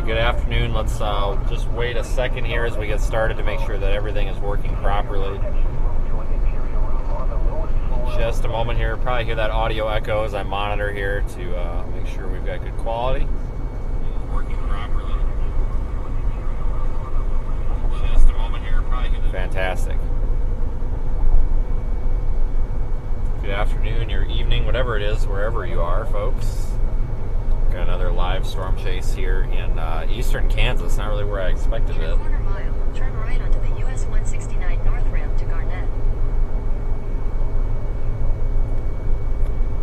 Good afternoon. Let's just wait a second here as we get started to make sure that everything is working properly. Just a moment here. Probably hear that audio echo as I monitor here to make sure we've got good quality. Working properly. Just a moment here. Probably hear that. Fantastic. Good afternoon, your evening, whatever it is, wherever you are, folks. Got another live storm chase here in eastern Kansas. Not really where I expected it. Quarter mile, turn right onto the US 169 north ramp to Garnett.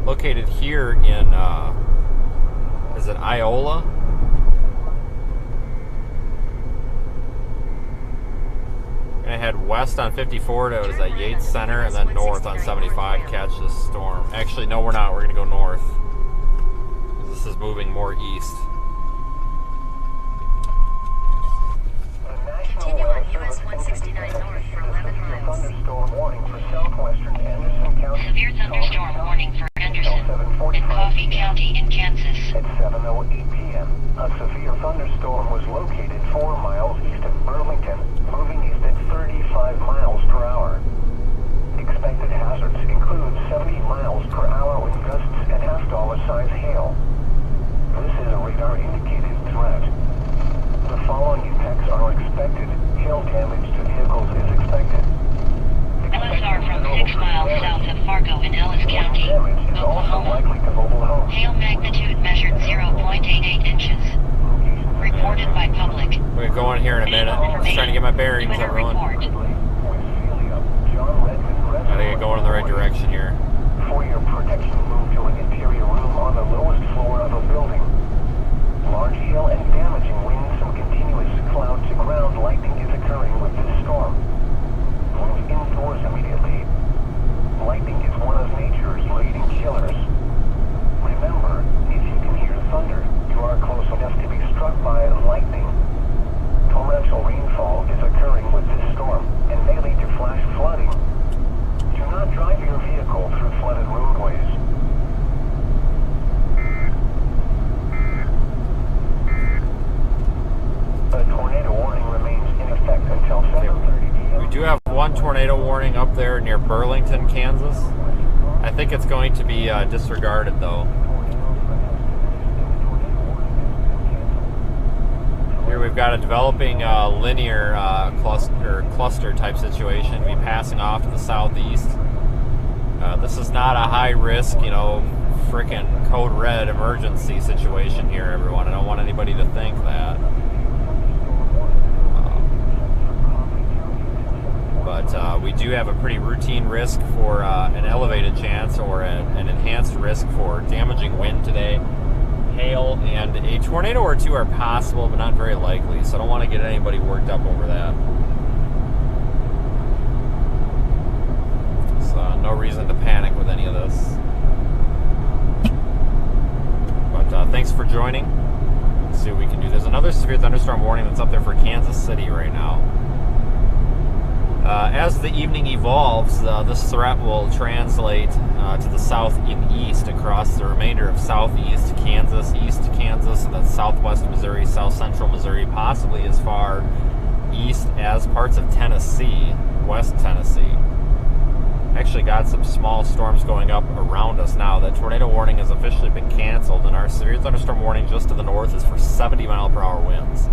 Located here in, is it Iola? Gonna head west on 54 to Yates Center and then north on 75 to catch this storm. Actually, no, we're not. We're gonna go north. This is moving more east. Continue on US 169 north for 11 miles. Severe thunderstorm warning for Anderson and Coffee County in Kansas. At 7:08 p.m., a severe thunderstorm was located 4 miles east of Burlington, moving east at 35 miles per hour. Expected hazards include 70 miles per hour with gusts and half-dollar size hail. This is a radar-indicated threat. The following impacts are expected. Hail damage to vehicles is expected. LSR from 6 miles south of Fargo in Ellis County, Damage is also Oklahoma. likely to mobile homes. Hail magnitude measured 0.88 inches. Reported by public. We're gonna go in here in a minute. Just trying to get my bearings, Twitter everyone. report. Gotta get going in the right direction here. For your protection, move to an interior room on the lowest floor of a building. Large hail and damaging winds and continuous cloud-to-ground lightning is occurring with this storm. Move indoors immediately. Lightning is one of nature's leading killers. Remember, if you can hear thunder, you are close enough to be struck by lightning. Torrential rainfall is occurring with this storm and may lead to flash flooding. Do not drive your vehicle through flooded roadways. A tornado warning remains in effect until 7:30 p.m. We do have one tornado warning up there near Burlington, Kansas. I think it's going to be disregarded though. Here we've got a developing linear cluster type situation. Be passing off to the southeast. This is not a high risk, frickin' code red emergency situation here, everyone. I don't want anybody to think that. But we do have a pretty routine risk for an elevated chance or an enhanced risk for damaging wind today. Hail and a tornado or two are possible, but not very likely. So I don't want to get anybody worked up over that. So no reason to panic with any of this. But thanks for joining. Let's see what we can do. There's another severe thunderstorm warning that's up there for Kansas City right now. As the evening evolves, this threat will translate to the south and east across the remainder of southeast Kansas, east Kansas, and then southwest Missouri, south central Missouri, possibly as far east as parts of Tennessee, west Tennessee. Actually got some small storms going up around us now. That tornado warning has officially been canceled, and our severe thunderstorm warning just to the north is for 70 mile per hour winds.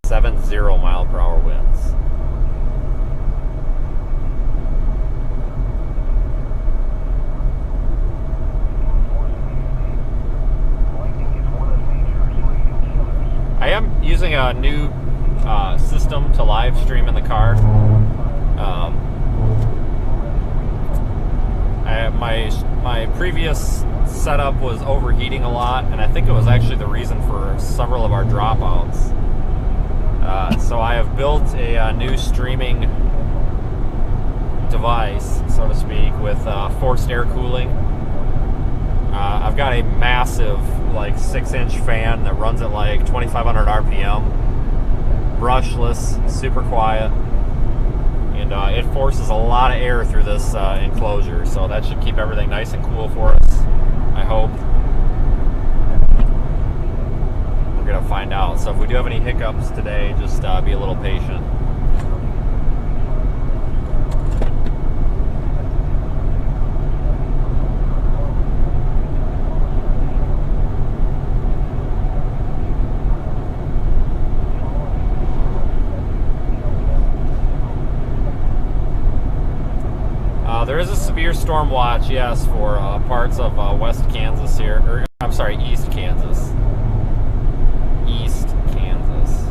70 mile per hour winds. I am using a new system to live stream in the car. My previous setup was overheating a lot, and I think it was actually the reason for several of our dropouts. So I have built a new streaming device, so to speak, with forced air cooling. I've got a massive, 6-inch fan that runs at 2,500 RPM, brushless, super quiet, and it forces a lot of air through this enclosure, so that should keep everything nice and cool for us, I hope. we're gonna find out. So if we do have any hiccups today, just be a little patient. There is a severe storm watch, yes, for parts of West Kansas here, or I'm sorry, East Kansas. East Kansas.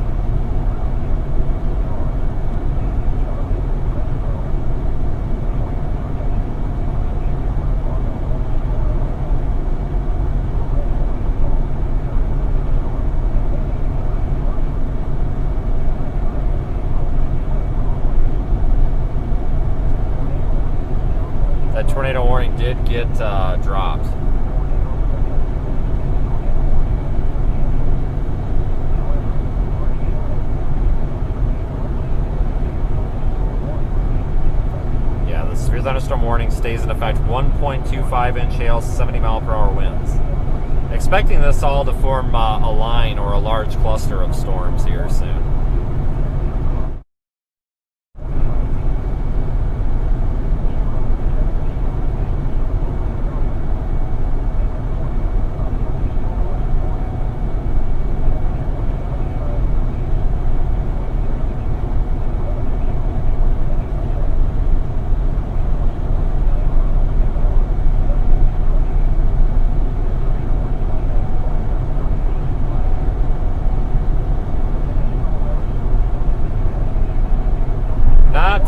That tornado warning did get dropped. Yeah, the severe thunderstorm warning stays in effect. 1.25-inch hail, 70-mile-per-hour winds. Expecting this all to form a line or a large cluster of storms here soon.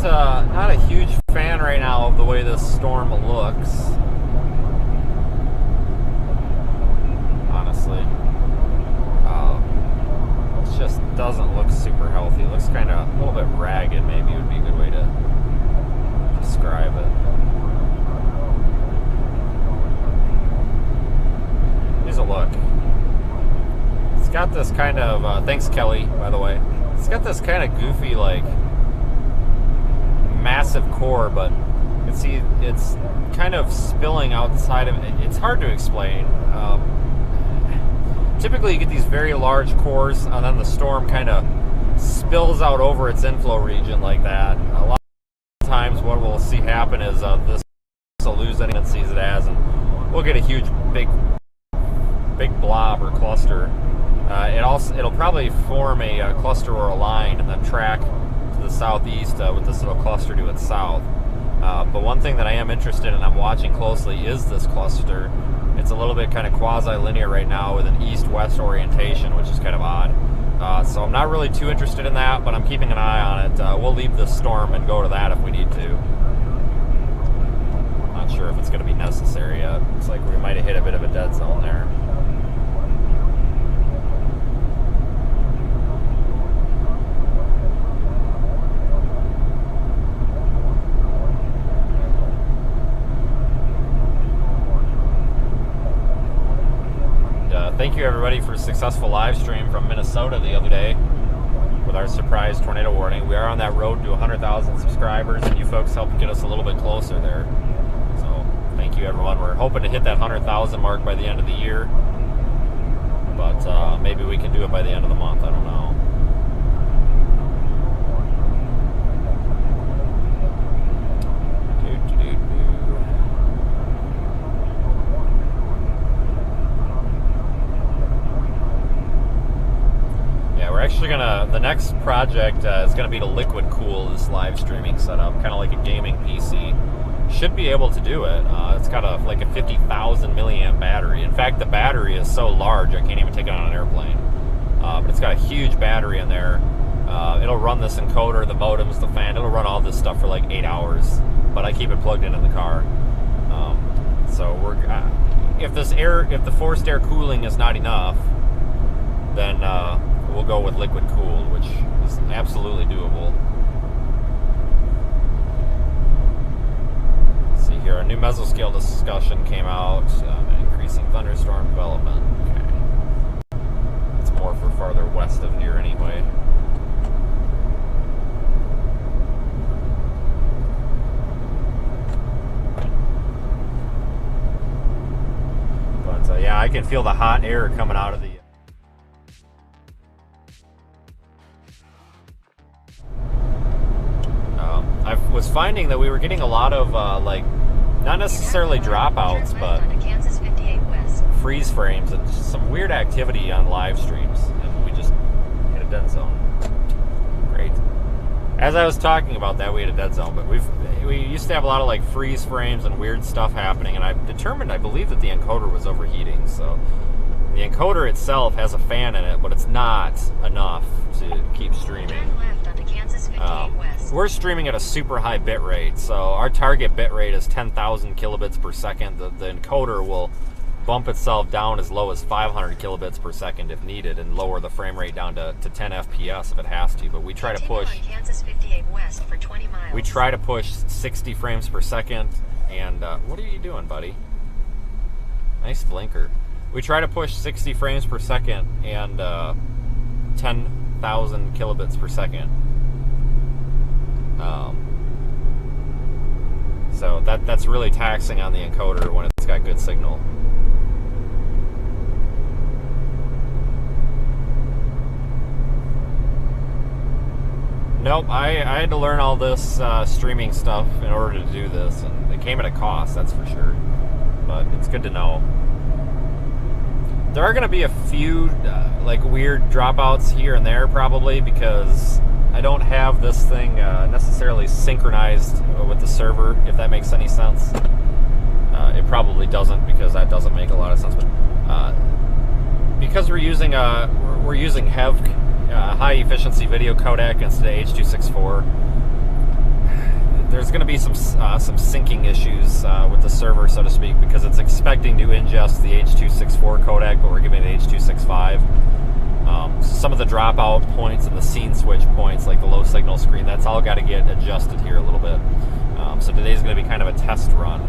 Not a huge fan right now of the way this storm looks. Honestly, it just doesn't look super healthy. It looks kind of a little bit ragged. Maybe would be a good way to describe it. Here's a look. It's got this kind of. Thanks, Kelly, by the way. It's got this kind of goofy, like, massive core, but you can see it's kind of spilling outside of it. It's hard to explain. Typically you get these very large cores and then the storm kind of spills out over its inflow region like that. A lot of times what we'll see happen is this will lose any tendencies it has, and we'll get a huge big blob or cluster. It'll probably form a cluster or a line and then track the southeast with this little cluster to its south. But one thing that I am interested in, I'm watching closely, is this cluster. It's a little bit kind of quasi-linear right now with an east-west orientation, which is kind of odd. So I'm not really too interested in that, but I'm keeping an eye on it. We'll leave this storm and go to that if we need to. Not sure if it's going to be necessary yet. Looks like we might have hit a bit of a dead zone there. Thank you everybody for a successful live stream from Minnesota the other day with our surprise tornado warning. We are on that road to 100,000 subscribers, and you folks helped get us a little bit closer there. So thank you everyone. We're hoping to hit that 100,000 mark by the end of the year, but maybe we can do it by the end of the month. I don't know. Actually the next project is gonna be to liquid cool this live streaming setup, kind of like a gaming PC. Should be able to do it. It's got like a 50,000 milliamp battery. In fact, the battery is so large I can't even take it on an airplane. But it's got a huge battery in there. It'll run this encoder, the modems, the fan. It'll run all this stuff for like 8 hours. But I keep it plugged in the car. So if the forced air cooling is not enough, then we'll go with liquid cooled, which is absolutely doable. Let's see here, a new mesoscale discussion came out, increasing thunderstorm development. Okay. It's more for farther west of here anyway. But yeah, I can feel the hot air coming out of the finding that we were getting a lot of like, not necessarily dropouts, but Kansas 58 West. freeze frames and just some weird activity on live streams, and we just hit a dead zone. Great. As I was talking about that, we hit a dead zone, but we used to have a lot of like freeze frames and weird stuff happening, and I believe that the encoder was overheating. So the encoder itself has a fan in it, but it's not enough to keep streaming. Turn left onto Kansas 58 West. We're streaming at a super high bit rate, so our target bit rate is 10,000 kilobits per second. The encoder will bump itself down as low as 500 kilobits per second if needed, and lower the frame rate down to 10 FPS if it has to. But we try to Continue push. on Kansas 58 West for 20 miles. We try to push 60 frames per second. And what are you doing, buddy? Nice blinker. We try to push 60 frames per second and 10,000 kilobits per second. So that's really taxing on the encoder when it's got good signal. Nope, I had to learn all this streaming stuff in order to do this, and it came at a cost, that's for sure. But it's good to know. There are going to be a few like weird dropouts here and there probably, because I don't have this thing necessarily synchronized with the server, if that makes any sense. It probably doesn't, because that doesn't make a lot of sense. But because we're using HEV, high efficiency video codec, instead of H.264, there's going to be some syncing issues with the server, so to speak, because it's expecting to ingest the H.264 codec, but we're giving it H.265. Some of the dropout points and the scene switch points, like the low signal screen, that's all got to get adjusted here a little bit. So today's going to be kind of a test run.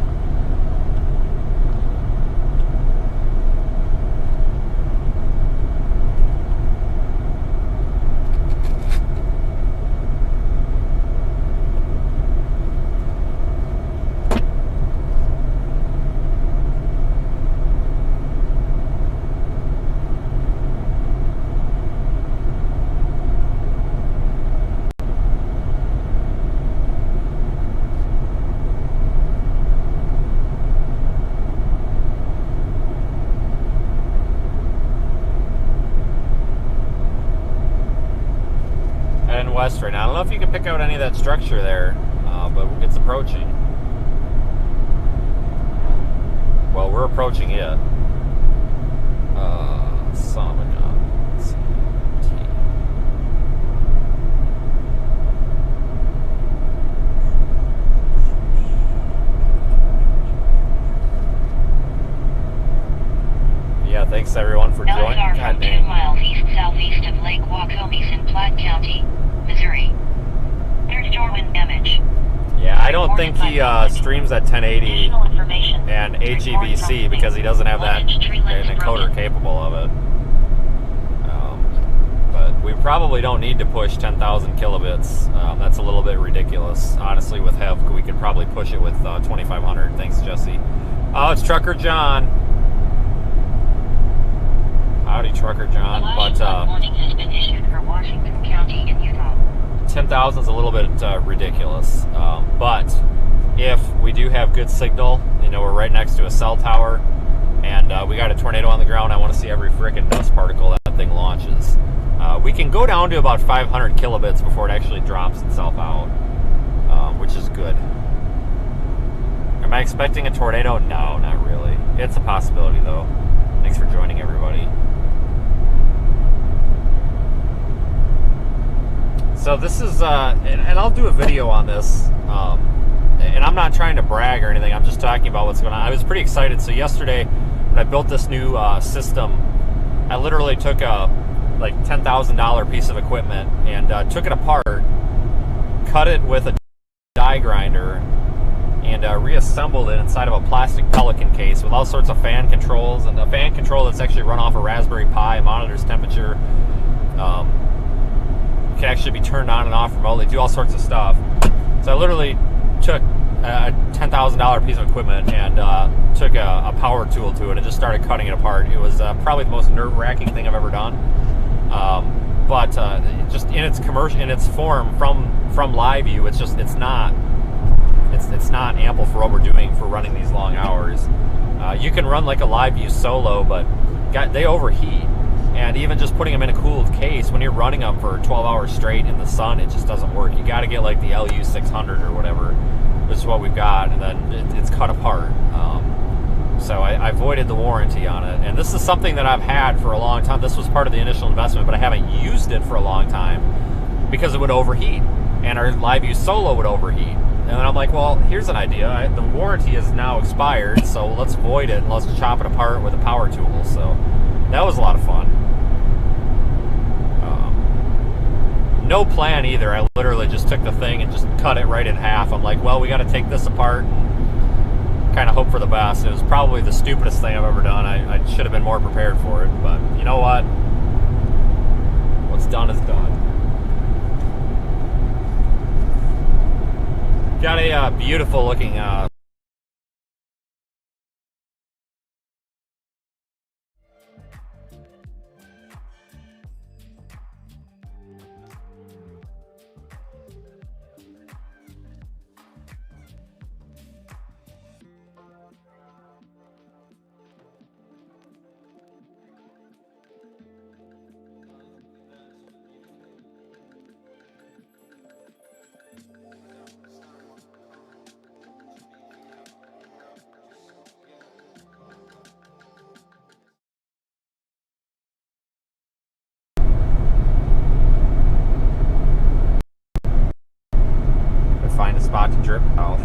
West right now. I don't know if you can pick out any of that structure there, but it's approaching. Well, we're approaching it. Son of a gun. Yeah, thanks everyone for joining. LSR God from 2 dang. miles east-southeast of Lake Waukomis in Platte County, Missouri. There's doorwind damage. Yeah, I don't think he streams at 1080 and HEVC because he doesn't have that encoder capable of it. But we probably don't need to push 10,000 kilobits. That's a little bit ridiculous. Honestly, with HEV, we could probably push it with 2,500. Thanks, Jesse. Oh, it's Trucker John. Howdy, Trucker John. But warning has been issued for Washington County in Utah. 10,000 is a little bit ridiculous, but if we do have good signal, you know, we're right next to a cell tower, and we got a tornado on the ground, I want to see every frickin' dust particle that thing launches. We can go down to about 500 kilobits before it actually drops itself out, which is good. Am I expecting a tornado? No, not really. It's a possibility, though. Thanks for joining, everybody. So this is, and I'll do a video on this, and I'm not trying to brag or anything, I'm just talking about what's going on. I was pretty excited. So yesterday, when I built this new system, I literally took a like $10,000 piece of equipment and took it apart, cut it with a die grinder, and reassembled it inside of a plastic Pelican case with all sorts of fan controls, and a fan control that's actually run off a Raspberry Pi, monitors temperature, can actually be turned on and off remotely, do all sorts of stuff. So I literally took a $10,000 piece of equipment and took a power tool to it and just started cutting it apart. It was probably the most nerve-wracking thing I've ever done. But just in its form from live view, it's not it's not ample for what we're doing for running these long hours. You can run like a live view solo, but they overheat. And even just putting them in a cooled case, when you're running them for 12 hours straight in the sun, it just doesn't work. You got to get like the LU600 or whatever, which is what we've got, and then it's cut apart. So I voided the warranty on it. And this is something that I've had for a long time. This was part of the initial investment, but I haven't used it for a long time because it would overheat. And our live view solo would overheat. And then I'm like, well, here's an idea. The warranty is now expired, so let's void it and let's chop it apart with a power tool. So that was a lot of fun. No plan either. I literally just took the thing and just cut it right in half. I'm like, well, we got to take this apart and kind of hope for the best. It was probably the stupidest thing I've ever done. I should have been more prepared for it, but you know what? What's done is done. Got a beautiful looking find a spot to drip off.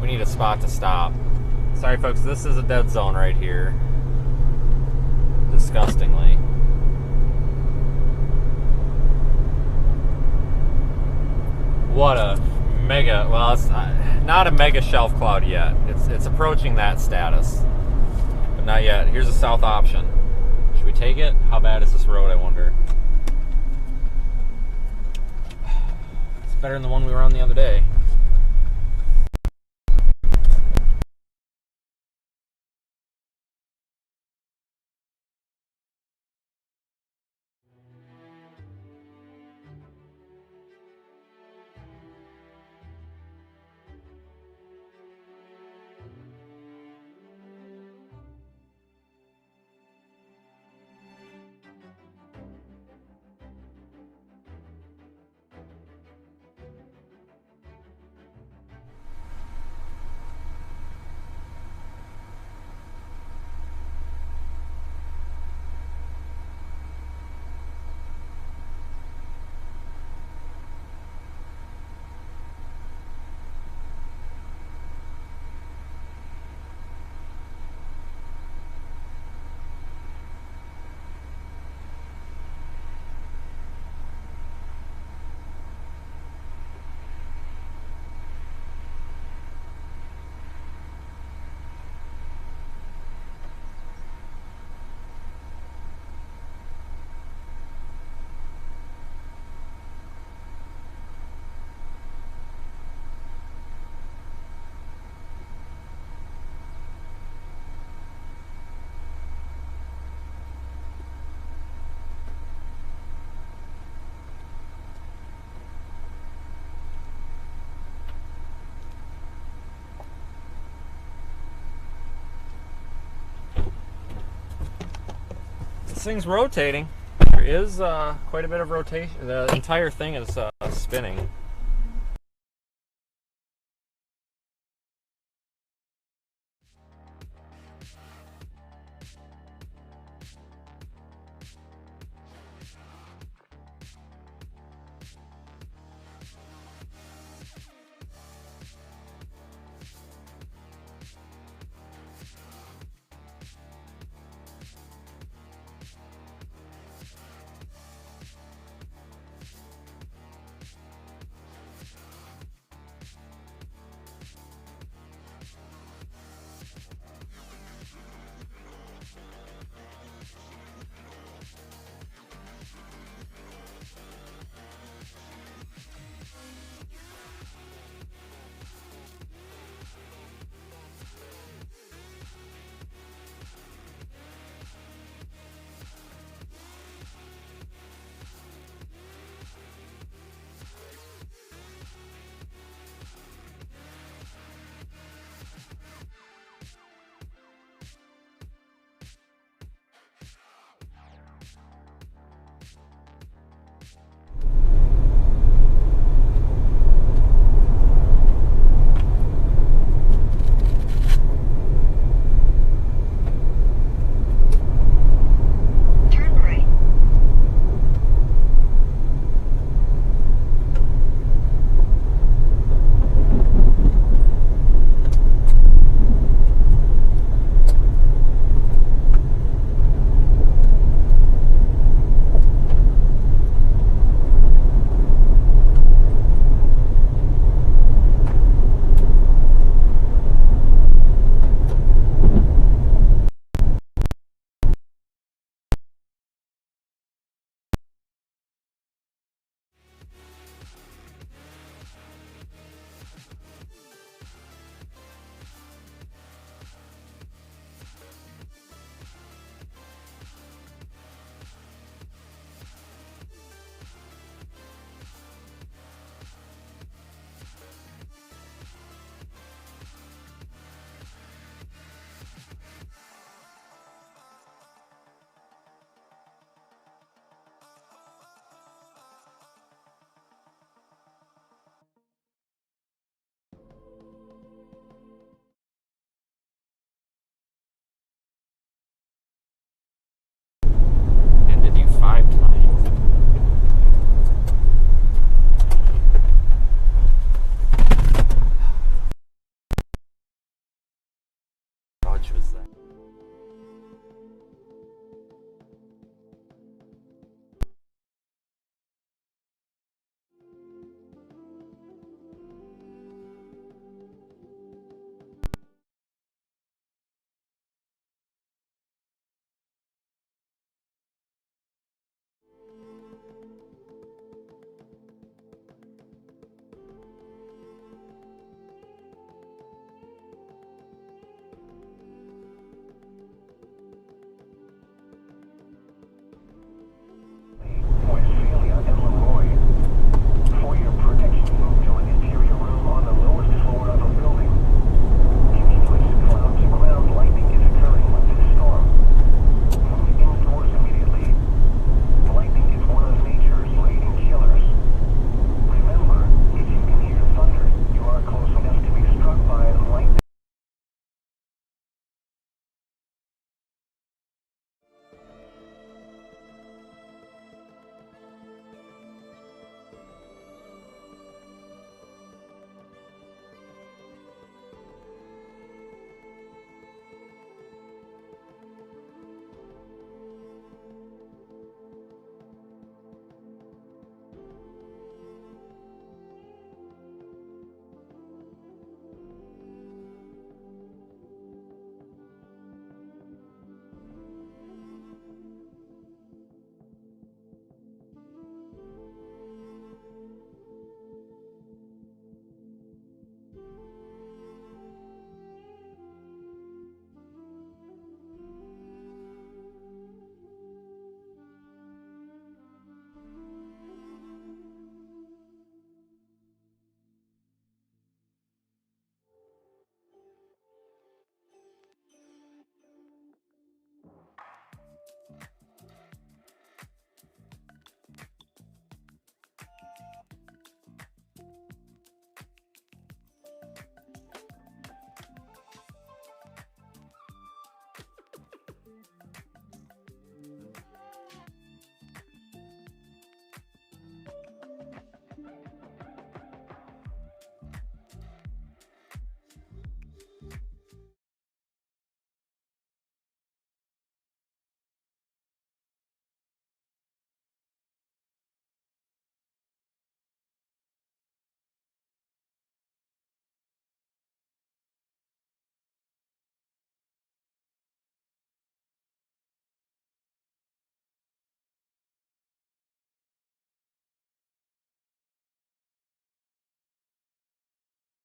Need a spot to stop. Sorry folks, this is a dead zone right here. Disgustingly. What a mega, well, it's not a mega shelf cloud yet. It's approaching that status, but not yet. Here's a south option. Should we take it? How bad is this road, I wonder? It's better than the one we were on the other day. This thing's rotating. There is quite a bit of rotation. The entire thing is spinning.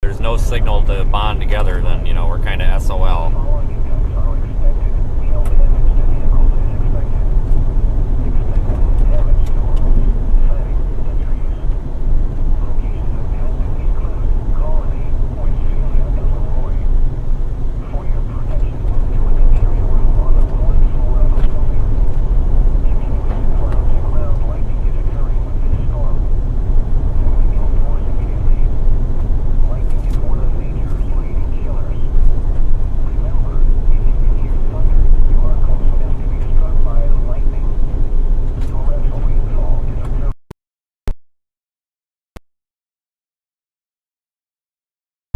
there's no signal to bond together, then, you know, we're kind of SOL. Following impacts are expected. Hail damage to vehicles is expected. Expect wind damage to roofs, siding, and trees. Locations impacted include Colony,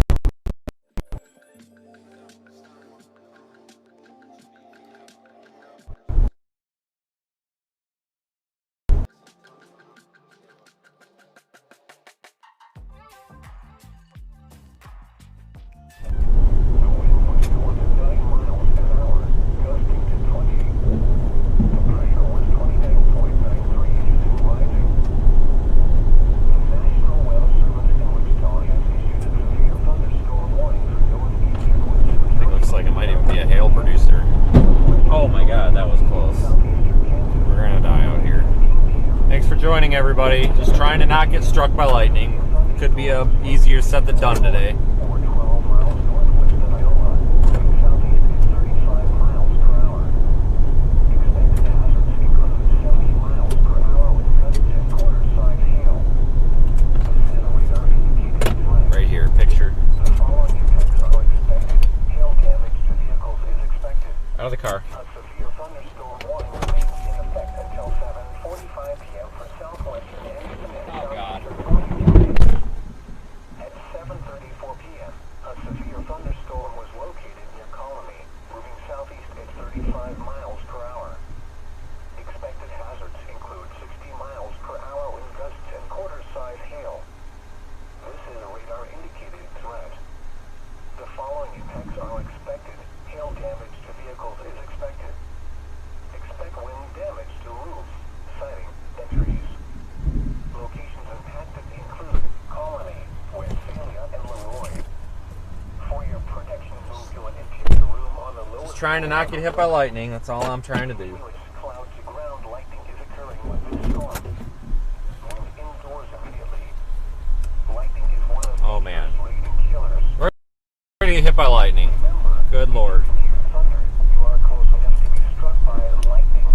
Westphalia, and Leroy. For your protection, move to an interior room on the lowest floor of a building. Continuous cloud-to-ground lightning is occurring with this storm. Moving indoors immediately. Lightning is one of nature's leading killers. Remember, if you can hear thunder, you are close enough to be struck by lightning. Torrential rainfall is occurring. The wind was north of 9 miles an hour, gusting to 20. The pressure was 29.93 inches and rising. The National Weather Service in Wichita has issued a severe thunderstorm warning for northeastern Wichita I think it looks like it might even be a hail producer. Oh my god, that was close. southeastern Kansas. We're gonna die out here. Thanks for joining, everybody. Just trying to not get struck by lightning. Could be a easier said than done today. Or 12 miles northwest of Iowa. Wind southeast at 35 miles per hour. Expected hazards include 70 miles per hour with gusts and quarter-size hail. This is a radar indicated threat. Right here, pictured. The following effects are expected. Hail damage to vehicles is expected. Out of the car. A severe thunderstorm warning remains in effect until 7:45 p.m. for southwestern and eastern and Oh, God. southeastern Oregon. At 7:34 p.m., a severe thunderstorm was located near Colony, moving southeast at 35 miles per hour. Expected hazards include 60 miles per hour wind gusts and quarter-size hail. This is a radar-indicated threat. The following impacts are expected. Hail damage to vehicles is expected. Expect wind damage to roofs, siding, and trees. Locations impacted include Colony, Westphalia, and Leroy. For your protection, move to an interior room on the lowest Just trying to not get hit by lightning. That's all I'm trying to do. Continuous cloud-to-ground lightning is occurring with this storm. Move indoors immediately. Lightning is one of Oh, man. nature's leading killers. We're gonna get hit by lightning. Remember, Good lord. if you can hear thunder, you are close enough to be struck by lightning.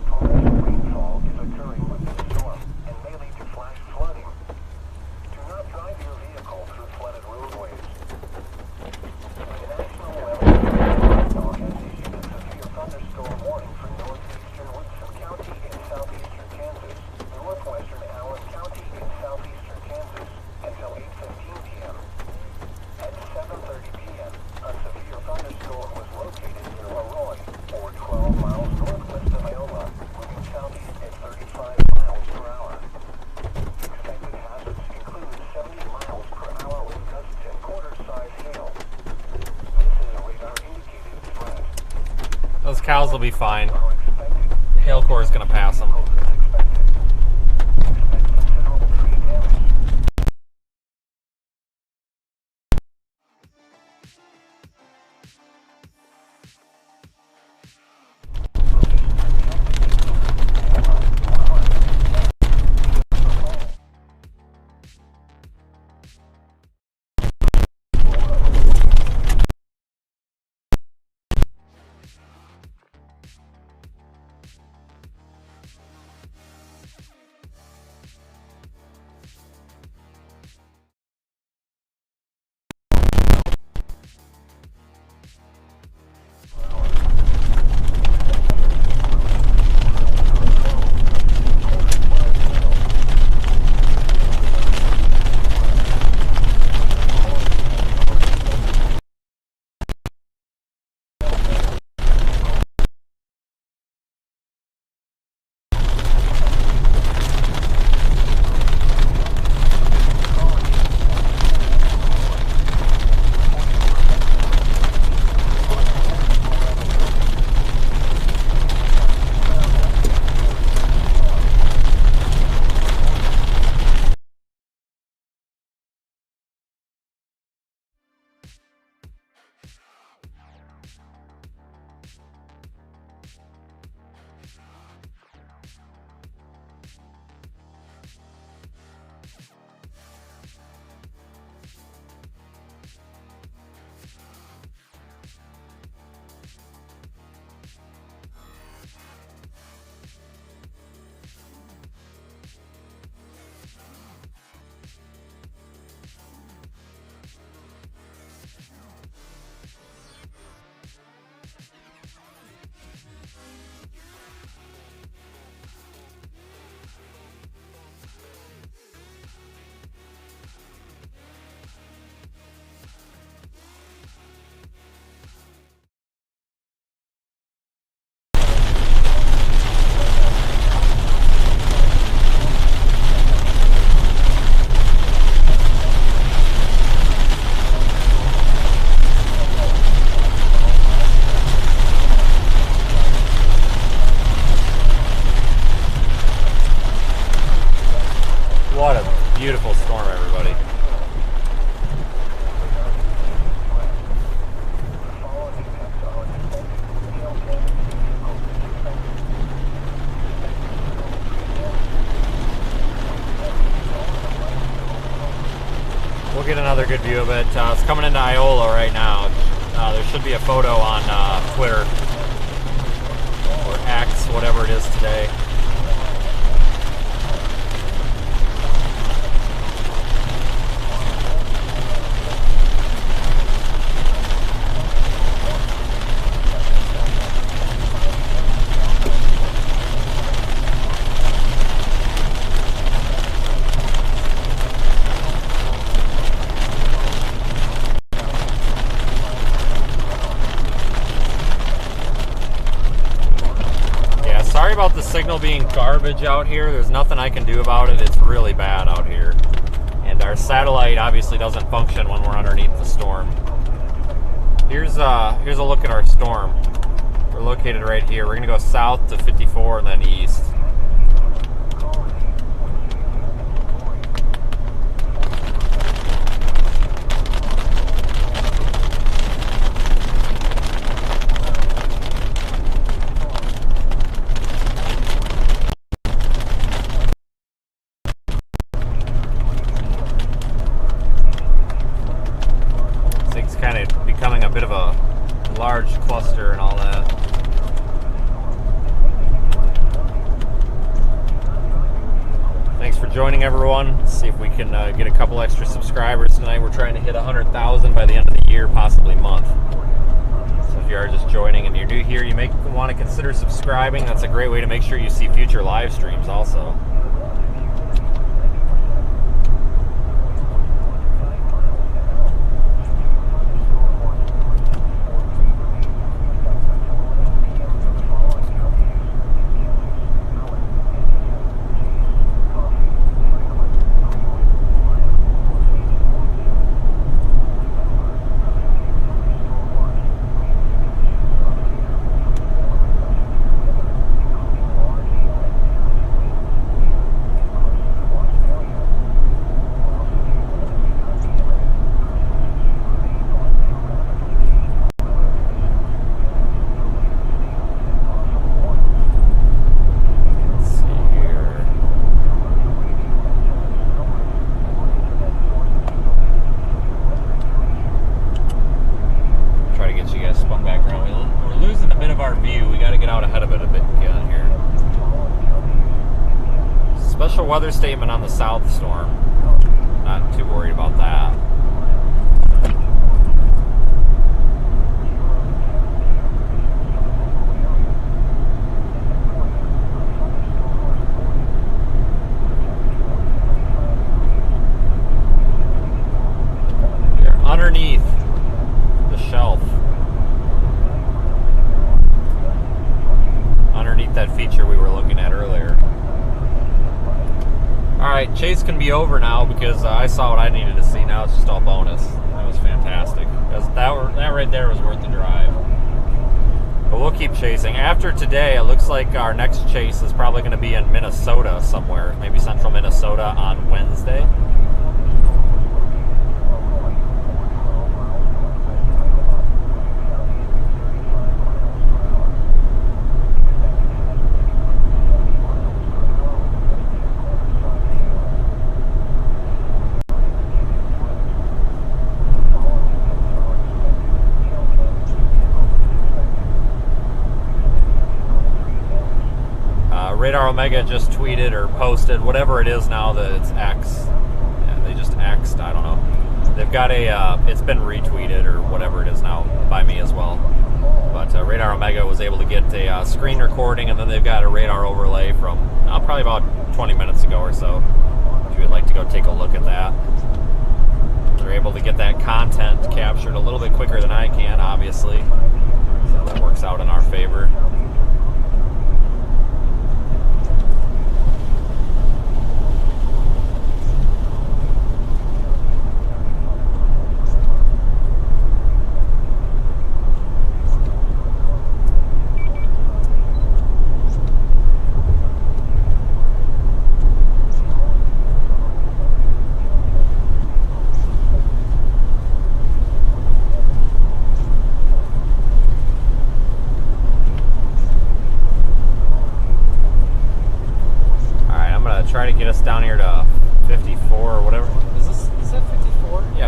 Torrential rainfall is occurring with this storm and may lead to flash flooding. Do not drive your vehicle through flooded roadways. The National Weather Service has issued a severe thunderstorm warning for northeastern Woodson County in southeastern Kansas, northwestern Allen County in southeastern Kansas until 8:15 p.m. At 7:30 p.m., a severe thunderstorm was located near Leroy, or 12 miles northwest of Iowa, moving southeast at 35 miles per hour. Expected hazards include 70 miles per hour wind gusts and quarter-size hail. This is a radar-indicated threat. Those cows will be fine. Are expected. The hail core is gonna pass them. Vehicles is expected. Expect considerable tree damage. What a beautiful storm, everybody. We'll get another good view of it. It's coming into Iola right now. There should be a photo on Twitter or X, whatever it is today. Sorry about the signal being garbage out here. There's nothing I can do about it. It's really bad out here. And our satellite obviously doesn't function when we're underneath the storm. Here's a look at our storm. We're located right here. We're gonna go south to 54 and then east. Becoming a bit of a large cluster and all that. Thanks for joining, everyone. Let's see if we can get a couple extra subscribers tonight. We're trying to hit 100,000 by the end of the year, possibly month. So if you are just joining and you're new here, you may want to consider subscribing. That's a great way to make sure you see future live streams also. Special weather statement on the south storm. Not too worried about that. We're underneath the shelf. Underneath that feature we were looking at earlier. Alright, chase can be over now because I saw what I needed to see. Now it's just all bonus. That was fantastic. That right there was worth the drive. But we'll keep chasing. After today, it looks like our next chase is probably going to be in Minnesota somewhere. Maybe central Minnesota on Wednesday. Radar Omega just tweeted or posted, whatever it is now that it's X. Yeah, they just X'd, I don't know. They've got a, it's been retweeted or whatever it is now by me as well. But Radar Omega was able to get a screen recording, and then they've got a radar overlay from probably about 20 minutes ago or so. If you would like to go take a look at that. They're able to get that content captured a little bit quicker than I can, obviously. So that works out in our favor.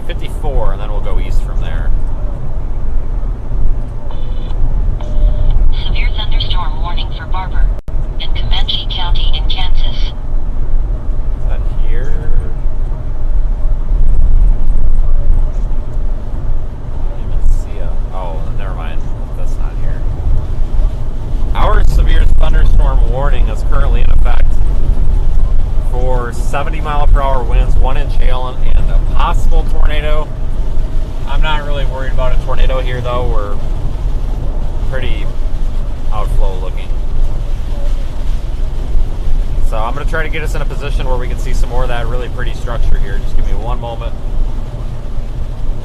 54, and then we'll go east from there. Severe thunderstorm warning for Barber in Comanche County in Kansas. Is that here? I don't even see a... Oh, never mind. That's not here. Our severe thunderstorm warning is currently in effect for 70-mile-per-hour winds, 1-inch hail, and a possible tornado. I'm not really worried about a tornado here, though. We're pretty outflow looking. So I'm going to try to get us in a position where we can see some more of that really pretty structure here. Just give me one moment.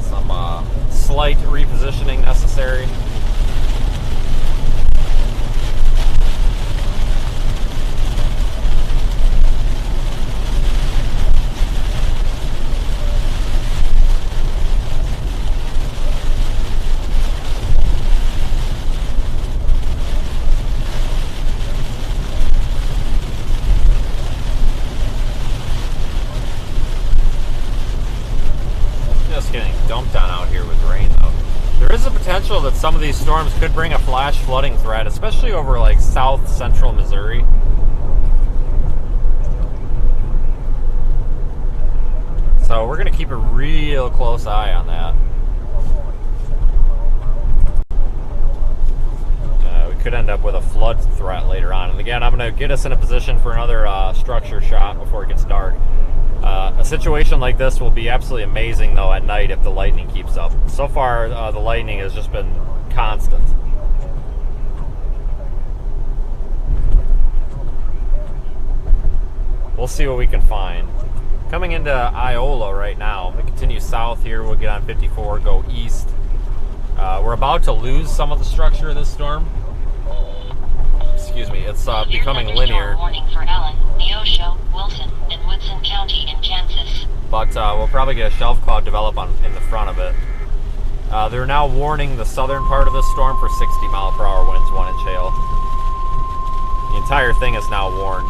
Some slight repositioning necessary. Dumped on out here with rain, though. There is a potential that some of these storms could bring a flash flooding threat, especially over like south central Missouri. So we're going to keep a real close eye on that. We could end up with a flood threat later on. And again, I'm going to get us in a position for another structure shot before it gets dark. A situation like this will be absolutely amazing, though, at night if the lightning keeps up. So far, the lightning has just been constant. We'll see what we can find. Coming into Iola right now. I'm going to continue south here. We'll get on 54, go east. We're about to lose some of the structure of this storm. Excuse me, it's becoming linear. Warning for Allen, Neosho, Wilson, and Woodson County in Kansas. But we'll probably get a shelf cloud develop in the front of it. They're now warning the southern part of this storm for 60-mile-per-hour winds, 1-inch hail. The entire thing is now warned.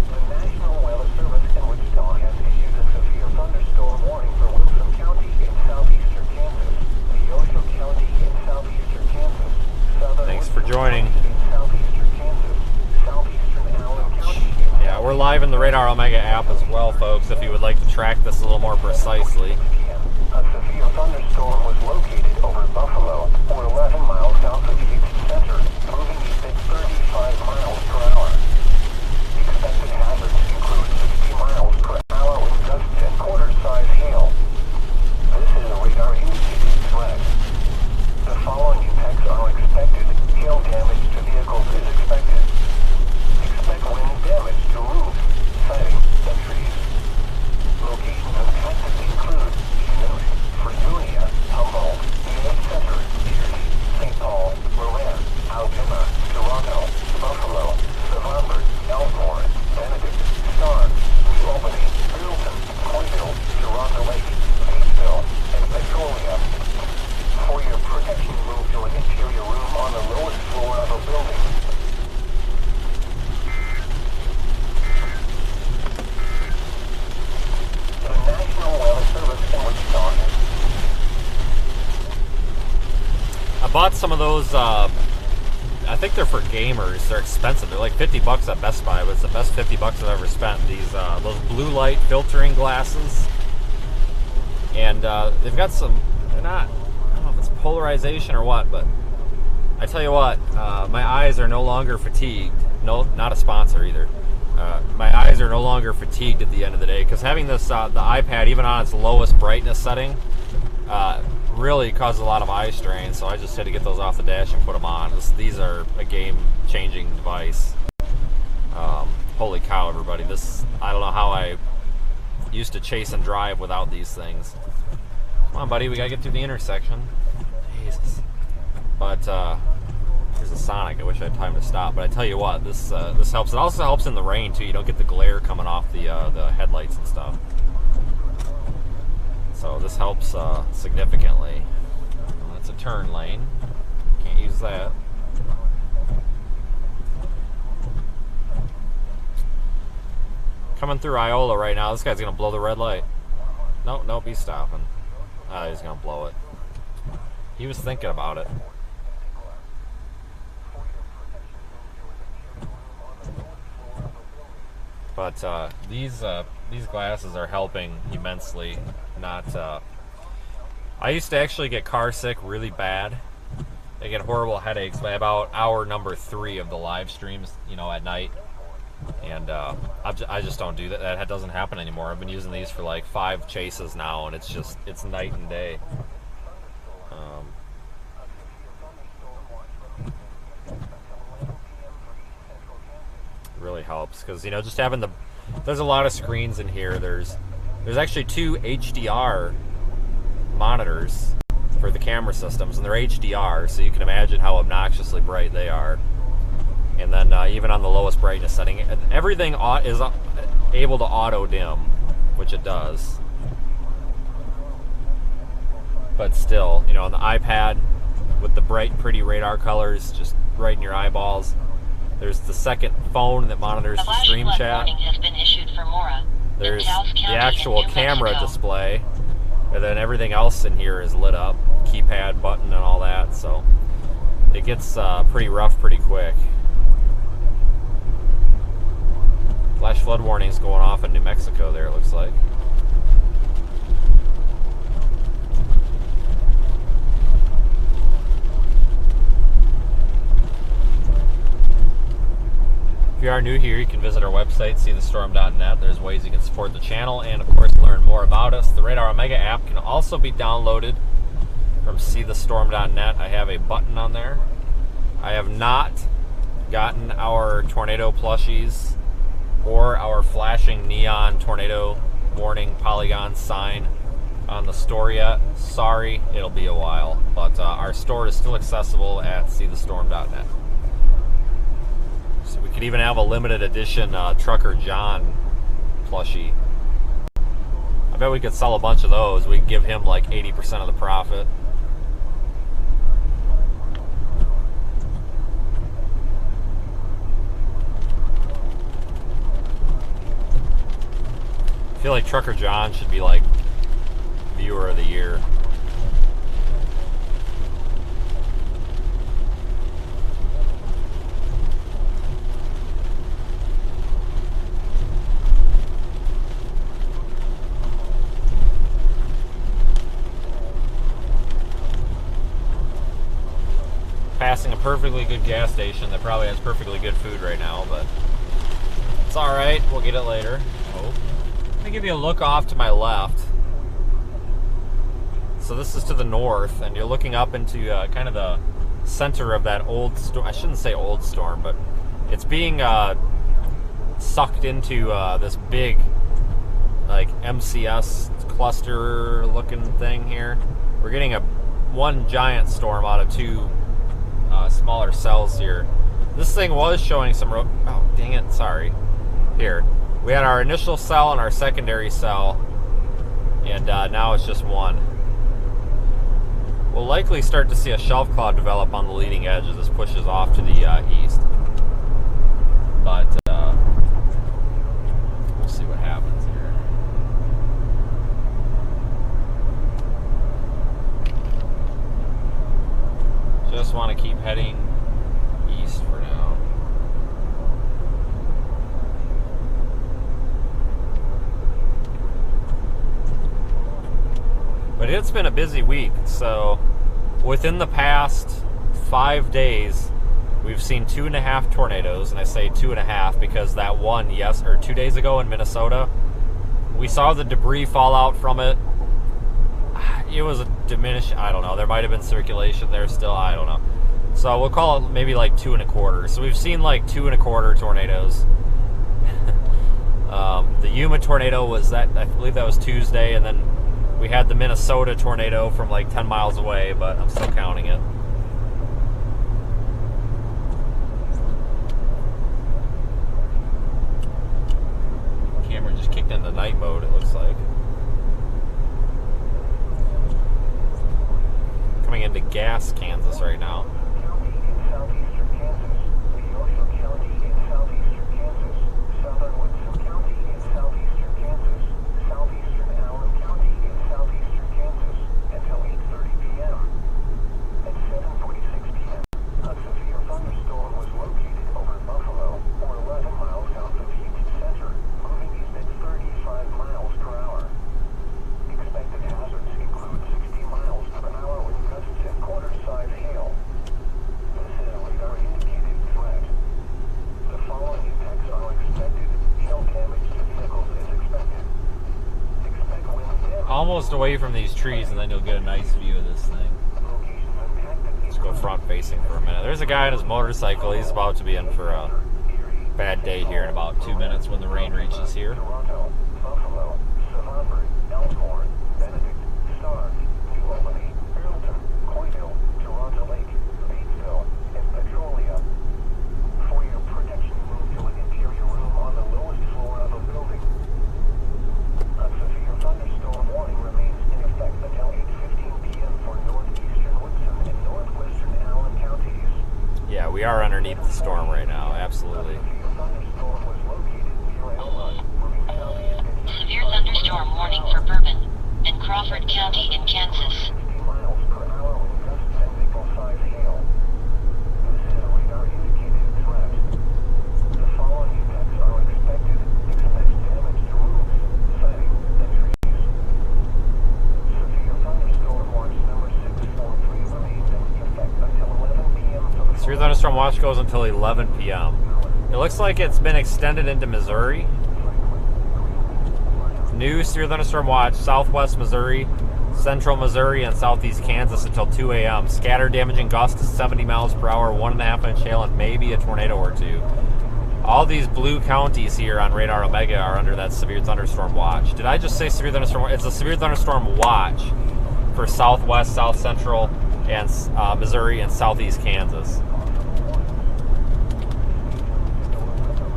The National Weather Service in Wichita has issued a severe thunderstorm warning for Wilson County in southeastern Kansas, Neosho County in southeastern Kansas, southern Thanks for joining. in southeastern Kansas, southeastern Allen County. Yeah, we're live in the Radar Omega app as well, folks, if you would like to track this a little more precisely. A severe thunderstorm was located over Buffalo, or 11 miles south of Houston Center, moving east at 35 miles per hour. Expected hazards include 60 miles per hour with gusts and quarter-size hail. This is a radar-indicated threat. The following impacts are expected. Hail damage to vehicles is expected. Expect wind damage to roofs, siding, and trees. Locations impacted include Chinook, Fredonia, Humboldt, Union Center, Erie, St. Paul, Rowan, Alabama, Toronto, Buffalo, Savannah, Elmore, Benedict, Star, New Albany, Middleton, Coyville, Toronto Lake, Batesville, and Petrolia. For your protection, move to an interior room on the lowest floor of a building. The National Weather Service in Wichita. I bought some of those, I think they're for gamers. They're expensive. They're like $50 at Best Buy, but it's the best $50 I've ever spent. These, those blue light filtering glasses. And they've got some, they're not, I don't know if it's polarization or what, but I tell you what, my eyes are no longer fatigued. No, not a sponsor either. My eyes are no longer fatigued at the end of the day, because having this, the iPad, even on its lowest brightness setting, really causes a lot of eye strain, so I just had to get those off the dash and put them on. These are a game-changing device. Holy cow, everybody. I don't know how I used to chase and drive without these things. Come on, buddy, we gotta get through the intersection. Jesus. But, here's a Sonic. I wish I had time to stop, but I tell you what, this helps. It also helps in the rain, too. You don't get the glare coming off the headlights and stuff. So this helps significantly. Well, that's a turn lane. Can't use that. Coming through Iola right now. This guy's gonna blow the red light. Nope, he's stopping. Oh, he's gonna blow it. He was thinking about it. But these glasses are helping immensely. I used to actually get car sick really bad. I get horrible headaches by about hour number 3 of the live streams, you know, at night. And I just don't do that. That doesn't happen anymore. I've been using these for like 5 chases now, and it's night and day. Really helps because, you know, just having there's a lot of screens in here. There's actually 2 HDR monitors for the camera systems, and they're HDR, so you can imagine how obnoxiously bright they are. And then even on the lowest brightness setting, everything is able to auto dim, which it does. But still, you know, on the iPad with the bright, pretty radar colors just right in your eyeballs. There's the second phone that monitors the stream chat. Has been issued for Mora. There's the actual camera display, and then everything else in here is lit up, keypad, button, and all that. So it gets pretty rough pretty quick. Flash flood warnings going off in New Mexico there, it looks like. If you are new here, you can visit our website, seethestorm.net. There's ways you can support the channel and, of course, learn more about us. The Radar Omega app can also be downloaded from seethestorm.net. I have a button on there. I have not gotten our tornado plushies or our flashing neon tornado warning polygon sign on the store yet. Sorry, it'll be a while. But our store is still accessible at seethestorm.net. So we could even have a limited edition Trucker John plushie. I bet we could sell a bunch of those. We'd give him like 80% of the profit. I feel like Trucker John should be like Viewer of the Year. Passing a perfectly good gas station that probably has perfectly good food right now, but it's alright, we'll get it later. Oh. Let me give you a look off to my left. So this is to the north, and you're looking up into kind of the center of that old storm. I shouldn't say old storm, but it's being sucked into this big like MCS cluster looking thing here. We're getting one giant storm out of 2 smaller cells here. This thing was showing some oh dang it, sorry. Here we had our initial cell and our secondary cell, and now it's just one. We'll likely start to see a shelf cloud develop on the leading edge as this pushes off to the east, but we'll see what happens here. Just want to keep heading east for now. But it's been a busy week, so within the past 5 days, we've seen 2.5 tornadoes, and I say 2.5 because that one, 2 days ago in Minnesota, we saw the debris fall out from it. It was a diminished, I don't know, there might have been circulation there still, I don't know. So we'll call it maybe like 2.25. So we've seen like 2.25 tornadoes. The Yuma tornado was that, I believe that was Tuesday, and then we had the Minnesota tornado from like 10 miles away, but I'm still counting it. Camera just kicked into night mode, it looks like. Coming into Gas, Kansas right now. almost away from these trees, and then you'll get a nice view of this thing. Let's go front facing for a minute. There's a guy on his motorcycle. He's about to be in for a bad day here in about 2 minutes when the rain reaches here. Toronto, Buffalo, Savannah, Elmore, Benedict, Stark, New Albany, Burlington, Coyville, Toronto Lake, Batesville, and Petrolia. For your protection, move to an interior room on the lowest floor of a building. A severe thunderstorm warning remains in effect until 8:15 p.m. for northeastern Woodson and northwestern Allen counties. Yeah, we are underneath the storm right now, absolutely. Severe thunderstorm warning for Bourbon and Crawford County in Kansas. 60 miles per hour with gusts and nickel-size hail. This is a radar-indicated threat. The following effects are expected. Expect damage to roofs, siding, and trees. Severe thunderstorm watch number 643 remains in effect until 11 p.m. for the Severe thunderstorm watch goes until 11 p.m. It looks like it's been extended into Missouri. New severe thunderstorm watch, southwest Missouri, central Missouri, and southeast Kansas until 2 a.m. Scattered damaging gusts to 70 miles per hour, 1.5 inch hail, and maybe a tornado or two. All these blue counties here on Radar Omega are under that severe thunderstorm watch. Did I just say severe thunderstorm? It's a severe thunderstorm watch for southwest, south central, and Missouri and southeast Kansas.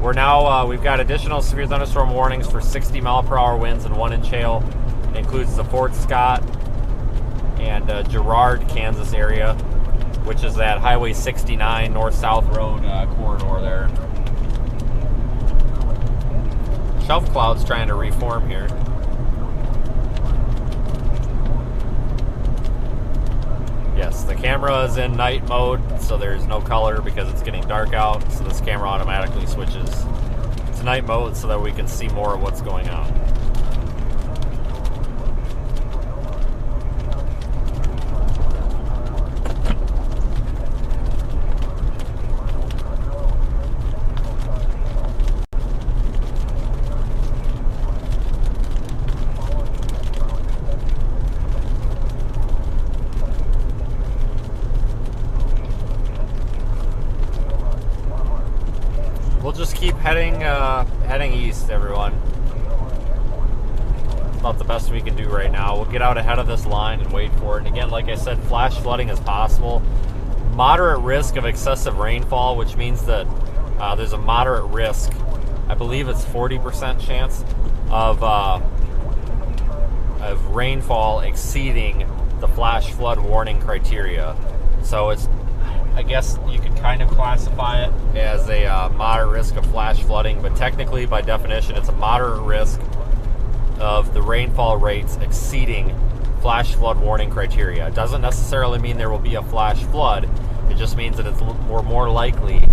We're now, we've got additional severe thunderstorm warnings for 60 mile per hour winds and 1 inch hail. It includes the Fort Scott and Girard, Kansas area, which is that Highway 69 north-south road corridor there. Shelf cloud's trying to reform here. Yes, the camera is in night mode, so there's no color because it's getting dark out, so this camera automatically switches to night mode so that we can see more of what's going on. We'll just keep heading east, everyone. It's about the best we can do right now. We'll get out ahead of this line and wait for it. And again, like I said, flash flooding is possible. Moderate risk of excessive rainfall, which means that there's a moderate risk. I believe it's 40% chance of rainfall exceeding the flash flood warning criteria. So it's, I guess you could kind of classify it as a moderate risk of flash flooding, but technically, by definition, it's a moderate risk of the rainfall rates exceeding flash flood warning criteria. It doesn't necessarily mean there will be a flash flood. It just means that we're more likely,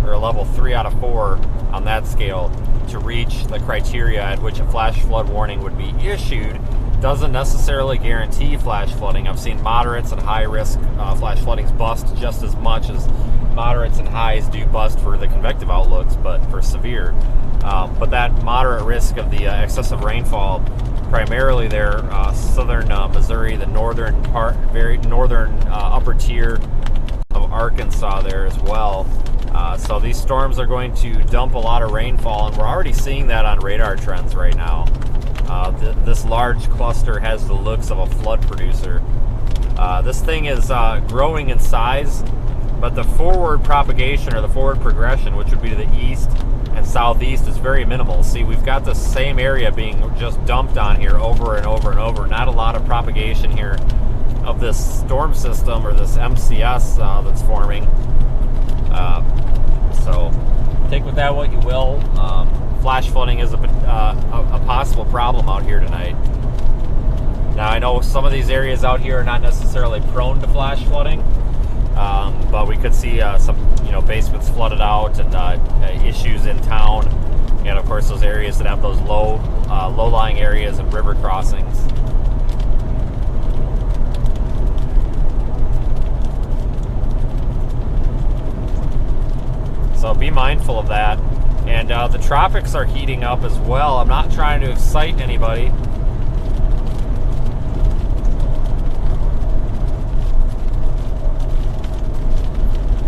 or a level 3 out of 4 on that scale, to reach the criteria at which a flash flood warning would be issued. Doesn't necessarily guarantee flash flooding. I've seen moderates and high risk flash floodings bust just as much as moderates and highs do bust for the convective outlooks, but for severe. But that moderate risk of the excessive rainfall, primarily there, southern Missouri, the northern part, very northern upper tier of Arkansas there as well. So these storms are going to dump a lot of rainfall, and we're already seeing that on radar trends right now. This large cluster has the looks of a flood producer. This thing is growing in size, but the forward propagation or the forward progression, which would be to the east and southeast, is very minimal. See, we've got the same area being just dumped on here over and over and over. Not a lot of propagation here of this storm system or this MCS that's forming. So take with that what you will. Flash flooding is a possible problem out here tonight. Now, I know some of these areas out here are not necessarily prone to flash flooding, but we could see some, basements flooded out and issues in town, and of course those areas that have those low-lying areas and river crossings. So be mindful of that. And the tropics are heating up as well. I'm not trying to excite anybody,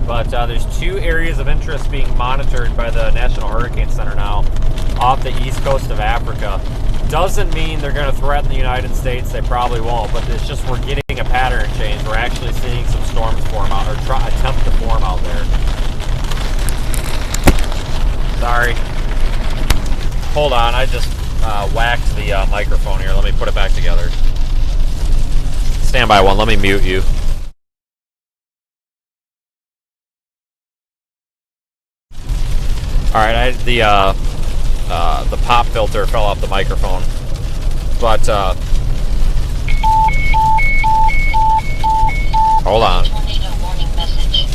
But there's 2 areas of interest being monitored by the National Hurricane Center now off the east coast of Africa. Doesn't mean they're going to threaten the United States. They probably won't, but it's just we're getting a pattern change. We're actually seeing some storms form out, or attempt to form out there. Sorry. Hold on, I just whacked the microphone here. Let me put it back together. Stand by one. Let me mute you. All right, the pop filter fell off the microphone, but hold on. Tornado warning message.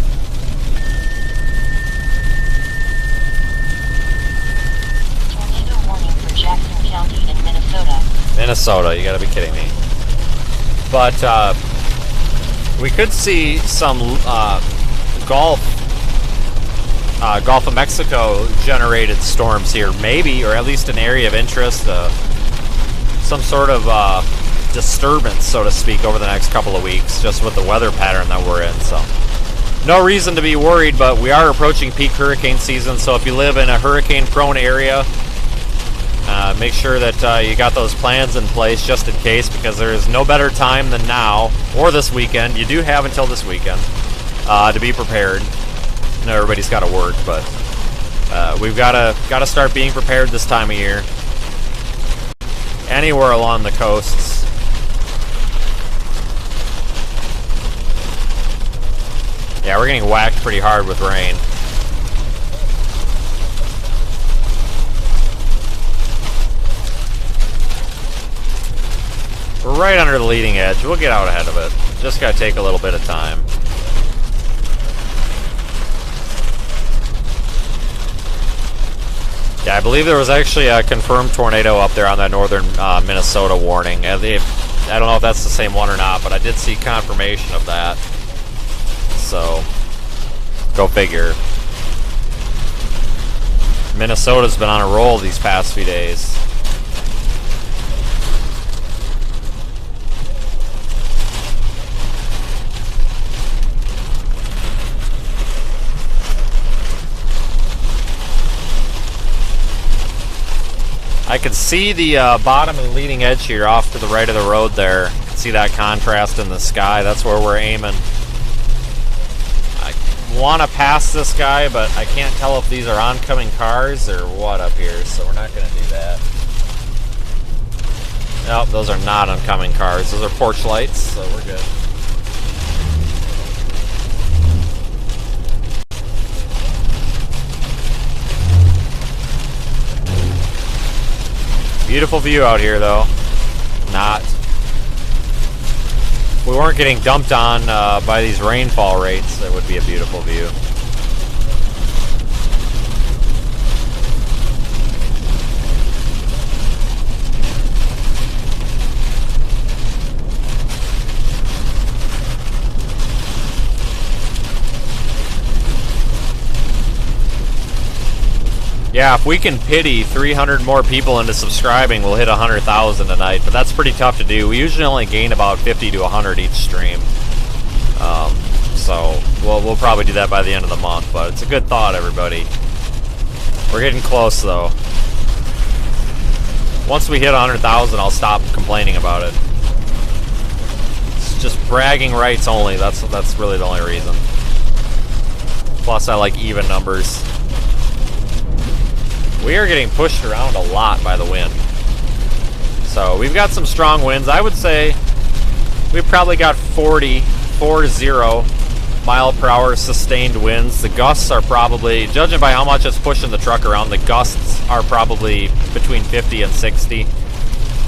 Tornado warning for Jackson County in Minnesota. Minnesota, you gotta be kidding me. But we could see some Gulf of Mexico generated storms here, maybe, or at least an area of interest, some sort of disturbance, so to speak, over the next couple of weeks, just with the weather pattern that we're in. So no reason to be worried, but we are approaching peak hurricane season, so if you live in a hurricane prone area, make sure that you got those plans in place just in case, because there is no better time than now, or this weekend. You do have until this weekend to be prepared. I know everybody's got to work, but we've got to start being prepared this time of year. Anywhere along the coasts. Yeah, we're getting whacked pretty hard with rain. We're right under the leading edge. We'll get out ahead of it. Just got to take a little bit of time. Yeah, I believe there was actually a confirmed tornado up there on that northern Minnesota warning. I don't know if that's the same one or not, but I did see confirmation of that. So, go figure. Minnesota's been on a roll these past few days. I can see the bottom of the leading edge here off to the right of the road there. You can see that contrast in the sky. That's where we're aiming. I want to pass this guy, but I can't tell if these are oncoming cars or what up here, so we're not going to do that. Nope, those are not oncoming cars. Those are porch lights, so we're good. Beautiful view out here, though. Not. If we weren't getting dumped on by these rainfall rates, it would be a beautiful view. Yeah, if we can pity 300 more people into subscribing, we'll hit 100,000 tonight, but that's pretty tough to do. We usually only gain about 50 to 100 each stream. So we'll probably do that by the end of the month, but it's a good thought, everybody. We're getting close, though. Once we hit 100,000, I'll stop complaining about it. It's just bragging rights only. That's really the only reason. Plus, I like even numbers. We are getting pushed around a lot by the wind. So we've got some strong winds. I would say we've probably got 40 mile per hour sustained winds. The gusts are probably, judging by how much it's pushing the truck around, the gusts are probably between 50 and 60.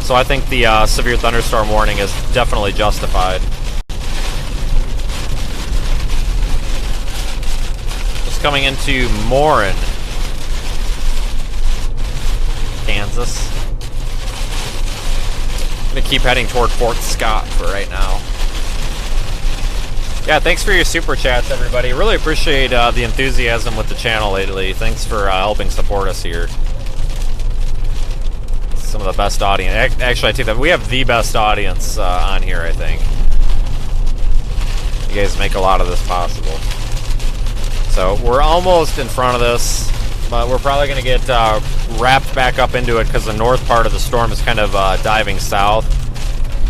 So I think the severe thunderstorm warning is definitely justified. Just coming into Morin, Kansas. I'm gonna keep heading toward Fort Scott for right now. Yeah, thanks for your super chats, everybody. Really appreciate the enthusiasm with the channel lately. Thanks for helping support us here. Some of the best audience. Actually, I take that. We have the best audience on here, I think. You guys make a lot of this possible. So we're almost in front of this, but we're probably going to get wrapped back up into it because the north part of the storm is kind of diving south.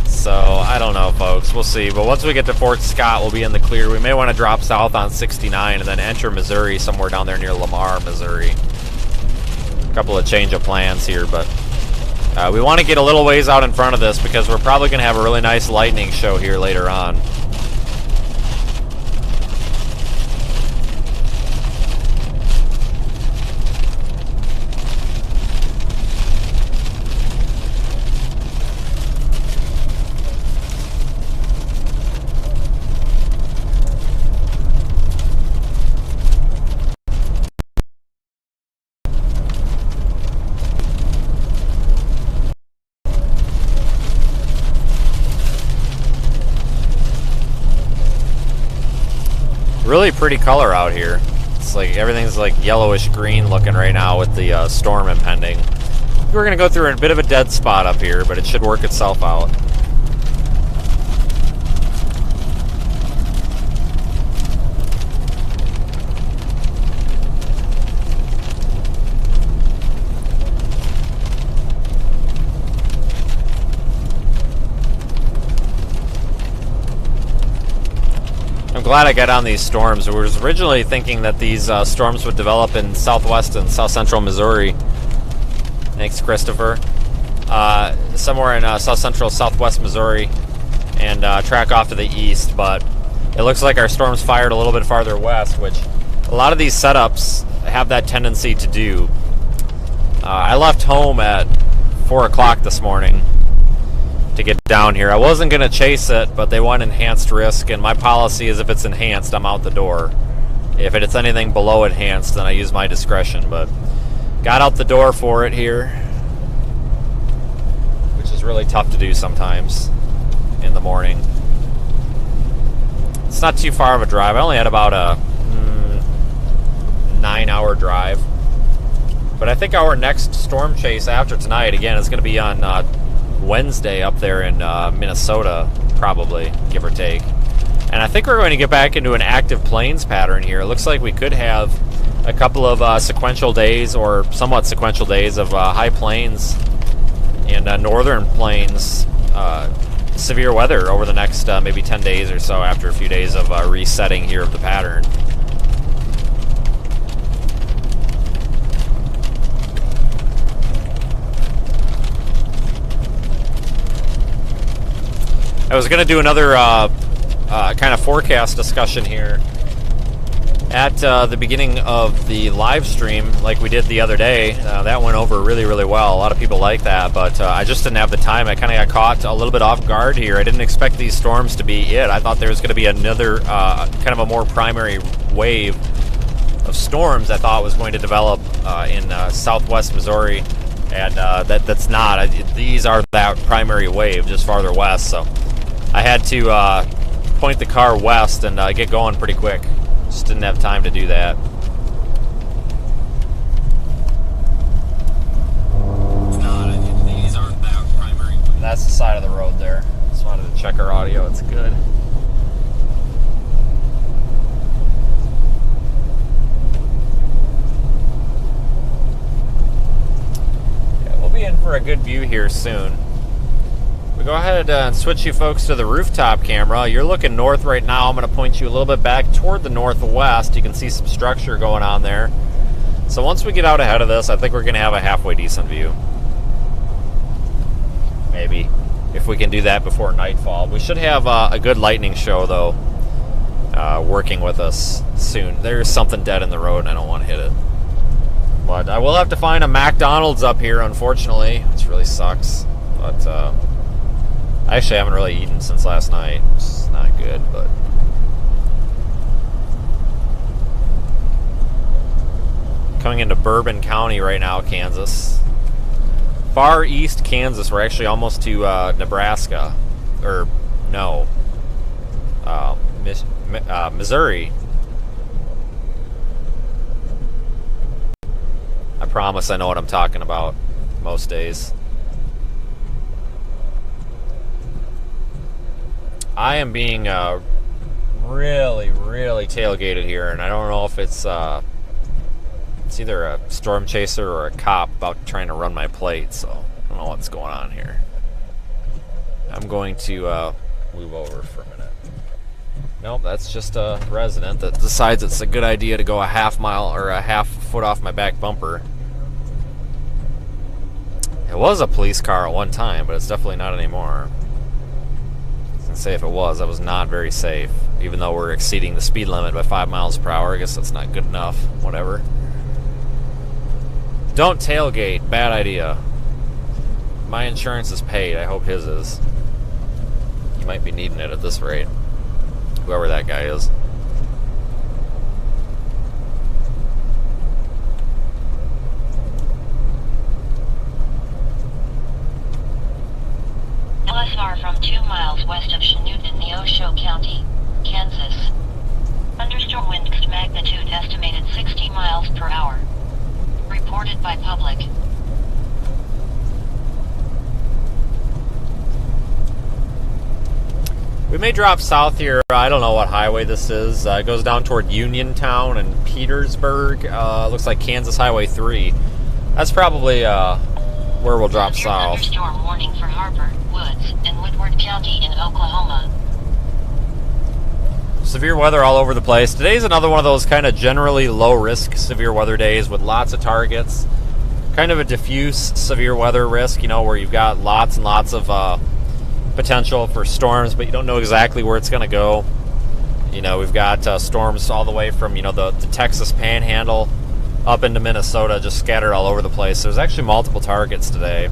So I don't know, folks. We'll see. But once we get to Fort Scott, we'll be in the clear. We may want to drop south on 69 and then enter Missouri somewhere down there near Lamar, Missouri. A couple of change of plans here, but we want to get a little ways out in front of this because we're probably going to have a really nice lightning show here later on. Really pretty color out here. It's like everything's like yellowish green looking right now with the storm impending. We're gonna go through a bit of a dead spot up here, but it should work itself out. I'm glad I got on these storms. We were originally thinking that these storms would develop in southwest and south central Missouri. Thanks, Christopher. Somewhere in south central, southwest Missouri, and track off to the east. But it looks like our storm's fired a little bit farther west, which a lot of these setups have that tendency to do. I left home at 4 o'clock this morning to get down here. I wasn't going to chase it, but they want enhanced risk, and my policy is if it's enhanced, I'm out the door. If it's anything below enhanced, then I use my discretion, but got out the door for it here, which is really tough to do sometimes in the morning. It's not too far of a drive. I only had about a 9-hour drive, but I think our next storm chase after tonight, again, is going to be on Wednesday up there in Minnesota, probably, give or take. And I think we're going to get back into an active plains pattern here. It looks like we could have a couple of sequential days or somewhat sequential days of high plains and northern plains severe weather over the next maybe 10 days or so after a few days of resetting here of the pattern. I was going to do another kind of forecast discussion here at the beginning of the live stream like we did the other day. That went over really, really well. A lot of people like that, but I just didn't have the time. I kind of got caught a little bit off guard here. I didn't expect these storms to be it. I thought there was going to be another kind of a more primary wave of storms I thought was going to develop in southwest Missouri, and that's not. These are that primary wave just farther west, so I had to point the car west and get going pretty quick. Just didn't have time to do that. It's not. These aren't that primary. That's the side of the road there. Just wanted to check our audio. It's good. Yeah, we'll be in for a good view here soon. We go ahead and switch you folks to the rooftop camera. You're looking north right now. I'm going to point you a little bit back toward the northwest. You can see some structure going on there. So once we get out ahead of this, I think we're going to have a halfway decent view. Maybe, if we can do that before nightfall. We should have a good lightning show, though, working with us soon. There's something dead in the road, and I don't want to hit it. But I will have to find a McDonald's up here, unfortunately, which really sucks. But I actually haven't really eaten since last night. It's not good, but coming into Bourbon County right now, Kansas. Far east Kansas. We're actually almost to Nebraska. Or, no. Missouri. I promise I know what I'm talking about most days. I am being really, really tailgated here, and I don't know if it's either a storm chaser or a cop about trying to run my plate, so I don't know what's going on here. I'm going to move over for a minute. Nope, that's just a resident that decides it's a good idea to go a half mile or a half foot off my back bumper. It was a police car at one time, but it's definitely not anymore. I was gonna say if it was, that was not very safe. Even though we're exceeding the speed limit by 5 miles per hour, I guess that's not good enough. Whatever. Don't tailgate. Bad idea. My insurance is paid. I hope his is. He might be needing it at this rate. Whoever that guy is. LSR from 2 miles west of Chanute in Neosho County, Kansas. Thunderstorm wind magnitude estimated 60 miles per hour. Reported by public. We may drop south here. I don't know what highway this is. It goes down toward Uniontown and Petersburg. Looks like Kansas Highway 3. That's probably where we'll drop Severe south. Thunderstorm warning for Harper, Woods, and Woodward County in Oklahoma. Severe weather all over the place. Today's another one of those kind of generally low-risk severe weather days with lots of targets. Kind of a diffuse severe weather risk, you know, where you've got lots and lots of potential for storms, but you don't know exactly where it's going to go. You know, we've got storms all the way from, you know, the Texas Panhandle up into Minnesota, just scattered all over the place. There's actually multiple targets today.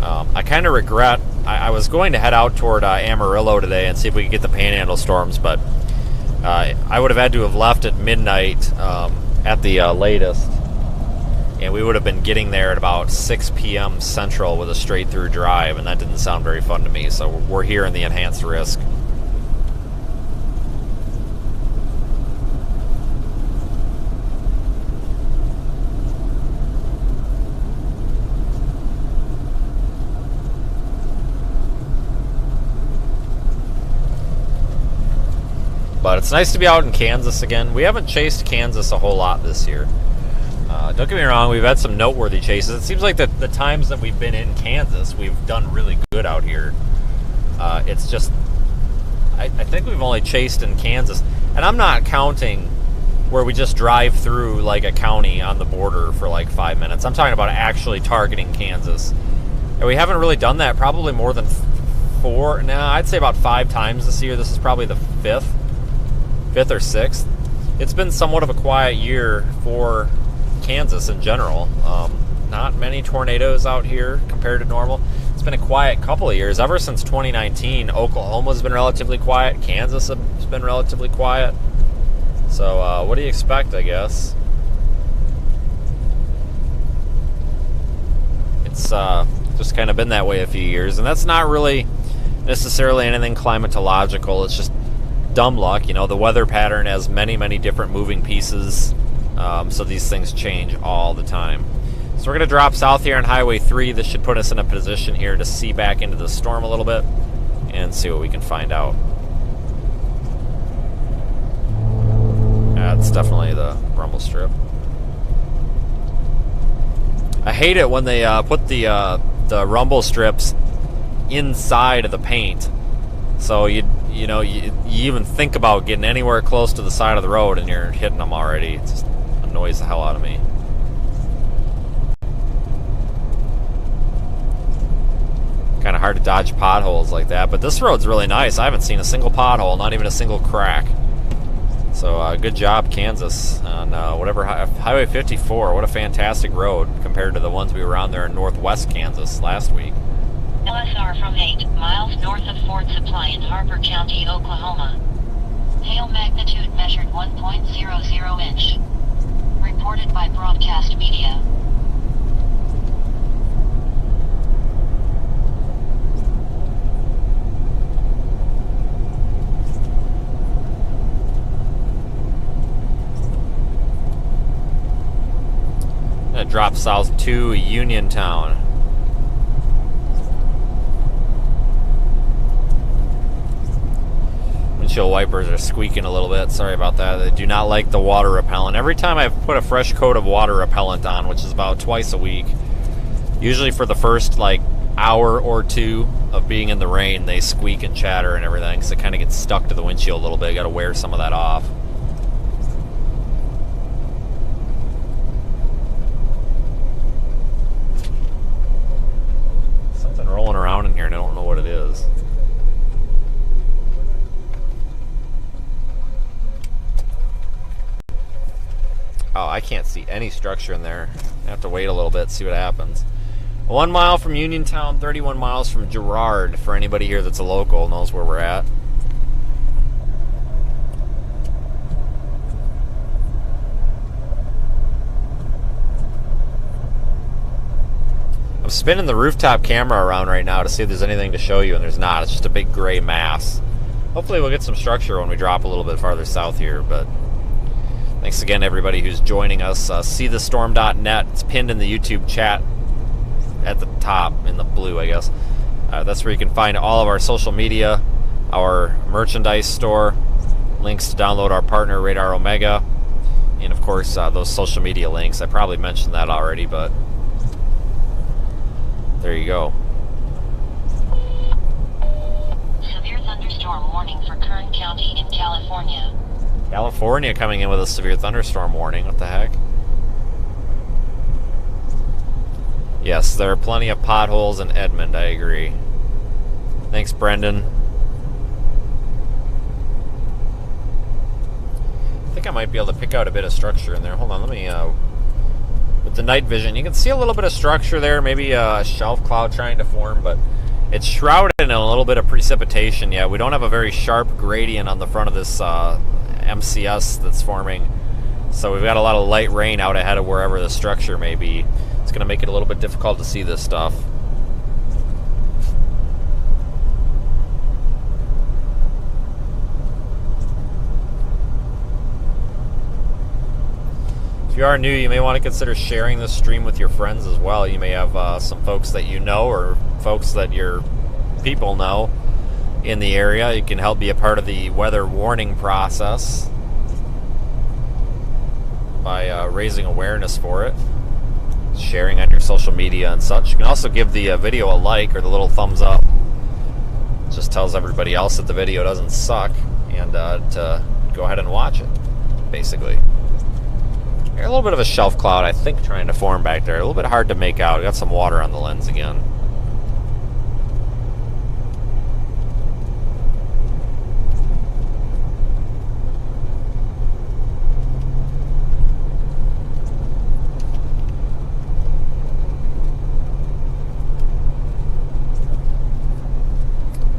I kind of regret, I was going to head out toward Amarillo today and see if we could get the Panhandle storms, but I would have had to have left at midnight at the latest, and we would have been getting there at about 6 p.m. Central with a straight-through drive, and that didn't sound very fun to me, so we're here in the enhanced risk. But it's nice to be out in Kansas again. We haven't chased Kansas a whole lot this year. Don't get me wrong, we've had some noteworthy chases. It seems like the times that we've been in Kansas, we've done really good out here. It's just, I think we've only chased in Kansas. And I'm not counting where we just drive through like a county on the border for like 5 minutes. I'm talking about actually targeting Kansas. And we haven't really done that probably more than I'd say about 5 times this year. This is probably the fifth or sixth. It's been somewhat of a quiet year for Kansas in general. Not many tornadoes out here compared to normal. It's been a quiet couple of years. Ever since 2019, Oklahoma's been relatively quiet. Kansas has been relatively quiet. So what do you expect, I guess? It's just kind of been that way a few years, and that's not really necessarily anything climatological. It's just dumb luck. You know, the weather pattern has many different moving pieces, so these things change all the time. So we're going to drop south here on Highway 3. This should put us in a position here to see back into the storm a little bit and see what we can find out. That's definitely the rumble strip. I hate it when they put the rumble strips inside of the paint. So you even think about getting anywhere close to the side of the road and you're hitting them already. It just annoys the hell out of me. Kind of hard to dodge potholes like that, but this road's really nice. I haven't seen a single pothole, not even a single crack. So good job, Kansas, on whatever Highway 54. What a fantastic road compared to the ones we were on there in northwest Kansas last week. LSR from 8 miles north of Fort Supply in Harper County, Oklahoma. Hail magnitude measured 1.00 inch. Reported by broadcast media. Gonna drop south to Uniontown. windshield wipers are squeaking a little bit. Sorry about that. They do not like the water repellent. Every time I've put a fresh coat of water repellent on, which is about twice a week, usually for the first like hour or two of being in the rain, they squeak and chatter and everything, so it kind of gets stuck to the windshield a little bit. Got to wear some of that off. Something rolling around in here and I don't know what it is. Oh, I can't see any structure in there. I have to wait a little bit, see what happens. 1 mile from Uniontown, 31 miles from Girard. For anybody here that's a local, knows where we're at. I'm spinning the rooftop camera around right now to see if there's anything to show you, and there's not. It's just a big gray mass. Hopefully we'll get some structure when we drop a little bit farther south here, but thanks again everybody who's joining us. SeeTheStorm.net. It's pinned in the YouTube chat at the top in the blue, I guess. That's where you can find all of our social media, our merchandise store, links to download our partner Radar Omega, and of course those social media links. I probably mentioned that already, but there you go. Severe thunderstorm warning for Kern County in California. California coming in with a severe thunderstorm warning. What the heck? Yes, there are plenty of potholes in Edmond, I agree. Thanks, Brendan. I think I might be able to pick out a bit of structure in there. Hold on, let me, with the night vision, you can see a little bit of structure there, maybe a shelf cloud trying to form, but it's shrouded in a little bit of precipitation. Yeah, we don't have a very sharp gradient on the front of this MCS that's forming, so we've got a lot of light rain out ahead of wherever the structure may be. It's going to make it a little bit difficult to see this stuff. If you are new, you may want to consider sharing this stream with your friends as well. You may have some folks that you know or folks that your people know in the area. You can help be a part of the weather warning process by raising awareness for it, sharing on your social media and such. You can also give the video a like or the little thumbs up. It just tells everybody else that the video doesn't suck and to go ahead and watch it, basically. A little bit of a shelf cloud, I think, trying to form back there. A little bit hard to make out. Got some water on the lens again.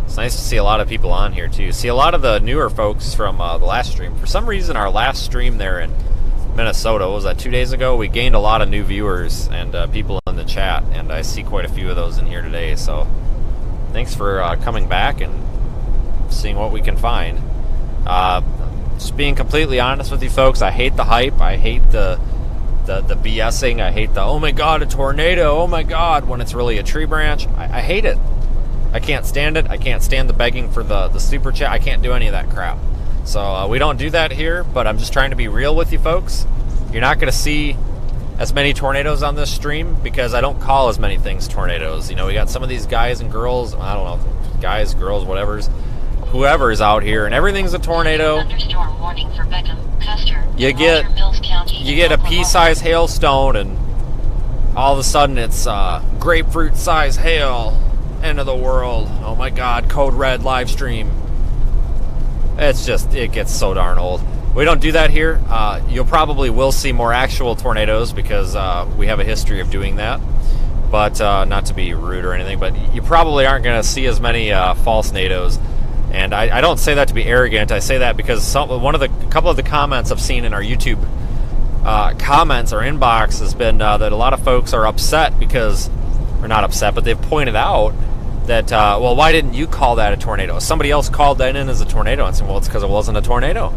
It's nice to see a lot of people on here too. See a lot of the newer folks from the last stream. For some reason, our last stream there in Minnesota, what was that, 2 days ago? We gained a lot of new viewers and people in the chat, and I see quite a few of those in here today. So thanks for coming back and seeing what we can find. Just being completely honest with you folks, I hate the hype. I hate the BSing. I hate the, oh my god, a tornado, oh my god, when it's really a tree branch. I hate it. I can't stand it. I can't stand the begging for the super chat. I can't do any of that crap. So we don't do that here, but I'm just trying to be real with you folks. You're not going to see as many tornadoes on this stream because I don't call as many things tornadoes. You know, we got some of these guys and girls, I don't know, guys, girls, whoever's out here, and everything's a tornado. Thunderstorm warning for Beckham, Custer, You get a pea-sized hailstone, and all of a sudden it's grapefruit-sized hail. End of the world. Oh my god, code red live stream. It's just, it gets so darn old. We don't do that here. You'll probably will see more actual tornadoes because we have a history of doing that. But not to be rude or anything, but you probably aren't going to see as many false nados. And I don't say that to be arrogant. I say that because a couple of the comments I've seen in our YouTube comments or inbox has been that a lot of folks are upset because, or not upset, but they've pointed out that, well, why didn't you call that a tornado? Somebody else called that in as a tornado and said, well, it's because it wasn't a tornado.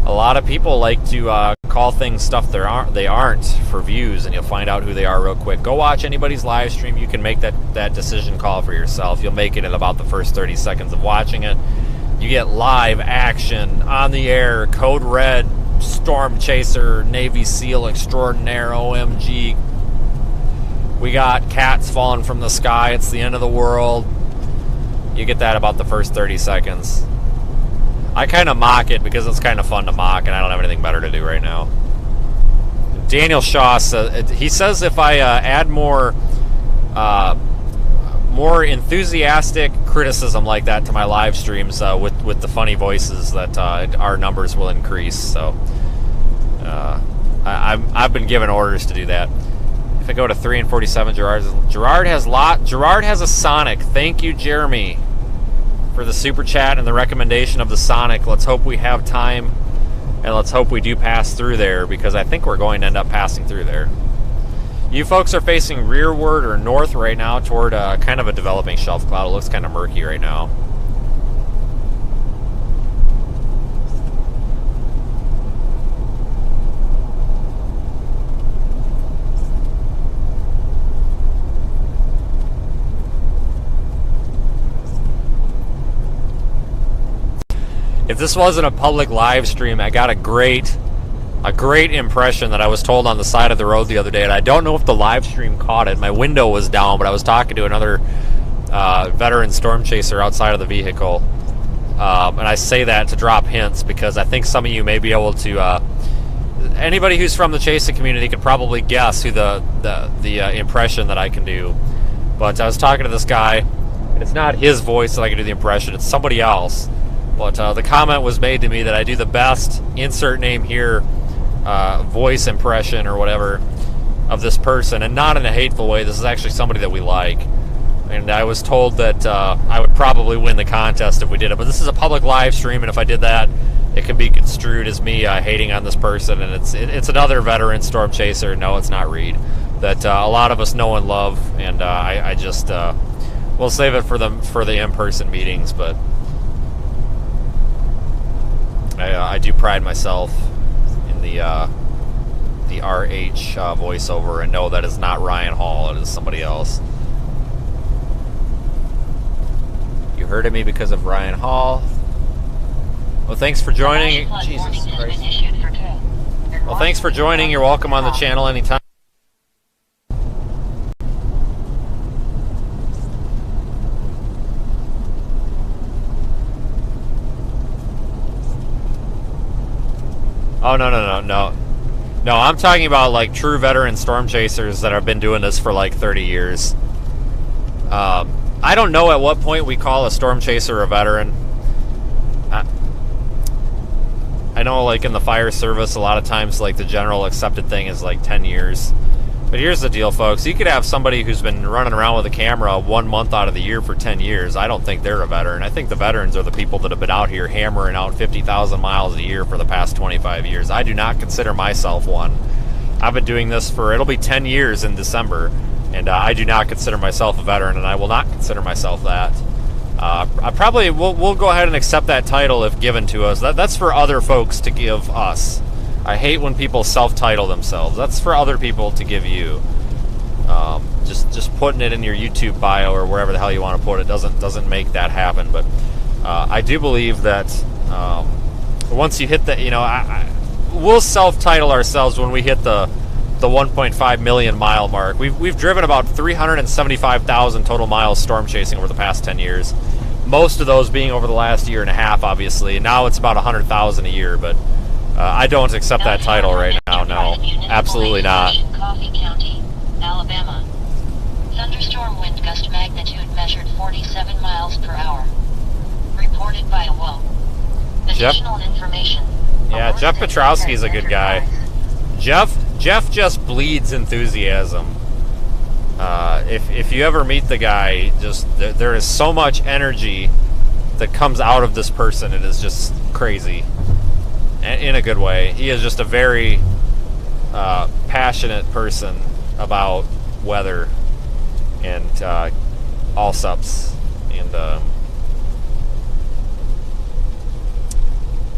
A lot of people like to call things stuff they aren't for views, and you'll find out who they are real quick. Go watch anybody's live stream. You can make that decision call for yourself. You'll make it in about the first 30 seconds of watching it. You get live action on the air, Code Red, Storm Chaser, Navy SEAL Extraordinaire, OMG. We got cats falling from the sky, it's the end of the world. You get that about the first 30 seconds. I kind of mock it because it's kind of fun to mock, and I don't have anything better to do right now. Daniel Shaw says, he says if I add more enthusiastic criticism like that to my live streams with the funny voices, that our numbers will increase. So I've been given orders to do that. If I go to 3 and 47, Gerard has a Sonic. Thank you, Jeremy, for the super chat and the recommendation of the Sonic. Let's hope we have time, and let's hope we do pass through there, because I think we're going to end up passing through there. You folks are facing rearward or north right now toward kind of a developing shelf cloud. It looks kind of murky right now. If this wasn't a public live stream, I got a great impression that I was told on the side of the road the other day, and I don't know if the live stream caught it. My window was down, but I was talking to another veteran storm chaser outside of the vehicle, and I say that to drop hints because I think some of you may be able to. Anybody who's from the chasing community could probably guess who the impression that I can do. But I was talking to this guy, and it's not his voice that I can do the impression; it's somebody else. But the comment was made to me that I do the best insert name here voice impression or whatever of this person, and not in a hateful way. This is actually somebody that we like, and I was told that I would probably win the contest if we did it. But this is a public live stream, and if I did that, it can be construed as me hating on this person, and it's another veteran storm chaser. No, it's not Reed, that a lot of us know and love, and I just we'll save it for the in-person meetings. But I do pride myself in the RH voiceover, and know that it's not Ryan Hall, it is somebody else. You heard of me because of Ryan Hall. Well, thanks for joining. Jesus Christ. Well, thanks for joining. You're welcome on the channel anytime. Oh, no. No, I'm talking about like true veteran storm chasers that have been doing this for like 30 years. I don't know at what point we call a storm chaser a veteran. I know like in the fire service, a lot of times like the general accepted thing is like 10 years. But here's the deal, folks. You could have somebody who's been running around with a camera 1 month out of the year for 10 years. I don't think they're a veteran. I think the veterans are the people that have been out here hammering out 50,000 miles a year for the past 25 years. I do not consider myself one. I've been doing this for, it'll be 10 years in December, and I do not consider myself a veteran, and I will not consider myself that. I probably, we'll go ahead and accept that title if given to us. That's for other folks to give us. I hate when people self-title themselves. That's for other people to give you. Just putting it in your YouTube bio or wherever the hell you want to put it doesn't make that happen. But I do believe that once you hit the, we'll self-title ourselves when we hit the 1.5 million mile mark. We've driven about 375,000 total miles storm chasing over the past 10 years. Most of those being over the last year and a half, obviously. Now it's about 100,000 a year, but I don't accept that title right now. No, absolutely not. Coffee County, Alabama. Thunderstorm wind gust magnitude measured 47 miles per hour. Reported by a WO. Additional information. Yeah, Jeff Petrowski's a good guy. Jeff just bleeds enthusiasm. If you ever meet the guy, just there is so much energy that comes out of this person. It is just crazy, in a good way. He is just a very passionate person about weather and all subs and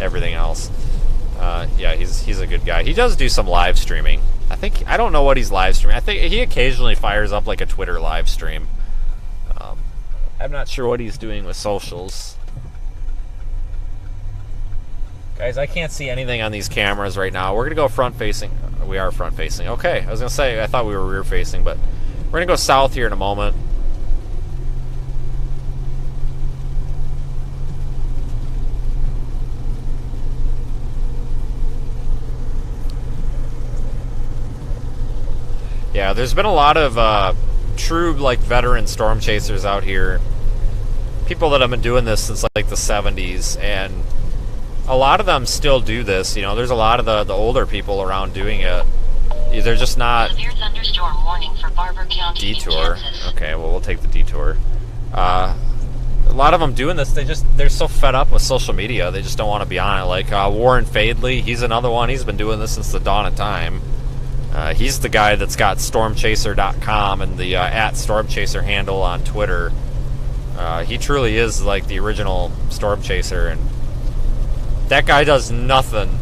everything else. Yeah, he's a good guy. He does do some live streaming. I don't know what he's live streaming. I think he occasionally fires up like a Twitter live stream. I'm not sure what he's doing with socials. Guys, I can't see anything on these cameras right now. We're going to go front-facing. We are front-facing. Okay, I was going to say, I thought we were rear-facing, but we're going to go south here in a moment. Yeah, there's been a lot of true, like, veteran storm chasers out here. People that have been doing this since, like, the 70s, and a lot of them still do this. You know, there's a lot of the older people around doing it. They're just not... Severe thunderstorm warning for Barber County, Detour. Kansas. Okay, well, we'll take the detour. A lot of them doing this, they're so fed up with social media, they just don't want to be on it. Like Warren Fadley, he's another one. He's been doing this since the dawn of time. He's the guy that's got stormchaser.com and the @stormchaser handle on Twitter. He truly is like the original storm chaser, and that guy does nothing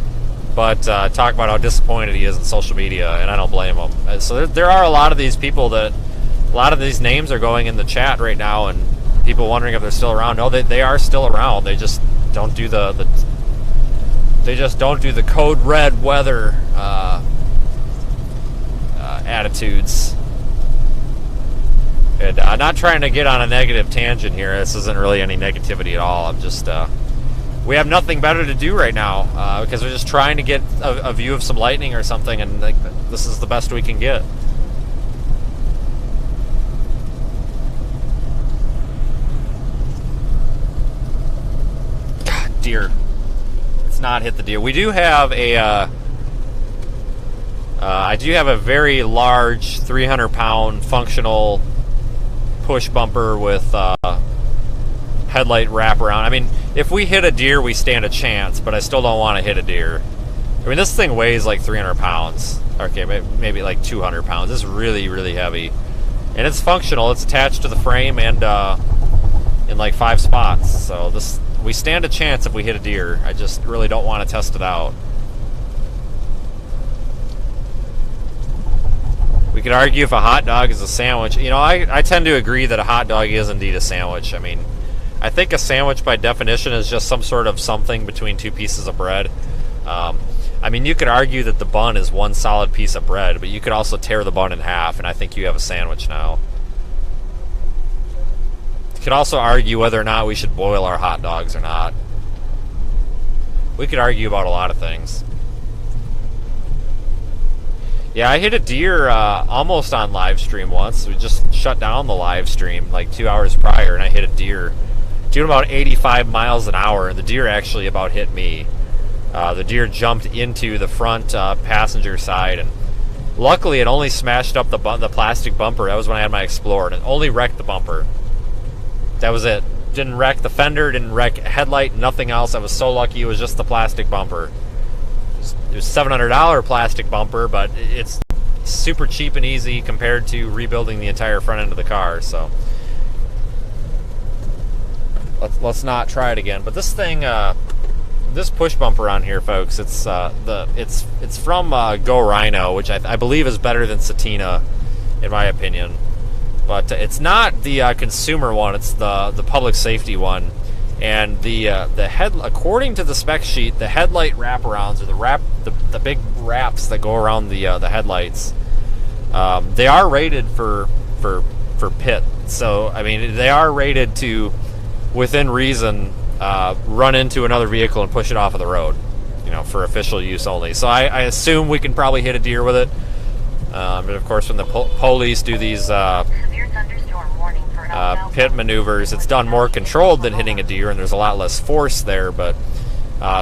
but talk about how disappointed he is in social media, and I don't blame him. So there are a lot of these people that, a lot of these names are going in the chat right now, and people wondering if they're still around. No, they are still around. They just don't do they just don't do the code red weather attitudes. And I'm not trying to get on a negative tangent here. This isn't really any negativity at all. I'm just we have nothing better to do right now because we're just trying to get a view of some lightning or something, and like, this is the best we can get. God, deer. It's not hit the deer. We do have a I do have a very large 300-pound functional push bumper with headlight wraparound. I mean, if we hit a deer, we stand a chance, but I still don't want to hit a deer. I mean, this thing weighs like 300 pounds. Okay, maybe like 200 pounds. It's really, really heavy. And it's functional. It's attached to the frame and in like 5 spots. So we stand a chance if we hit a deer. I just really don't want to test it out. We could argue if a hot dog is a sandwich. You know, I tend to agree that a hot dog is indeed a sandwich. I mean, I think a sandwich by definition is just some sort of something between 2 pieces of bread. I mean, you could argue that the bun is one solid piece of bread, but you could also tear the bun in half, and I think you have a sandwich now. You could also argue whether or not we should boil our hot dogs or not. We could argue about a lot of things. Yeah, I hit a deer almost on live stream once. We just shut down the live stream like 2 hours prior, and I hit a deer doing about 85 miles an hour, and the deer actually about hit me. The deer jumped into the front passenger side, and luckily it only smashed up the plastic bumper. That was when I had my Explorer, and it only wrecked the bumper. That was it. Didn't wreck the fender, didn't wreck headlight, nothing else. I was so lucky it was just the plastic bumper. It was $700 plastic bumper, but it's super cheap and easy compared to rebuilding the entire front end of the car. So let's not try it again. But this thing, this push bumper on here, folks, it's from Go Rhino, which I believe is better than Satina, in my opinion. But it's not the consumer one; it's the public safety one. And the according to the spec sheet, the headlight wraparounds, or the big wraps that go around the headlights, they are rated for pit. So I mean, they are rated to, within reason, run into another vehicle and push it off of the road, you know, for official use only. So I assume we can probably hit a deer with it. But of course, when the police do these pit maneuvers, it's done more controlled than hitting a deer, and there's a lot less force there. But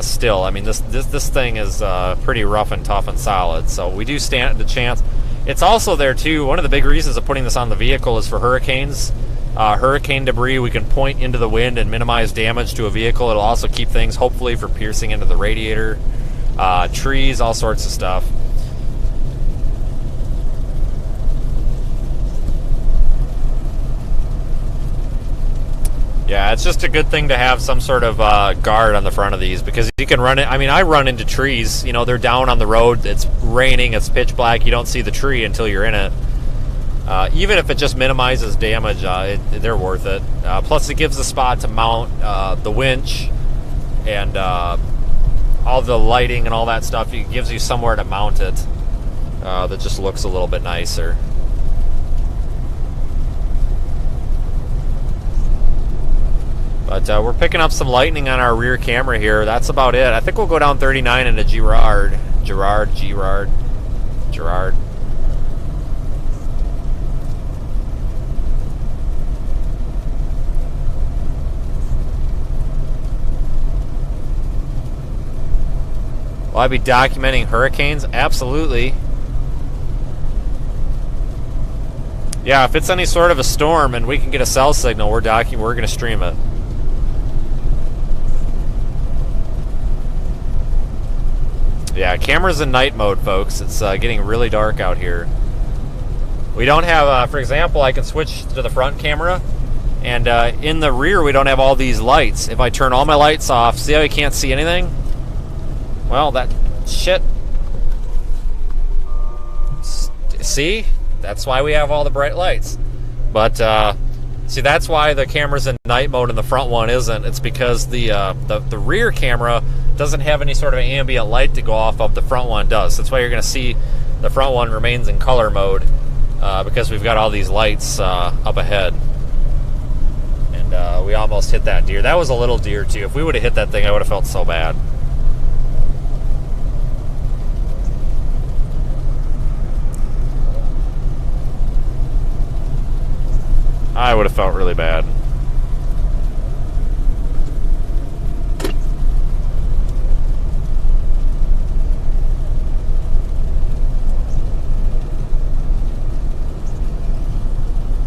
still, I mean, this thing is pretty rough and tough and solid. So we do stand the chance. It's also there too. One of the big reasons of putting this on the vehicle is for hurricanes. Hurricane debris, we can point into the wind and minimize damage to a vehicle. It'll also keep things, hopefully, from piercing into the radiator, trees, all sorts of stuff. Yeah, it's just a good thing to have some sort of guard on the front of these, because you can run it. I mean, I run into trees. You know, they're down on the road. It's raining. It's pitch black. You don't see the tree until you're in it. Even if it just minimizes damage, they're worth it. Plus, it gives a spot to mount the winch and all the lighting and all that stuff, it gives you somewhere to mount it that just looks a little bit nicer. But we're picking up some lightning on our rear camera here. That's about it. I think we'll go down 39 into Girard. Will I be documenting hurricanes? Absolutely. Yeah, if it's any sort of a storm and we can get a cell signal, we're going to stream it. Yeah, camera's in night mode, folks. It's getting really dark out here. We don't have, for example, I can switch to the front camera, and in the rear we don't have all these lights. If I turn all my lights off, see how you can't see anything? Well, that shit. See? That's why we have all the bright lights. But, see, that's why the camera's in night mode and the front one isn't. It's because the rear camera doesn't have any sort of ambient light to go off of. The front one does. That's why you're going to see the front one remains in color mode, because we've got all these lights up ahead. And we almost hit that deer. That was a little deer, too. If we would have hit that thing, I would have felt so bad. I would have felt really bad.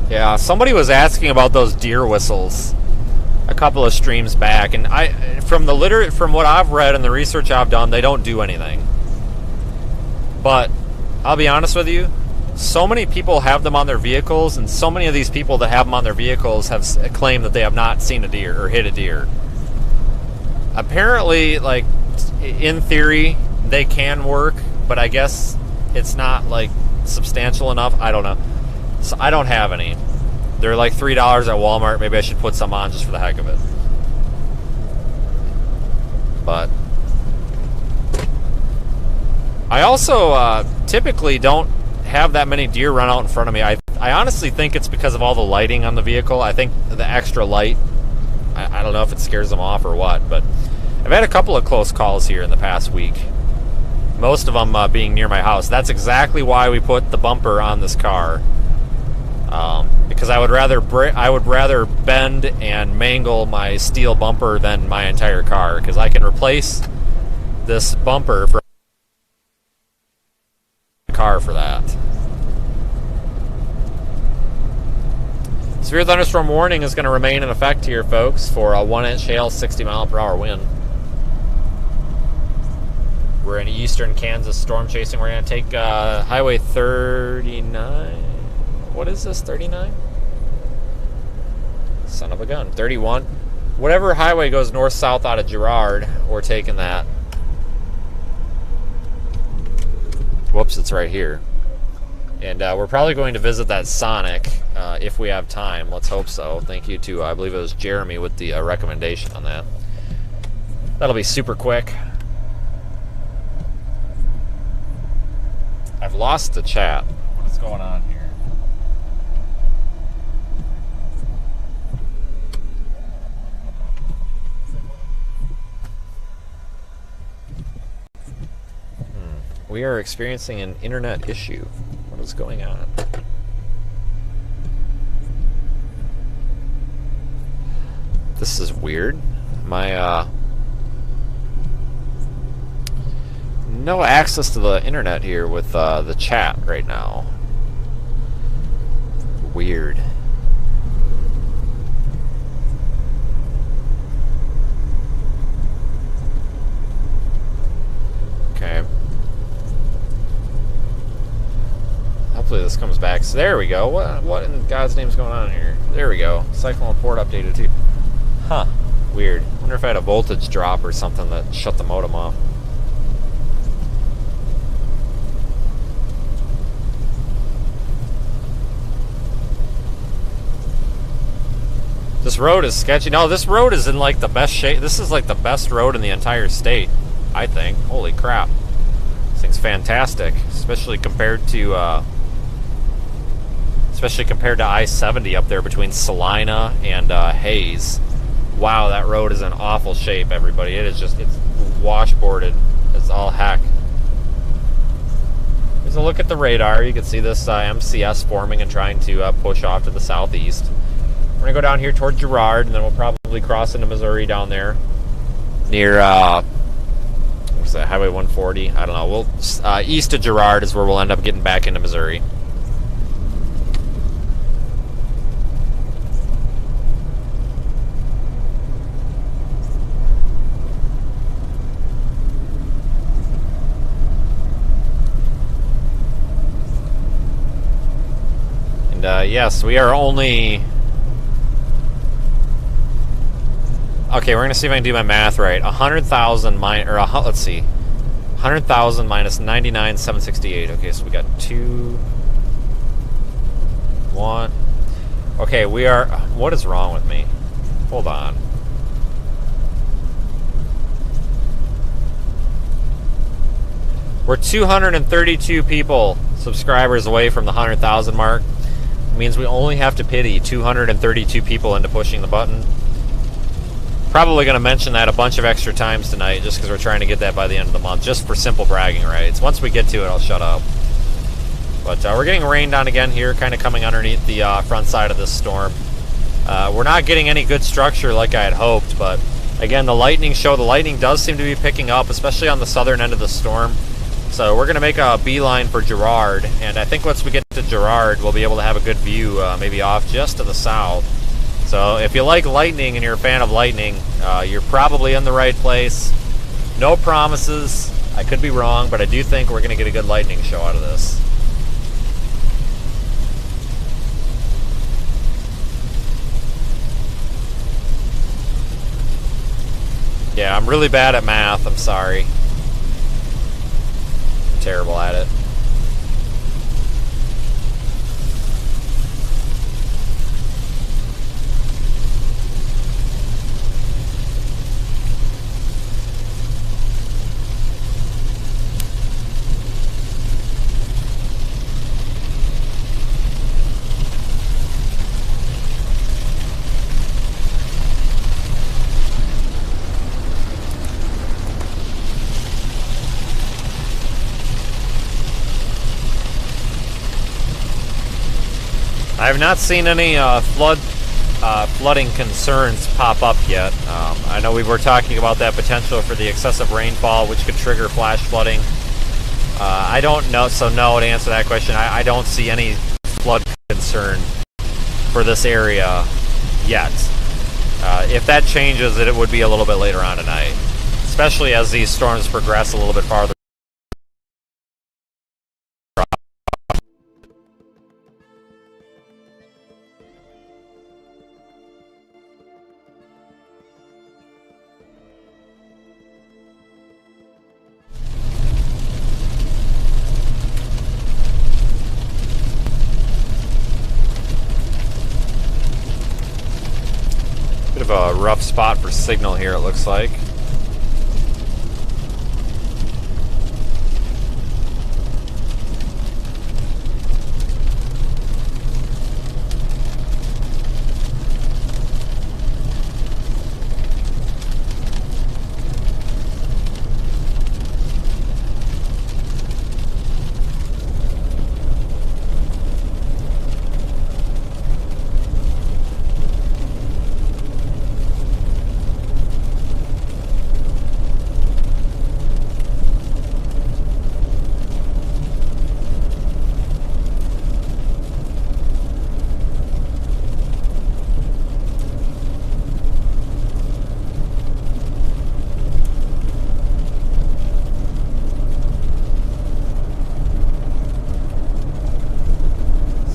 Yeah, somebody was asking about those deer whistles a couple of streams back, and from what I've read and the research I've done, they don't do anything. But I'll be honest with you, so many people have them on their vehicles, and so many of these people that have them on their vehicles have claimed that they have not seen a deer or hit a deer. Apparently, like, in theory, they can work, but I guess it's not, like, substantial enough. I don't know. So I don't have any. They're like $3 at Walmart. Maybe I should put some on just for the heck of it. But I also typically don't have that many deer run out in front of me. I honestly think it's because of all the lighting on the vehicle. I think the extra light, I don't know if it scares them off or what, but I've had a couple of close calls here in the past week. Most of them being near my house. That's exactly why we put the bumper on this car. Because I would rather bend and mangle my steel bumper than my entire car, because I can replace this bumper for a car for that. Severe thunderstorm warning is going to remain in effect here, folks, for a 1-inch hail, 60-mile-per-hour wind. We're in eastern Kansas storm chasing. We're going to take Highway 39. What is this, 39? Son of a gun. 31. Whatever highway goes north-south out of Girard, we're taking that. Whoops, it's right here. And we're probably going to visit that Sonic if we have time. Let's hope so. Thank you to, I believe it was Jeremy with the recommendation on that. That'll be super quick. I've lost the chat. What is going on here? We are experiencing an internet issue. What is going on? This is weird. My, no access to the internet here with the chat right now. Weird. Okay. Hopefully this comes back. So there we go. What in God's name is going on here? There we go. Cyclone port updated too. Huh. Weird. Wonder if I had a voltage drop or something that shut the modem off. This road is sketchy. No, this road is in like the best shape. This is like the best road in the entire state. I think. Holy crap. This thing's fantastic, especially compared to I-70 up there between Salina and Hayes. Wow, that road is in awful shape, everybody. It's washboarded as all heck. Here's a look at the radar. You can see this MCS forming and trying to push off to the southeast. We're going to go down here toward Girard, and then we'll probably cross into Missouri down there near, what's that, Highway 140? I don't know. East of Girard is where we'll end up getting back into Missouri. Yes, we are only... Okay, we're going to see if I can do my math right. 100,000 minus... let's see. 100,000 minus 99,768. Okay, so we got 2... 1... Okay, we are... What is wrong with me? Hold on. We're 232 people, subscribers away from the 100,000 mark. Means we only have to pity 232 people into pushing the button. Probably going to mention that a bunch of extra times tonight just because we're trying to get that by the end of the month, just for simple bragging rights. Once we get to it, I'll shut up. But we're getting rained on again here, kind of coming underneath the front side of this storm. We're not getting any good structure like I had hoped, but again, the lightning does seem to be picking up, especially on the southern end of the storm. So we're going to make a beeline for Girard, and I think once we get to Girard, we'll be able to have a good view, maybe off just to the south. So if you like lightning and you're a fan of lightning, you're probably in the right place. No promises. I could be wrong, but I do think we're going to get a good lightning show out of this. Yeah, I'm really bad at math. I'm sorry. Terrible at it. I have not seen any flooding concerns pop up yet. I know we were talking about that potential for the excessive rainfall, which could trigger flash flooding. I don't know, so no, to answer that question, I don't see any flood concern for this area yet. If that changes, it would be a little bit later on tonight, especially as these storms progress a little bit farther. Bit of a rough spot for signal here, it looks like.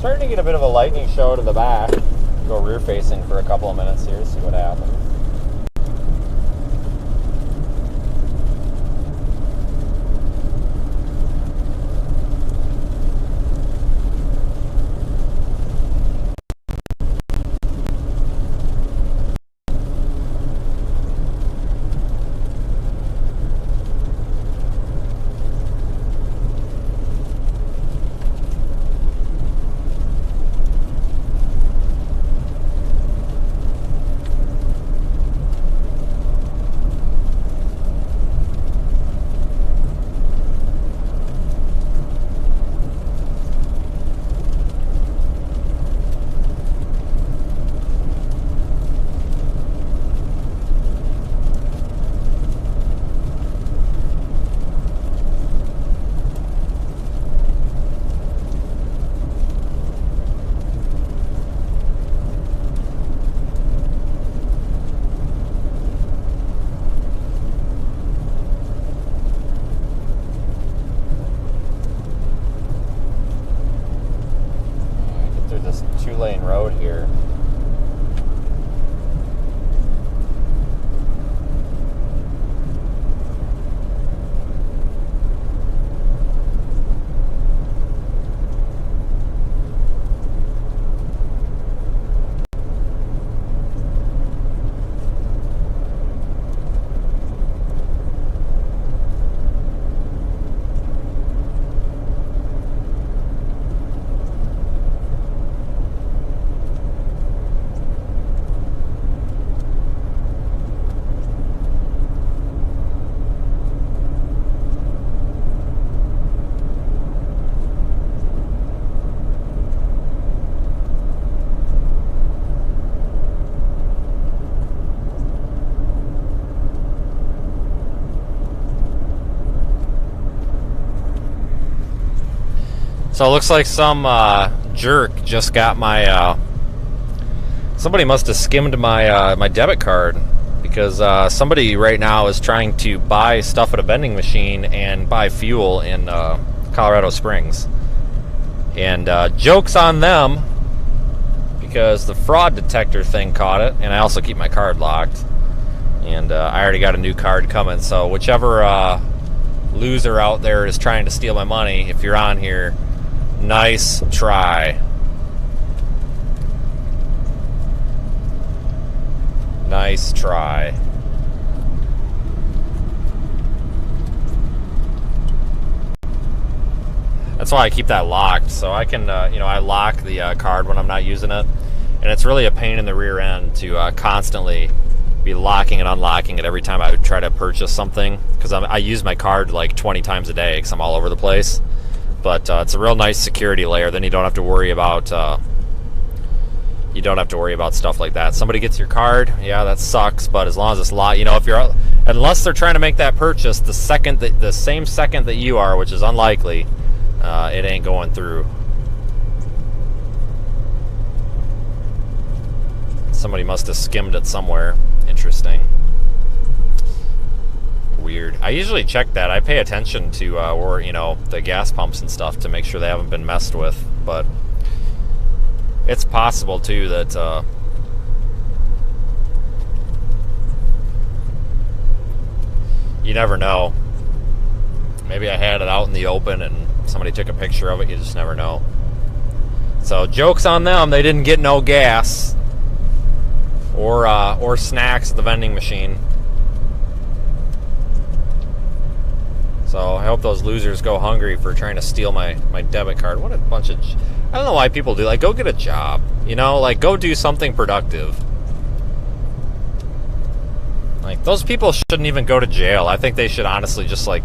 Starting to get a bit of a lightning show to the back. Go rear facing for a couple of minutes here, see what happens. lane road here. So it looks like some jerk just got my. Somebody must have skimmed my my debit card, because somebody right now is trying to buy stuff at a vending machine and buy fuel in Colorado Springs. And joke's on them, because the fraud detector thing caught it, and I also keep my card locked. And I already got a new card coming, so whichever loser out there is trying to steal my money, if you're on here, nice try. Nice try. That's why I keep that locked, so I can, I lock the card when I'm not using it, and it's really a pain in the rear end to constantly be locking and unlocking it every time I would try to purchase something, because I use my card like 20 times a day because I'm all over the place. But it's a real nice security layer. Then you don't have to worry about stuff like that. Somebody gets your card, yeah, that sucks. But as long as it's locked, if you're, unless they're trying to make that purchase the same second that you are, which is unlikely, it ain't going through. Somebody must have skimmed it somewhere. Interesting. Weird. I usually check that. I pay attention to where, the gas pumps and stuff to make sure they haven't been messed with. But it's possible too that you never know. Maybe I had it out in the open and somebody took a picture of it. You just never know. So joke's on them. They didn't get no gas or snacks at the vending machine. So I hope those losers go hungry for trying to steal my debit card. What a bunch of... I don't know why people do. Like, go get a job. Like, go do something productive. Like, those people shouldn't even go to jail. I think they should honestly just, like,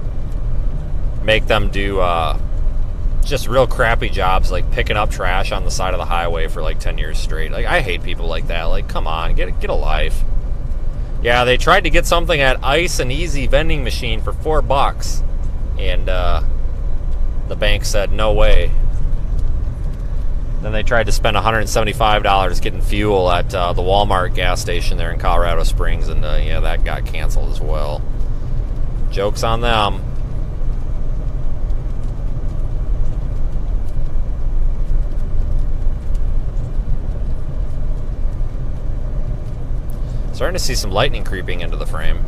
make them do just real crappy jobs, like picking up trash on the side of the highway for, like, 10 years straight. Like, I hate people like that. Like, come on, get a life. Yeah, they tried to get something at Ice and Easy vending machine for $4. And the bank said, no way. Then they tried to spend $175 getting fuel at the Walmart gas station there in Colorado Springs, and yeah, that got canceled as well. Joke's on them. Starting to see some lightning creeping into the frame.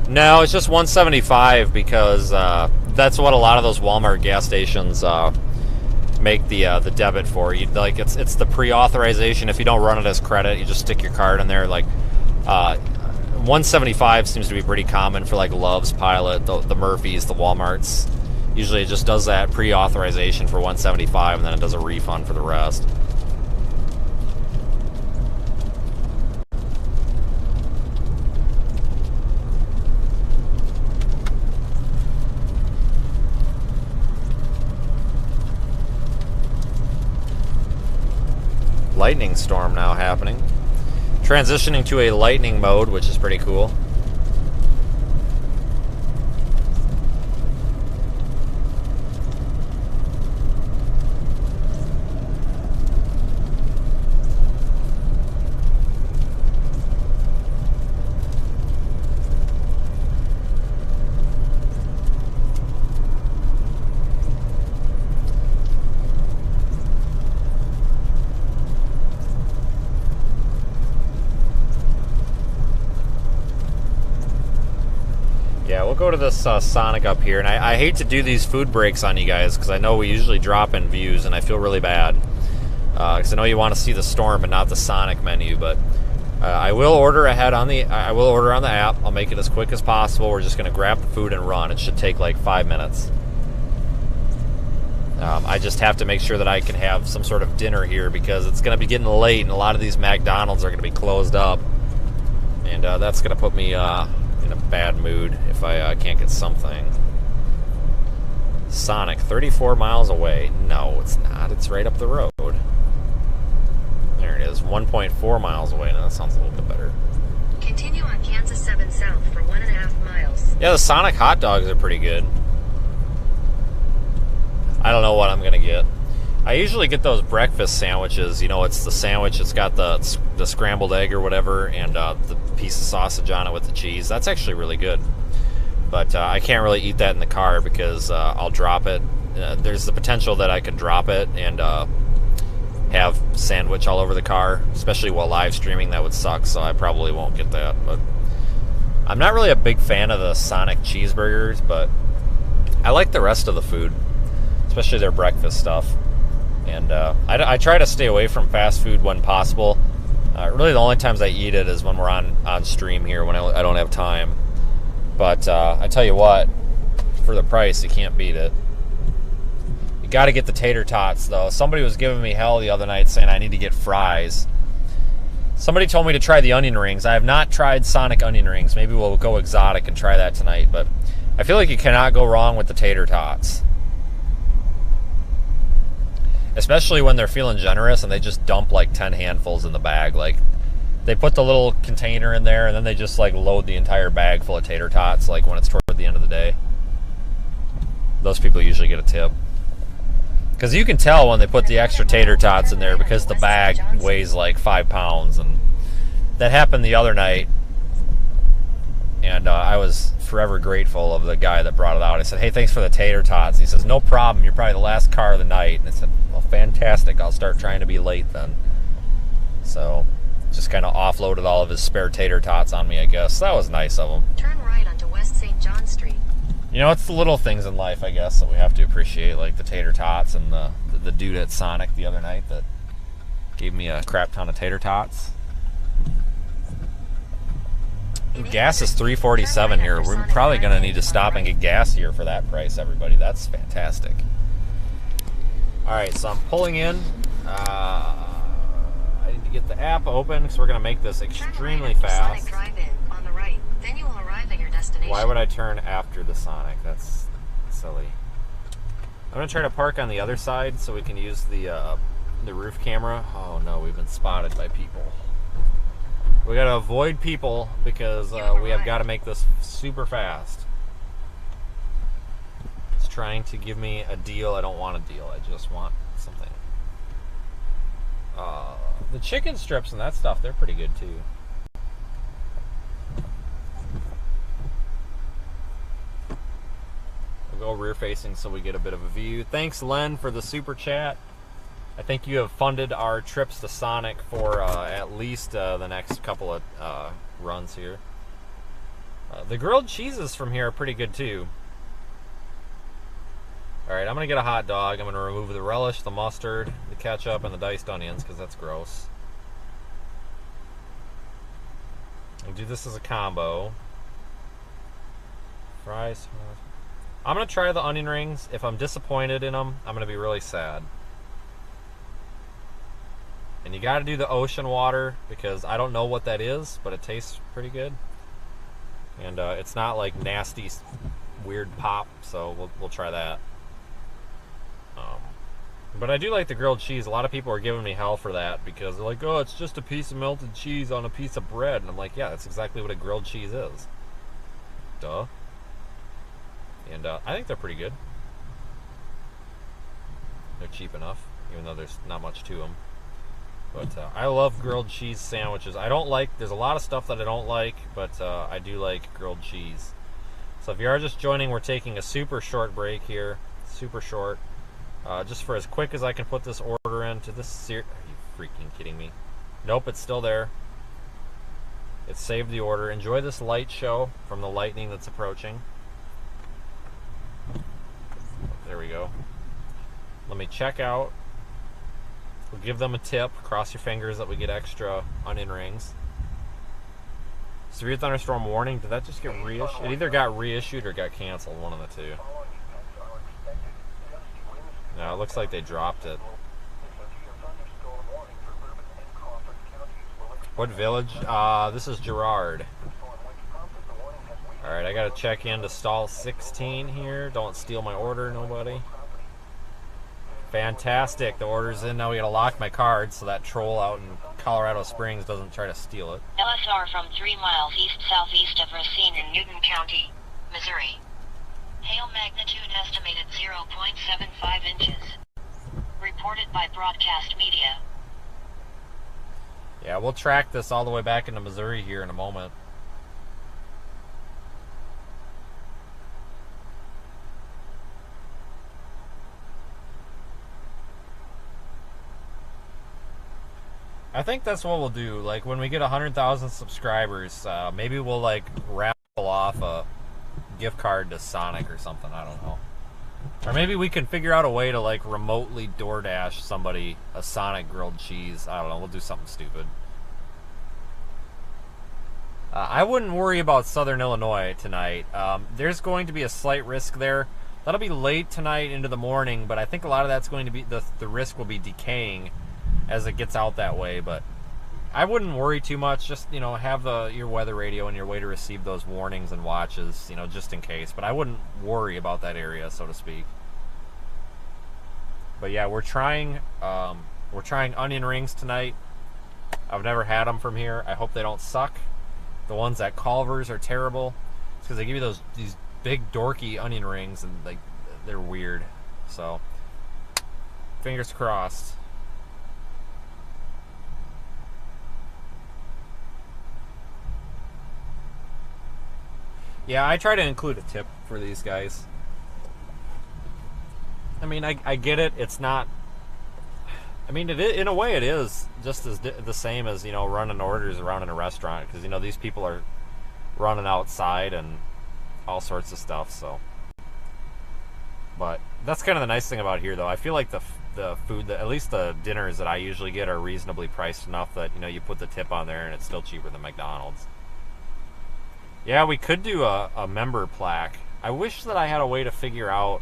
No, it's just 175 because that's what a lot of those Walmart gas stations make the debit for. It's the pre-authorization. If you don't run it as credit, you just stick your card in there. Like 175 seems to be pretty common for like Love's, Pilot, the Murphys, the Walmarts. Usually it just does that pre-authorization for 175 and then it does a refund for the rest. Lightning storm now happening. Transitioning to a lightning mode, which is pretty cool. go to this Sonic up here, and I hate to do these food breaks on you guys because I know we usually drop in views, and I feel really bad because I know you want to see the storm and not the Sonic menu. But I will order ahead on the app. I'll make it as quick as possible. We're just going to grab the food and run. It should take like 5 minutes. I just have to make sure that I can have some sort of dinner here because it's going to be getting late, and a lot of these McDonald's are going to be closed up, and that's going to put me in a bad mood if I can't get something. Sonic, 34 miles away. No, it's not. It's right up the road. There it is, 1.4 miles away. Now that sounds a little bit better. Continue on Kansas 7 South for 1.5 miles. Yeah, the Sonic hot dogs are pretty good. I don't know what I'm going to get. I usually get those breakfast sandwiches. You know, it's the sandwich. It's got the scrambled egg or whatever, and the piece of sausage on it with the cheese. That's actually really good. But I can't really eat that in the car because I'll drop it. There's the potential that I could drop it and have sandwich all over the car, especially while live streaming. That would suck, so I probably won't get that. But I'm not really a big fan of the Sonic cheeseburgers, but I like the rest of the food, especially their breakfast stuff. And I try to stay away from fast food when possible. Really, the only times I eat it is when we're on stream here, when I don't have time. But I tell you what, for the price, you can't beat it. You got to get the tater tots, though. Somebody was giving me hell the other night saying I need to get fries. Somebody told me to try the onion rings. I have not tried Sonic onion rings. Maybe we'll go exotic and try that tonight. But I feel like you cannot go wrong with the tater tots. Especially when they're feeling generous and they just dump like 10 handfuls in the bag. Like, they put the little container in there and then they just like load the entire bag full of tater tots, like when it's toward the end of the day. Those people usually get a tip. Because you can tell when they put the extra tater tots in there because the bag weighs like 5 pounds. And that happened the other night. And I was forever grateful of the guy that brought it out. I said, hey, thanks for the tater tots. He says, no problem. You're probably the last car of the night. And I said, well, fantastic. I'll start trying to be late then. So just kind of offloaded all of his spare tater tots on me, I guess. That was nice of him. Turn right onto West St. John Street. You know, it's the little things in life, I guess, that we have to appreciate, like the tater tots and the dude at Sonic the other night that gave me a crap ton of tater tots. Gas is $3.47 here. We're probably going to need to stop and get gas here for that price, everybody. That's fantastic. Alright, so I'm pulling in. I need to get the app open because we're going to make this extremely fast. On the right. Then you will arrive at your destination. Why would I turn after the Sonic? That's silly. I'm going to try to park on the other side so we can use the roof camera. Oh no, we've been spotted by people. We got to avoid people because we have got to make this super fast. It's trying to give me a deal. I don't want a deal. I just want something. The chicken strips and that stuff, they're pretty good too. We'll go rear facing so we get a bit of a view. Thanks, Len, for the super chat. I think you have funded our trips to Sonic for at least the next couple of runs here. The grilled cheeses from here are pretty good too. Alright, I'm going to get a hot dog. I'm going to remove the relish, the mustard, the ketchup, and the diced onions because that's gross. I'll do this as a combo. Fries. I'm going to try the onion rings. If I'm disappointed in them, I'm going to be really sad. And you got to do the ocean water because I don't know what that is, but it tastes pretty good. And it's not like nasty, weird pop, so we'll try that. But I do like the grilled cheese. A lot of people are giving me hell for that because they're like, oh, it's just a piece of melted cheese on a piece of bread. And I'm like, yeah, that's exactly what a grilled cheese is. Duh. And I think they're pretty good. They're cheap enough, even though there's not much to them. But I love grilled cheese sandwiches. There's a lot of stuff that I don't like, but I do like grilled cheese. So if you are just joining, we're taking a super short break here. Super short. Just for as quick as I can put this order into this Are you freaking kidding me? Nope, it's still there. It saved the order. Enjoy this light show from the lightning that's approaching. go. Let me check out. We'll give them a tip. Cross your fingers that we get extra onion rings. Severe thunderstorm warning. Did that just get reissued? It either got reissued or got canceled. One of the two. No, it looks like they dropped it. What village? This is Girard. Alright, I gotta check into stall 16 here. Don't steal my order, nobody. Fantastic, the order's in. Now we gotta lock my card so that troll out in Colorado Springs doesn't try to steal it. LSR from 3 miles east-southeast of Racine in Newton County, Missouri. Hail magnitude estimated 0.75 inches. Reported by broadcast media. Yeah, we'll track this all the way back into Missouri here in a moment. I think that's what we'll do. Like, when we get 100,000 subscribers, maybe we'll, like, raffle off a gift card to Sonic or something. I don't know. Or maybe we can figure out a way to, like, remotely DoorDash somebody a Sonic grilled cheese. I don't know. We'll do something stupid. I wouldn't worry about Southern Illinois tonight. There's going to be a slight risk there. That'll be late tonight into the morning, but I think a lot of that's going to be, the risk will be decaying as it gets out that way. But I wouldn't worry too much. Just, you know, have your weather radio in your way to receive those warnings and watches, you know, just in case. But I wouldn't worry about that area, so to speak. But yeah, we're trying onion rings tonight. I've never had them from here. I hope they don't suck. The ones at Culver's are terrible. It's because they give you these big dorky onion rings and like they're weird. So fingers crossed. Yeah, I try to include a tip for these guys. I mean, I get it. It's not. I mean, in a way, it is just as the same as, you know, running orders around in a restaurant, because, you know, these people are running outside and all sorts of stuff. So, but that's kind of the nice thing about here, though. I feel like the food, at least the dinners that I usually get, are reasonably priced enough that, you know, you put the tip on there and it's still cheaper than McDonald's. Yeah, we could do a member plaque. I wish that I had a way to figure out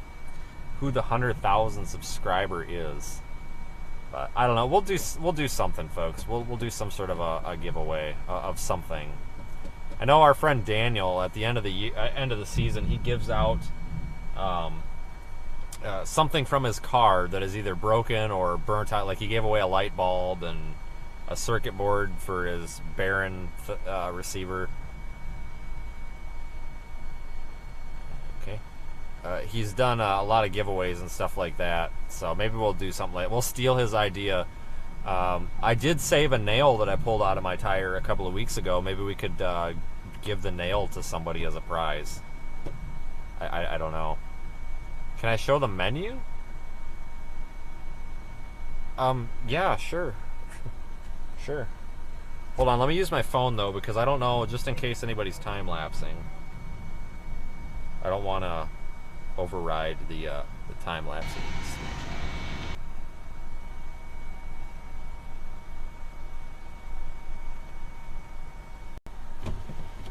who the 100,000 subscriber is. But I don't know. We'll do something, folks. We'll do some sort of a giveaway of something. I know our friend Daniel at the end of the season, he gives out something from his car that is either broken or burnt out. Like, he gave away a light bulb and a circuit board for his Baron receiver. He's done a lot of giveaways and stuff like that, so maybe we'll do something like that. We'll steal his idea. I did save a nail that I pulled out of my tire a couple of weeks ago. Maybe we could give the nail to somebody as a prize. I don't know. Can I show the menu? Yeah, sure. Sure. Hold on, let me use my phone, though, because I don't know, just in case anybody's time-lapsing. I don't want to override the time lapse.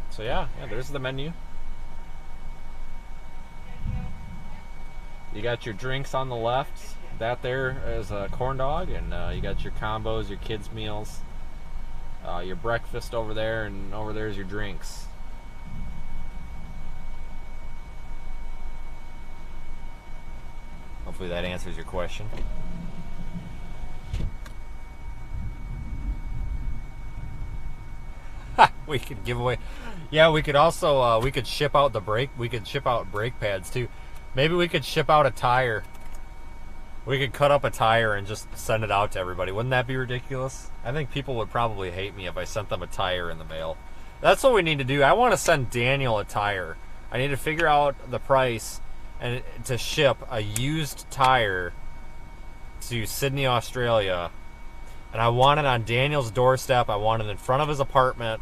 So yeah, there's the menu. You got your drinks on the left. That there is a corn dog, and you got your combos, your kids' meals, your breakfast over there, and over there is your drinks. Hopefully that answers your question. We could give away. Yeah, we could also we could ship out the brake. We could ship out brake pads too. Maybe we could ship out a tire. We could cut up a tire and just send it out to everybody. Wouldn't that be ridiculous? I think people would probably hate me if I sent them a tire in the mail. That's what we need to do. I want to send Daniel a tire. I need to figure out the price and to ship a used tire to Sydney, Australia. And I want it on Daniel's doorstep. I want it in front of his apartment.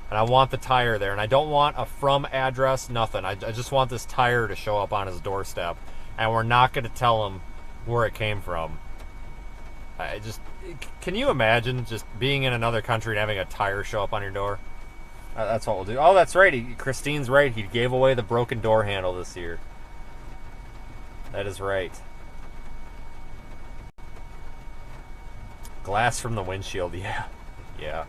And I want the tire there. And I don't want a from address, nothing. I just want this tire to show up on his doorstep. and we're not going to tell them where it came from. Can you imagine just being in another country and having a tire show up on your door? That's what we'll do. Oh, that's right. Christine's right. He gave away the broken door handle this year. That is right. Glass from the windshield. Yeah. Yeah.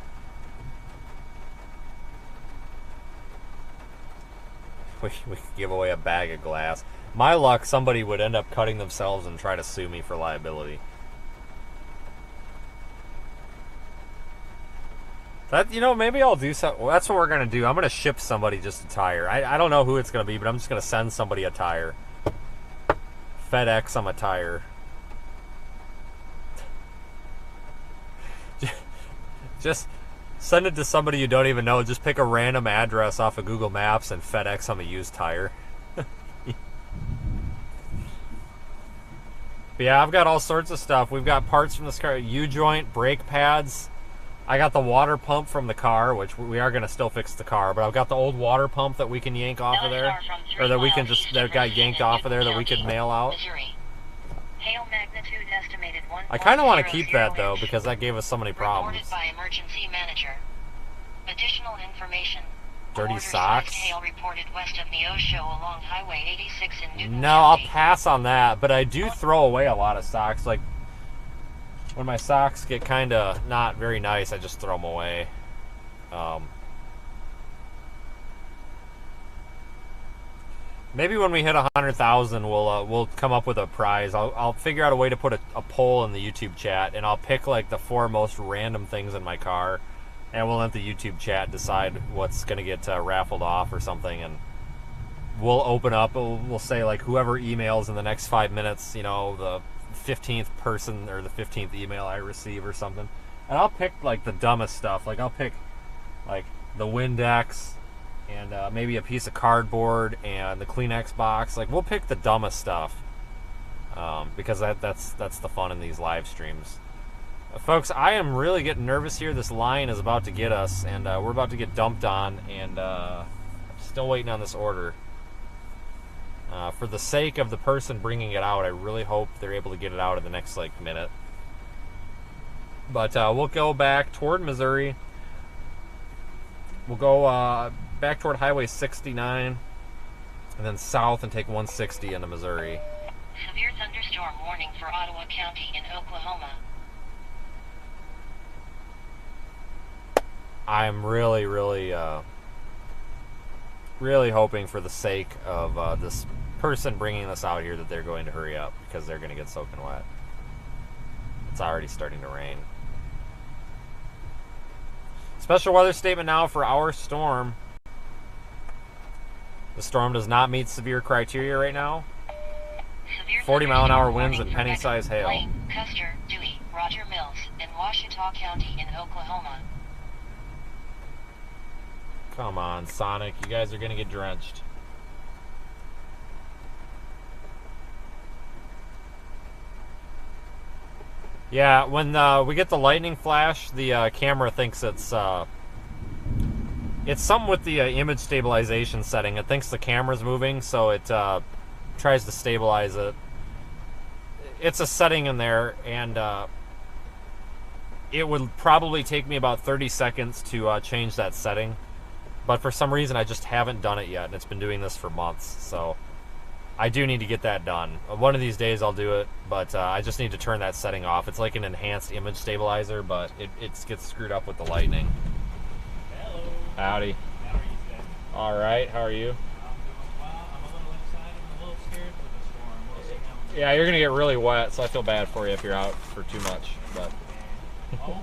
We could give away a bag of glass. My luck, somebody would end up cutting themselves and try to sue me for liability. That, maybe I'll do something. Well, that's what we're going to do. I'm going to ship somebody just a tire. I don't know who it's going to be, but I'm just going to send somebody a tire. FedEx them a tire. Just send it to somebody you don't even know. Just pick a random address off of Google Maps and FedEx them a used tire. But yeah, I've got all sorts of stuff. We've got parts from this car, U-joint, brake pads. I got the water pump from the car, which we are going to still fix the car, but I've got the old water pump that we can yank off of there, or that we can just, that got yanked off of there that we could mail out. Hail magnitude estimated 1.00. I kind of want to keep that though, because that gave us so many problems. Reported by emergency manager. Additional information. Dirty socks? Hail reported west of the Osho along Highway 86 in Newton No, I'll County. pass on that, but I do throw away a lot of socks. Like, when my socks get kind of not very nice, I just throw them away. Maybe when we hit 100,000, we'll come up with a prize. I'll figure out a way to put a poll in the YouTube chat, and I'll pick like the 4 most random things in my car, and we'll let the YouTube chat decide what's gonna get raffled off or something, and we'll open up. We'll say like whoever emails in the next 5 minutes, the 15th person or the 15th email I receive or something, and I'll pick like the dumbest stuff. Like I'll pick like the Windex and maybe a piece of cardboard and the Kleenex box. Like we'll pick the dumbest stuff because that's the fun in these live streams. Folks, I am really getting nervous here. This line is about to get us, and we're about to get dumped on, and still waiting on this order. For the sake of the person bringing it out, I really hope they're able to get it out in the next minute. But we'll go back toward Missouri. We'll go back toward Highway 69, and then south and take 160 into Missouri. Severe thunderstorm warning for Ottawa County in Oklahoma. I'm really, really, really hoping for the sake of this person bringing this out here that they're going to hurry up, because they're going to get soaking wet. It's already starting to rain. Special weather statement now for our storm. The storm does not meet severe criteria right now. 40-mile-an-hour winds and penny-sized hail. Blaine, Custer, Dewey, Roger Mills, and Ouachita County in Oklahoma. Come on, Sonic. You guys are going to get drenched. Yeah, when we get the lightning flash, the camera thinks it's something with the image stabilization setting. It thinks the camera's moving, so it tries to stabilize it. It's a setting in there, and it would probably take me about 30 seconds to change that setting. But for some reason, I just haven't done it yet, and it's been doing this for months, so I do need to get that done. One of these days I'll do it, but I just need to turn that setting off. It's like an enhanced image stabilizer, but it gets screwed up with the lightning. Hello. Howdy. How are you today? All right, how are you? I'm doing well. I'm a little excited and a little scared for the storm. We'll see how Yeah, you're gonna get really wet, so I feel bad for you if you're out for too much. But I'm hoping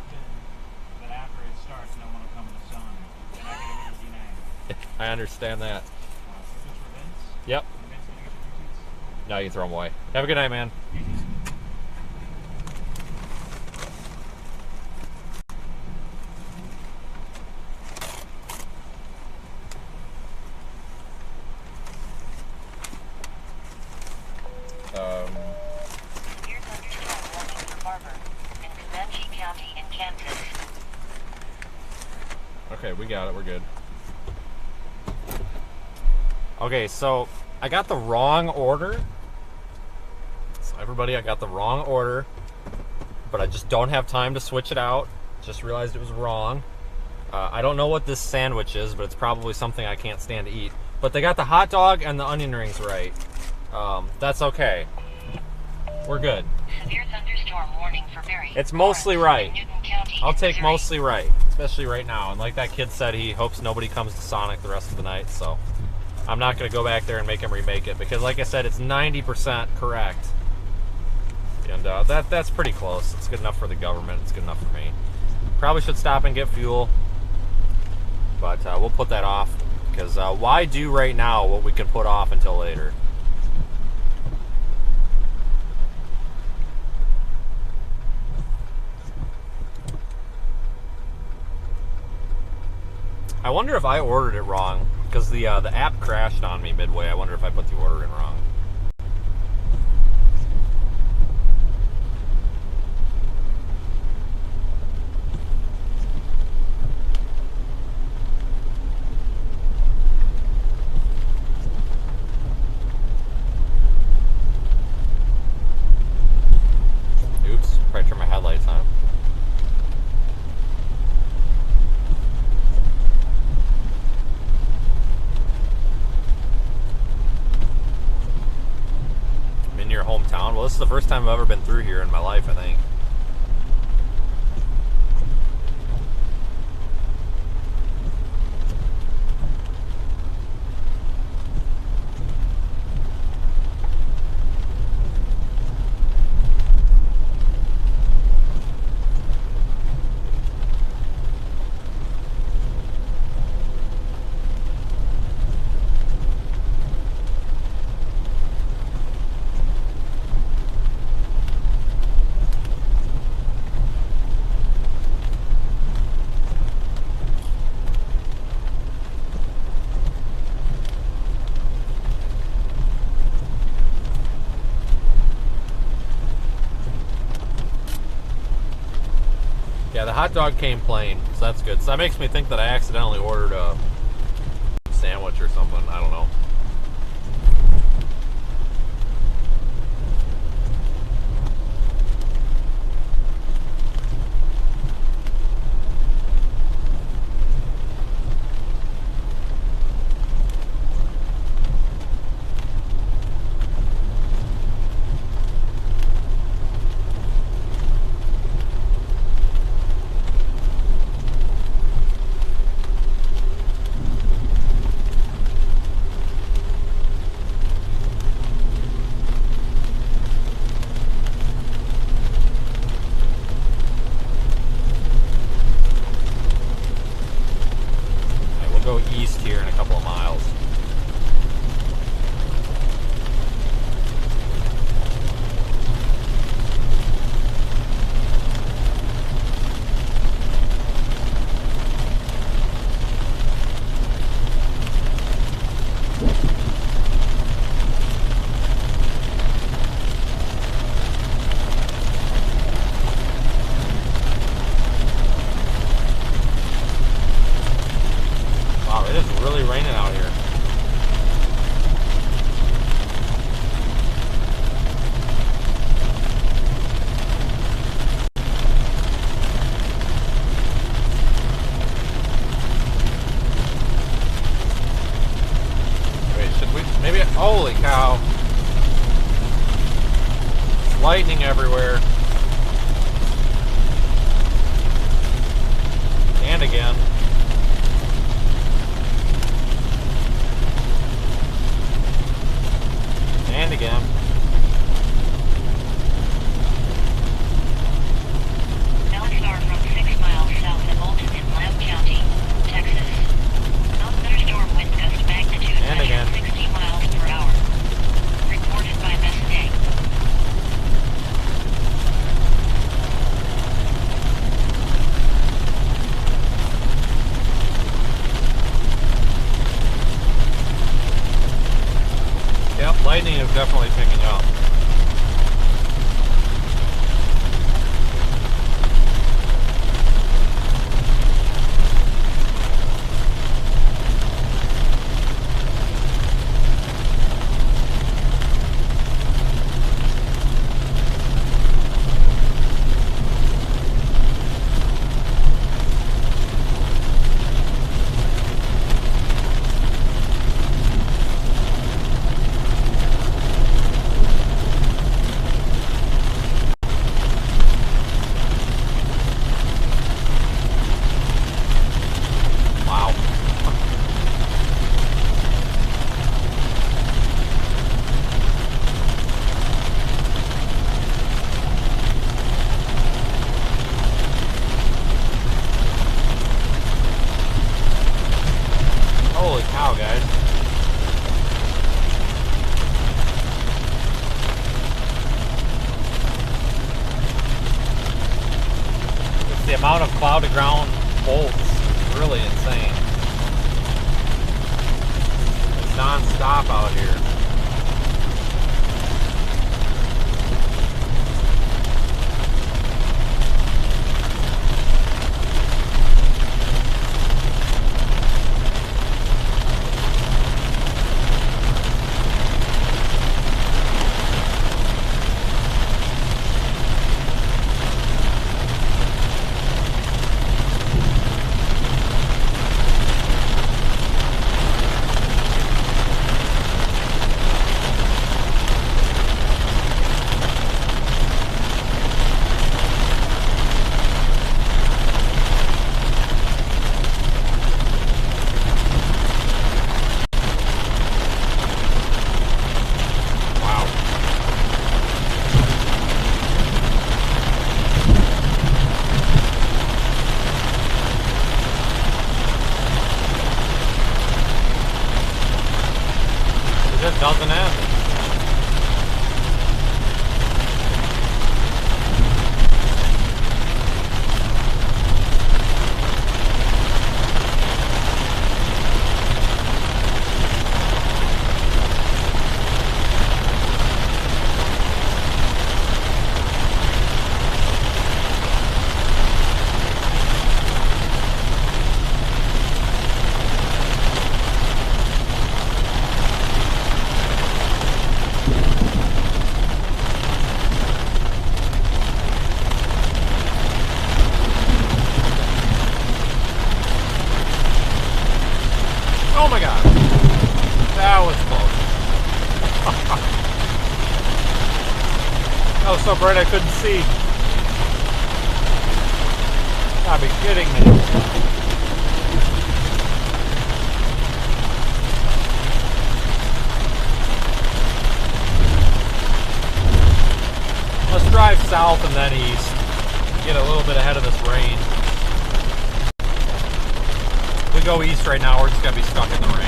that after it starts, no one will come in the sun. And I get an easy name. I understand that. So this for Vince. Yep. Vince, can I get your receipts? No, you can throw them away. Have a good night, man. Severe thunderstorm warning for Barber in Comanche County in Kansas. Okay, we got it. We're good. Okay, so I got the wrong order. everybody, I got the wrong order, but I just don't have time to switch it out. Just realized it was wrong. I don't know what this sandwich is, but it's probably something I can't stand to eat. But they got the hot dog and the onion rings right. That's okay. We're good. Severe thunderstorm warning for Berry. It's mostly right. Newton County, I'll take Missouri. mostly right, especially right now. And like that kid said, he hopes nobody comes to Sonic the rest of the night, so I'm not going to go back there and make him remake it, because like I said, it's 90% correct. And that's pretty close. It's good enough for the government. It's good enough for me. Probably should stop and get fuel, but we'll put that off, because why do right now what we can put off until later? I wonder if I ordered it wrong, because the app crashed on me midway. I wonder if I put the order in wrong. Oops, probably turn my headlights on. Your hometown. Well, this is the first time I've ever been through here in my life, I think. Yeah, the hot dog came plain, so that's good. So that makes me think that I accidentally ordered a sandwich or something. I don't know. Go east here in a couple of miles. It is really raining out here. Wait, should we maybe? Holy cow! It's lightning everywhere. And again. And again. Elstar from 6 miles south of Bolton in Lamb County, Texas. Non-thunderstorm wind gust magnitude And again. 60 miles per hour. Reported by Mustang. Yep, lightning is definitely picking up. out here. It doesn't end. Oh my god. That was close. That was so bright I couldn't see. Gotta be kidding me. Let's drive south and then east. Get a little bit ahead of this rain. If we go east right now, we're just gonna be stuck in the rain.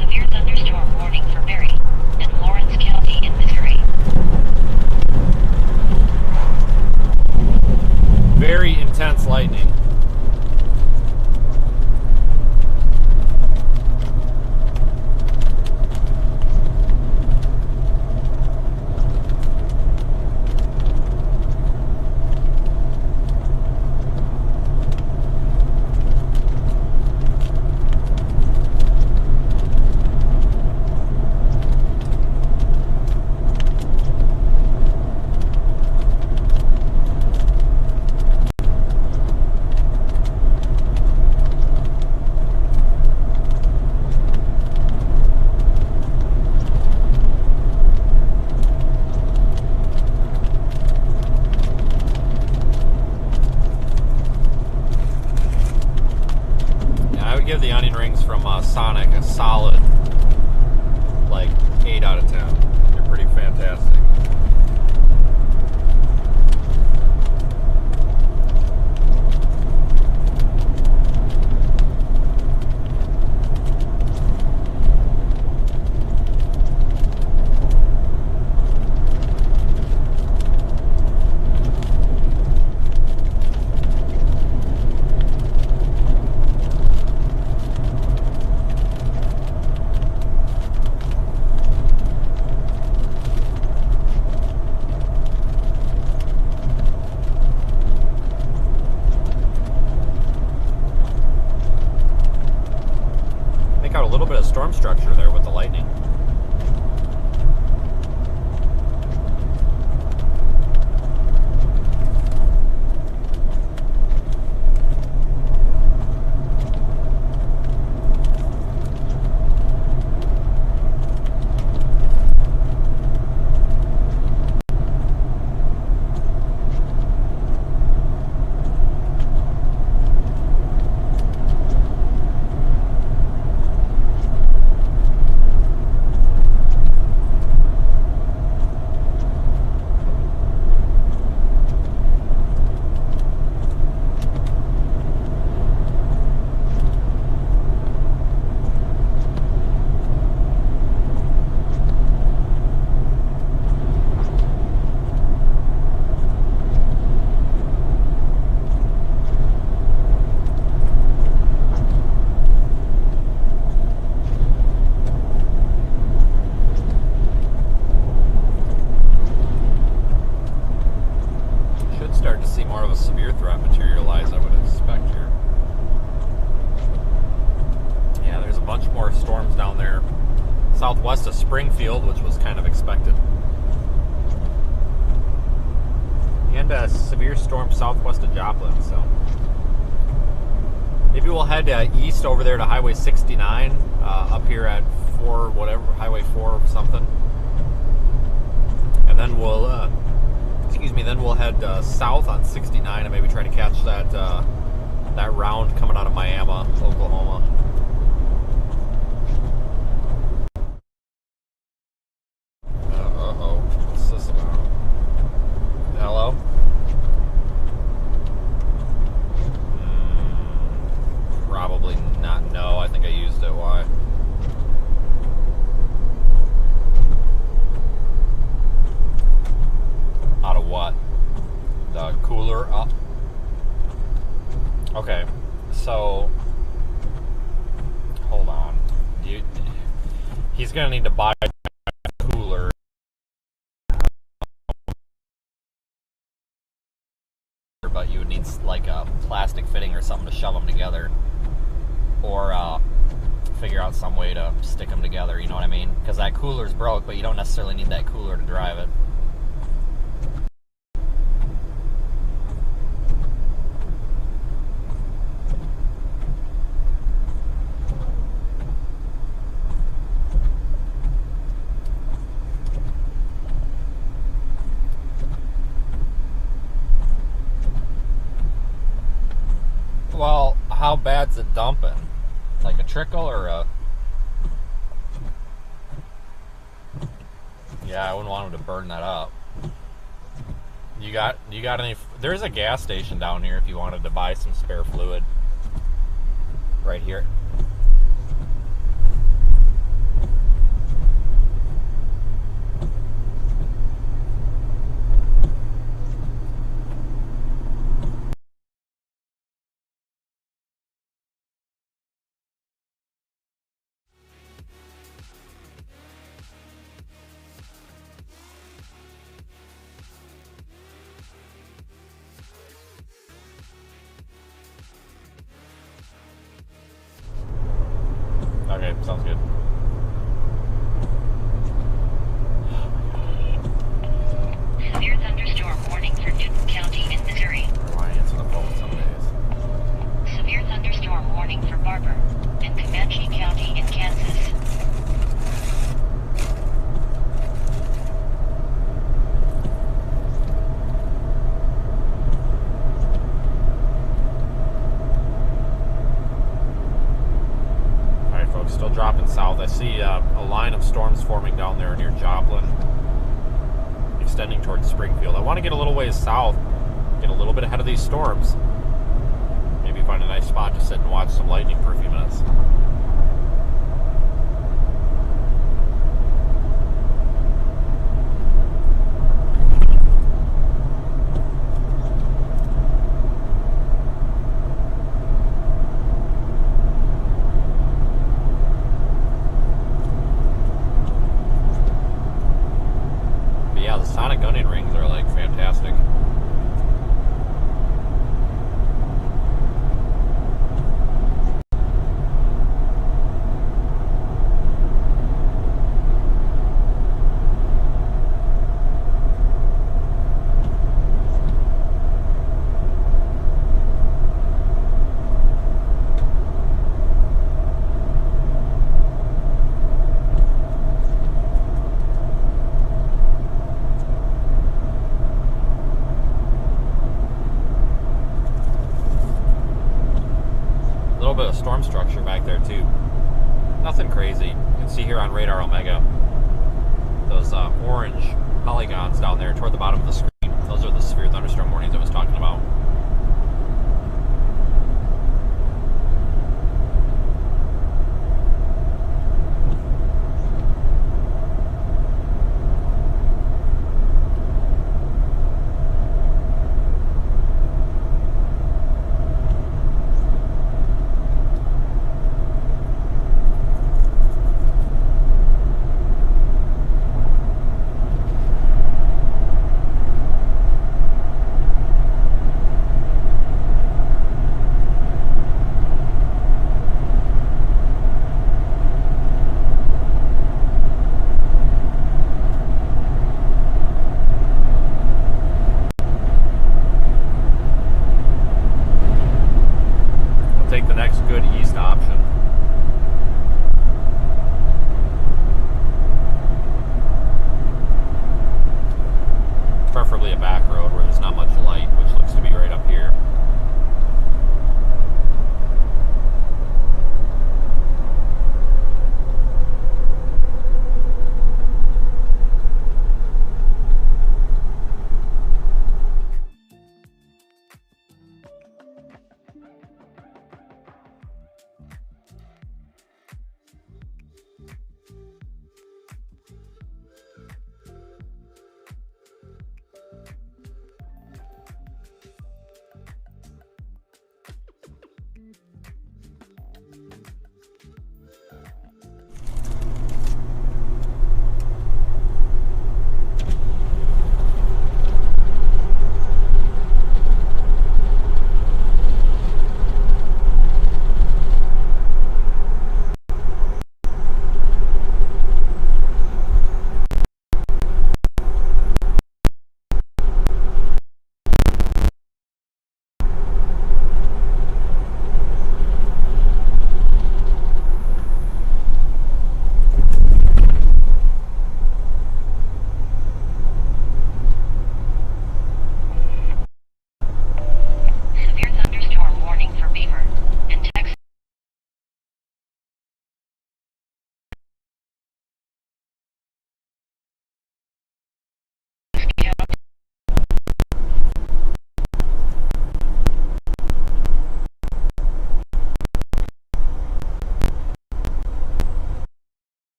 Severe thunderstorm warning for Berry and Lawrence County in Missouri. Very intense lightning. I would give the onion rings from Sonic a solid, like, 8 out of 10. They're pretty fantastic. Make out a little bit of storm structure there with the lightning. bunch more storms down there southwest of Springfield, which was kind of expected. And a severe storm southwest of Joplin, so maybe we'll head east over there to Highway 69, up here at 4 whatever, Highway 4 something, and then we'll then we'll head south on 69 and maybe try to catch that that round coming out of Miami, Oklahoma. Uh-oh, what's this about? Hello? Probably not. No, I think I used it. Why? Out of what? The cooler up. Okay, so hold on. He's gonna need to buy a cooler. But you would need like a plastic fitting or something to shove them together, or figure out some way to stick them together. You know what I mean? Because that cooler's broke, but you don't necessarily need that cooler to drive it. Well, how bad's it dumping? Like a trickle or a... Yeah, I wouldn't want him to burn that up. You got any... There's a gas station down here if you wanted to buy some spare fluid. Right here. Okay, sounds good. Severe thunderstorm warning for Newton County in Missouri. Or why answer the phone some days? Severe thunderstorm warning for Barber and Comanche County in Kansas. Still dropping south. I see a line of storms forming down there near Joplin, extending towards Springfield. I want to get a little ways south, get a little bit ahead of these storms. Maybe find a nice spot to sit and watch some lightning for a few minutes. Sonic onion rings are like fantastic. Bit of storm structure back there too. Nothing crazy. You can see here on Radar Omega those orange polygons down there toward the bottom of the screen. Those are the severe thunderstorm warnings I was talking about.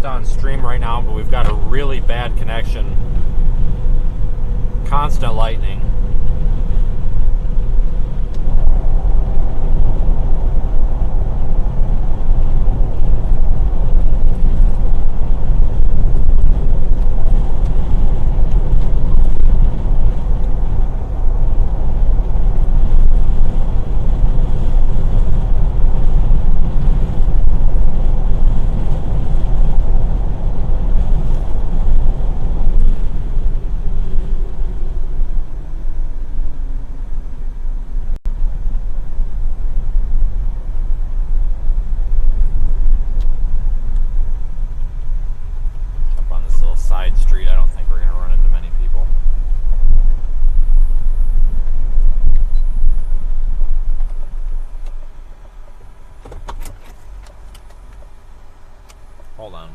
just on stream right now, but we've got a really bad connection. Constant lightning. Side street. I don't think we're going to run into many people. Hold on.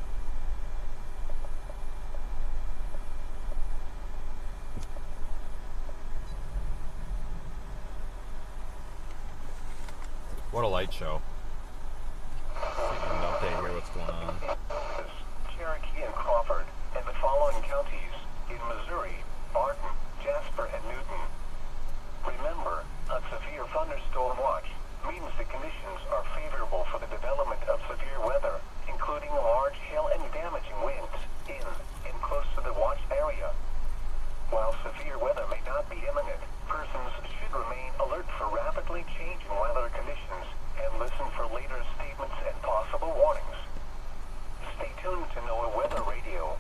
What a light show. See if we can update here what's going on. Cherokee and Crawford, and the following counties in Missouri, Barton, Jasper, and Newton. Remember, a severe thunderstorm watch means the conditions are favorable for the development of severe weather, including large hail and damaging winds in and close to the watch area. While severe weather may not be imminent, persons should remain alert for rapidly changing weather conditions and listen for later statements and possible warnings. Stay tuned to NOAA Weather Radio.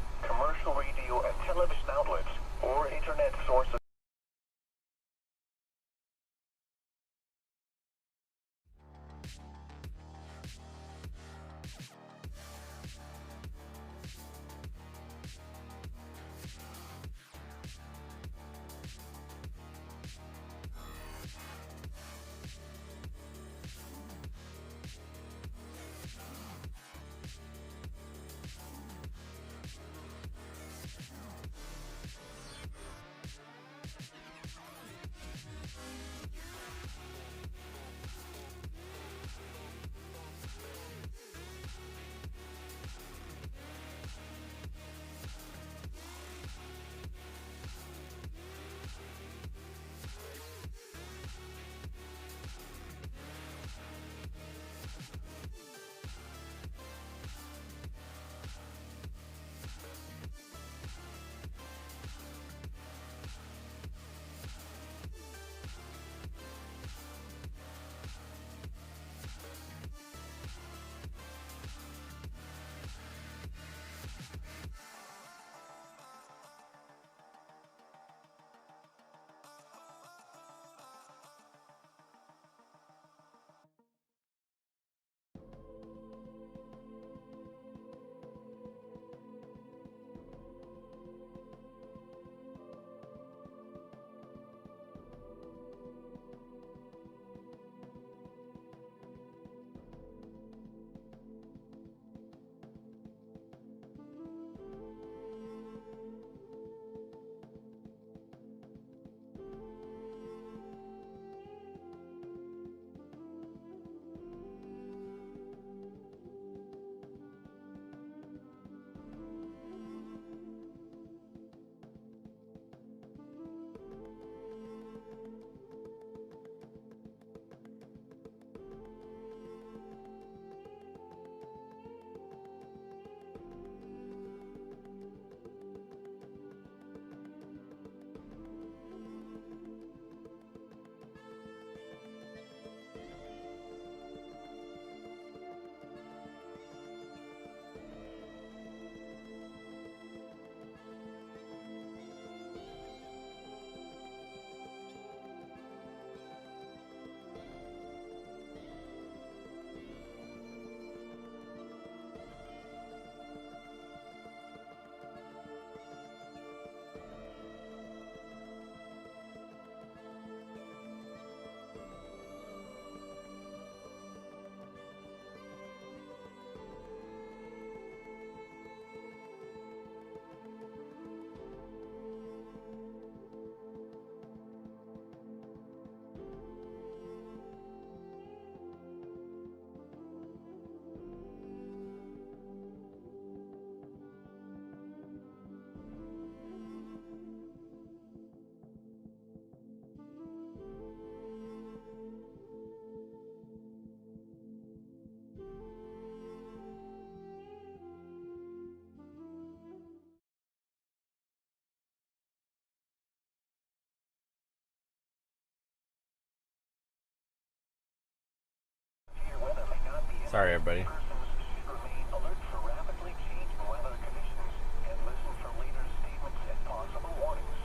everybody. Persons should remain alert for rapidly changing weather conditions and listen for leaders' statements and possible warnings.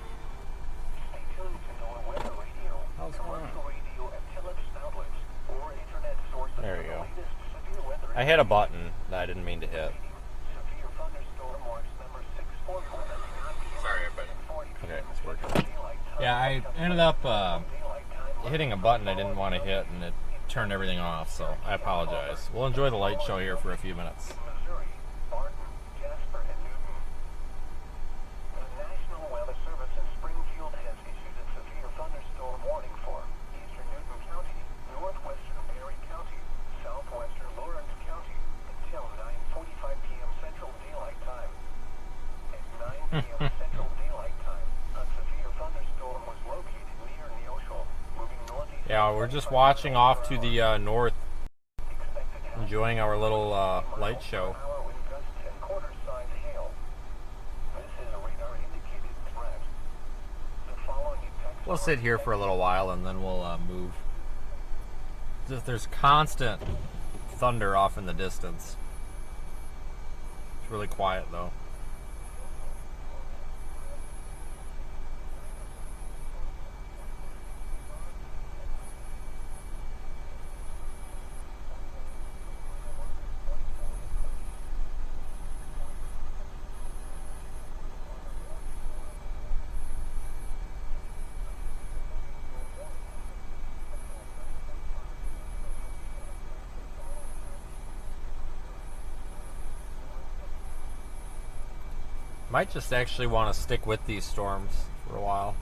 Stay tuned to NOAA Weather Radio, How's it going? commercial radio and television outlets, or internet sources There for we the go. latest severe weather. I hit a button that I didn't mean to hit. Severe thunderstorm watch number 641 at 9 p.m. Sorry, everybody. 40 p.m. Okay, it's working. Daylight time. Yeah, I ended up Daylight time. hitting a button I didn't want to hit, and it turned everything off, so I apologize. We'll enjoy the light show here for a few minutes. Missouri, Barton, Jasper, and Newton. The National Weather Service in Springfield has issued a severe thunderstorm warning for eastern Newton County, northwestern Perry County, southwestern Lawrence County until 9:45 p.m. Central Daylight Time. At 9 p.m. Central Daylight Time, a severe thunderstorm was located near Neosho, moving northeast. Yeah, we're just watching off to the north, Expected to enjoying our little light show. power wind gusts and quarter-size hail. This is a radar-indicated threat. The following effects We'll sit here for a little while and then we'll move. There's constant thunder off in the distance. It's really quiet though. Might just actually want to stick with these storms for a while.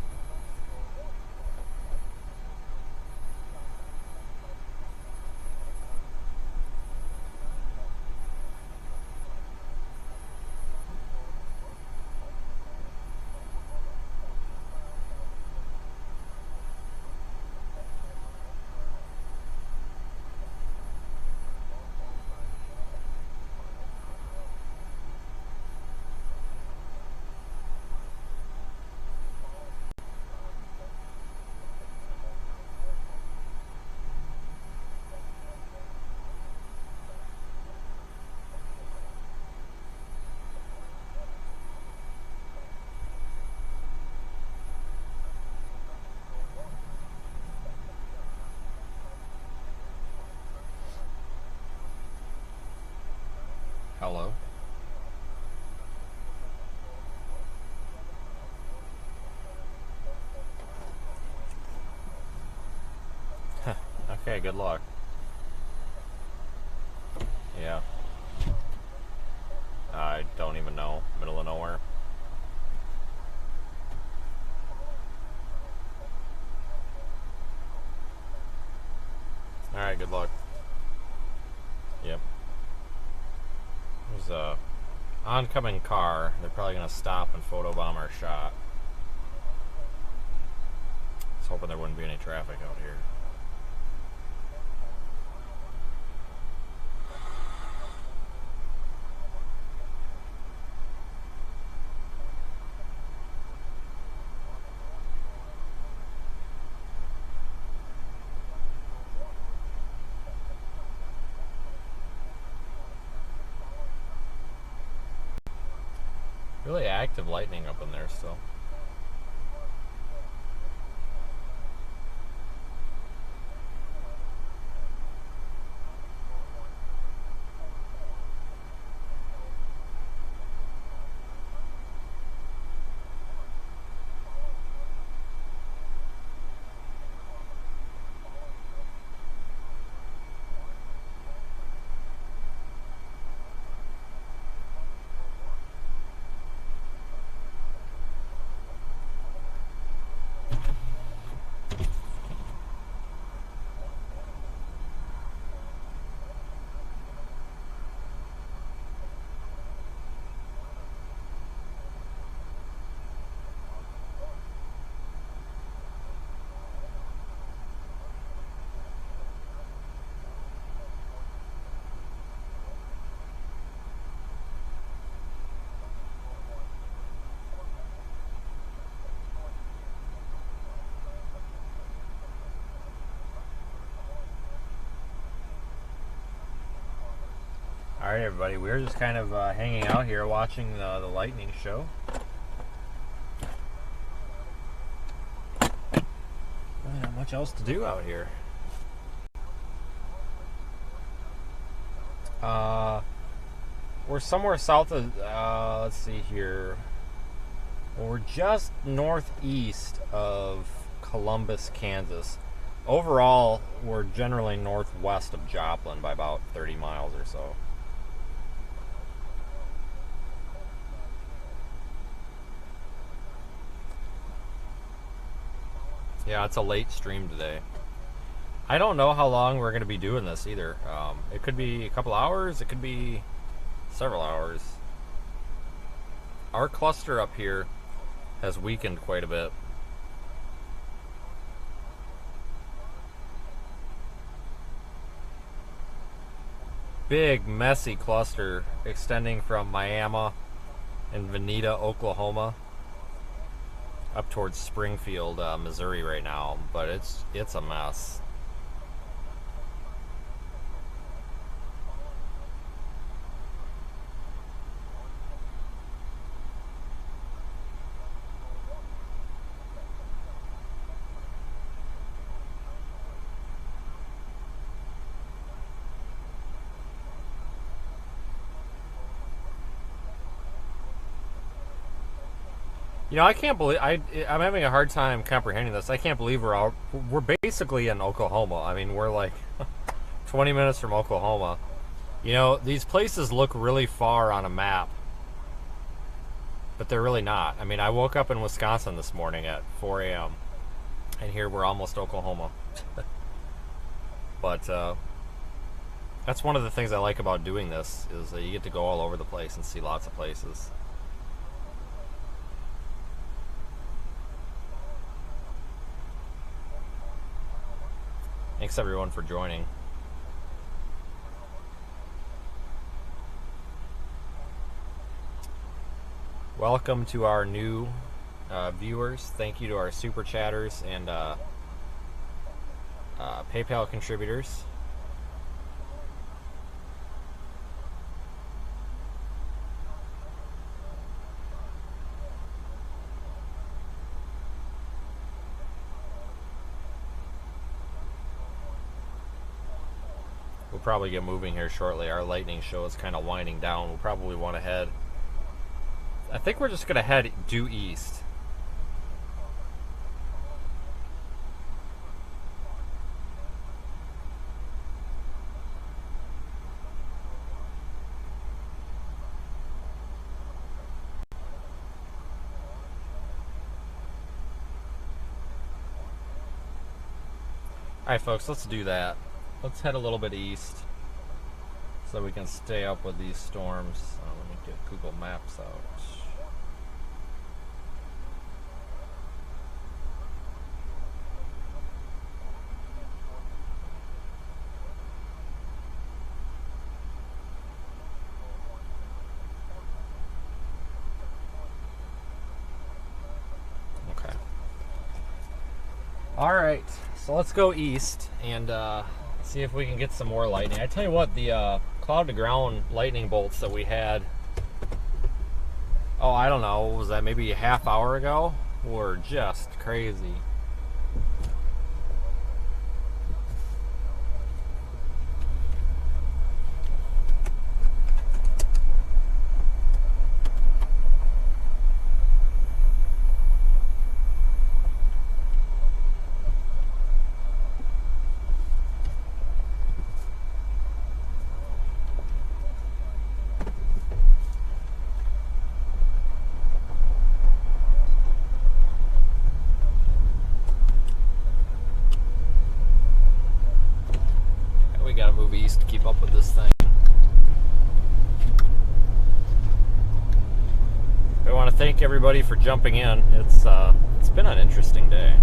Hello. Okay, good luck. Yeah. I don't even know. Middle of nowhere. Alright, good luck. Yep. There's a oncoming car. They're probably gonna stop and photobomb our shot. I was hoping there wouldn't be any traffic out here. Really active lightning up in there still. Alright everybody, we're just kind of hanging out here watching the lightning show. Really not much else to do out here. We're somewhere south of, let's see here. We're just northeast of Columbus, Kansas. Overall, we're generally northwest of Joplin by about 30 miles or so. Yeah, it's a late stream today. I don't know how long we're going to be doing this either. It could be a couple hours, it could be several hours. Our cluster up here has weakened quite a bit. Big, messy cluster extending from Miami and Veneta, Oklahoma, up towards Springfield, Missouri right now, but it's a mess. You know, I can't believe I'm having a hard time comprehending this. I can't believe we're basically in Oklahoma. I mean, we're like 20 minutes from Oklahoma. You know, these places look really far on a map, but they're really not. I mean, I woke up in Wisconsin this morning at 4 a.m. and here we're almost Oklahoma. But that's one of the things I like about doing this is that you get to go all over the place and see lots of places. Thanks everyone for joining. Welcome to our new viewers. Thank you to our super chatters and PayPal contributors. We'll probably get moving here shortly. Our lightning show is kind of winding down. We'll probably want to head. I think we're just going to head due east. Alright folks, let's do that. Let's head a little bit east so we can stay up with these storms. Let me get Google Maps out. Okay. All right, so let's go east and see if we can get some more lightning. I tell you what, the cloud to ground lightning bolts that we had, oh, I don't know, was that maybe a half hour ago? Were just crazy. Gotta move east to keep up with this thing. I want to thank everybody for jumping in. It's been an interesting day.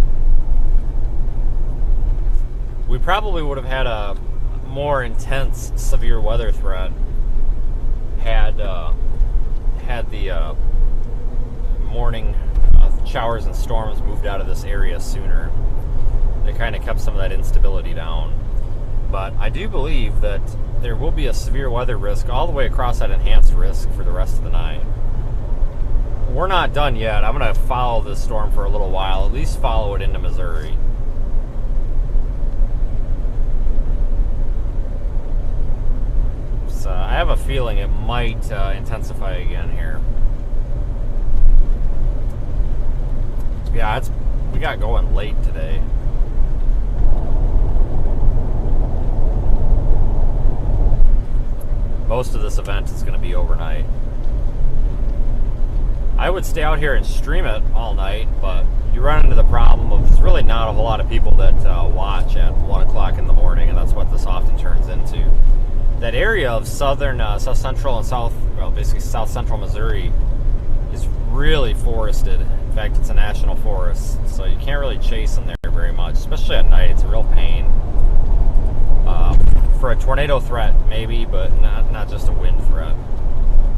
We probably would have had a more intense severe weather threat had the morning showers and storms moved out of this area sooner. They kind of kept some of that instability down. But I do believe that there will be a severe weather risk all the way across that enhanced risk for the rest of the night. We're not done yet. I'm going to follow this storm for a little while, at least follow it into Missouri. So I have a feeling it might intensify again here. Yeah, we got going late today. Most of this event is going to be overnight. I would stay out here and stream it all night, but you run into the problem of there's really not a whole lot of people that watch at 1 o'clock in the morning, and that's what this often turns into. That area of south central and basically south central Missouri is really forested. In fact, it's a national forest, so you can't really chase in there very much, especially at night. It's a real pain. For a tornado threat, maybe, but not just a wind threat.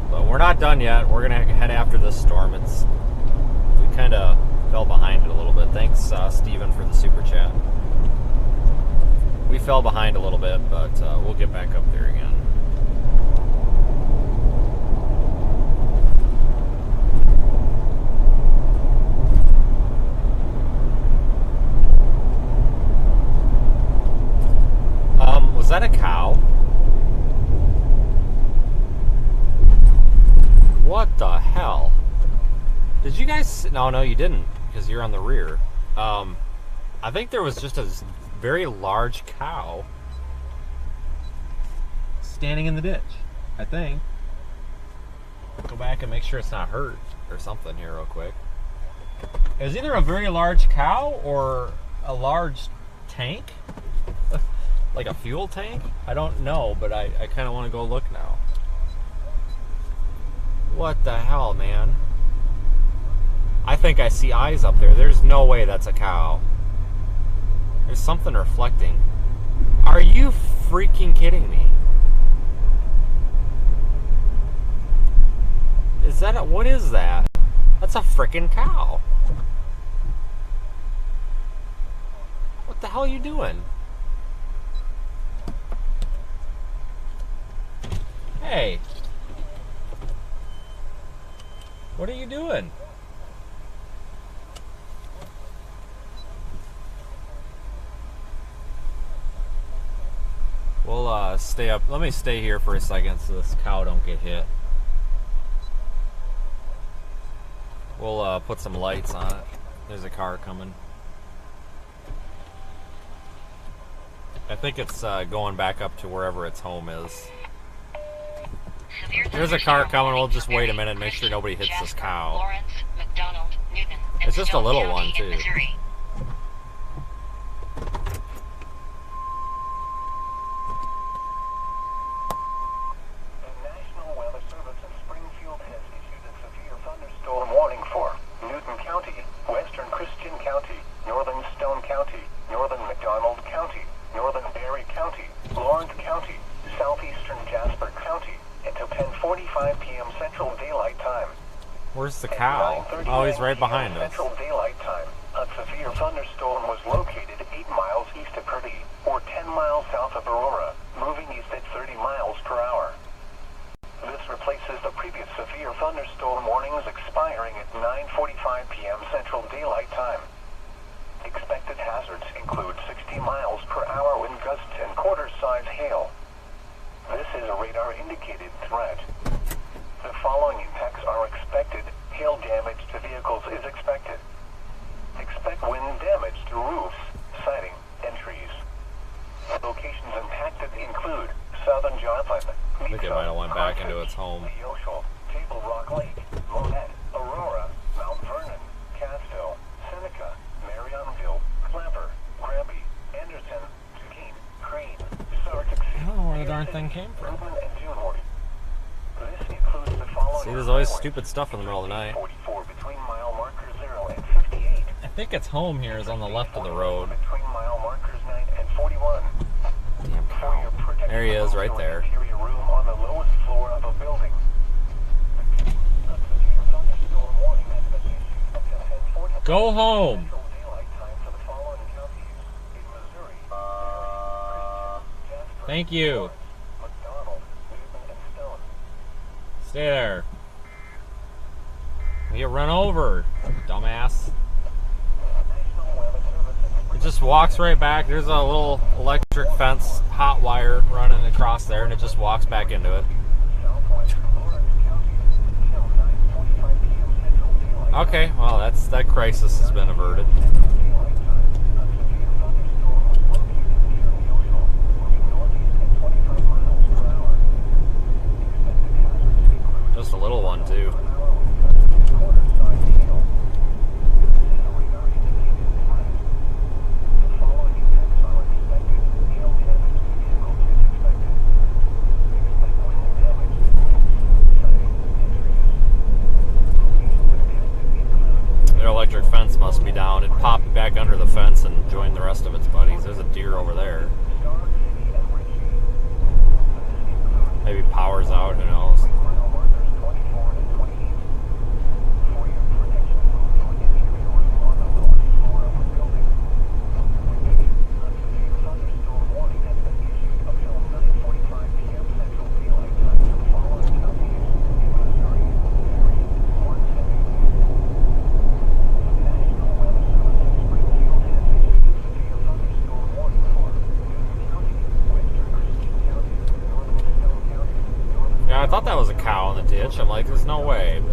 But we're not done yet. We're gonna head after this storm. We kind of fell behind it a little bit. Thanks, Steven, for the super chat. We fell behind a little bit, but we'll get back up there again. Was that a cow? What the hell? Did you guys... No, you didn't, because you're on the rear. I think there was just a very large cow standing in the ditch, I think. Go back and make sure it's not hurt or something here real quick. It was either a very large cow or a large tank. Like a fuel tank? I don't know, but I kind of want to go look now. What the hell, man? I think I see eyes up there. There's no way that's a cow. There's something reflecting. Are you freaking kidding me? Is that what is that? That's a freaking cow. What the hell are you doing? Hey. What are you doing? We'll stay up. Let me stay here for a second so this cow don't get hit. We'll put some lights on it. There's a car coming. I think it's going back up to wherever its home is. There's a car coming. We'll just wait a minute and make sure nobody hits this cow. It's just a little one, too. Where's the cow? Oh, he's right behind us. Central Daylight Time. A severe thunderstorm was located 8 miles east of Purdy, or 10 miles south of Aurora, moving east at 30 miles per hour. This replaces the previous severe thunderstorm warnings expiring at 9:45 p.m. Central Daylight Time. Expected hazards include 60 miles per hour wind gusts and quarter-size hail. This is a radar-indicated threat. The following impacts are expected. Hail damage to vehicles is expected. Expect wind damage to roofs, siding, and trees. Locations impacted include Southern Joplin, I think it might have went back into its home. Neosho, Table Rock Lake, Monette, Aurora, Mount Vernon, Casto, Seneca, Marionville, Clapper, Granby, Anderson, Duquesne, Crane, Sartic. I don't know where the darn thing came from. And Duneward. This includes the following. See, there's always stupid stuff in the middle of the night. 44 between mile marker 0 and 58. I think its home here is on the left of the road. Between mile markers 9 and 41. Damn cow. There he is, right there. Interior room on the lowest floor of a building. Go home. Thank you. Stay there. You get run over, dumbass. It just walks right back. There's a little electric fence, hot wire running across there, and it just walks back into it. Okay, well, that crisis has been averted. Just a little one, too. Their electric fence must be down. It popped back under the fence and joined the rest of its buddies. There's a deer over there. Maybe power's out, who knows? Yeah, I thought that was a cow in the ditch. I'm like, there's no way.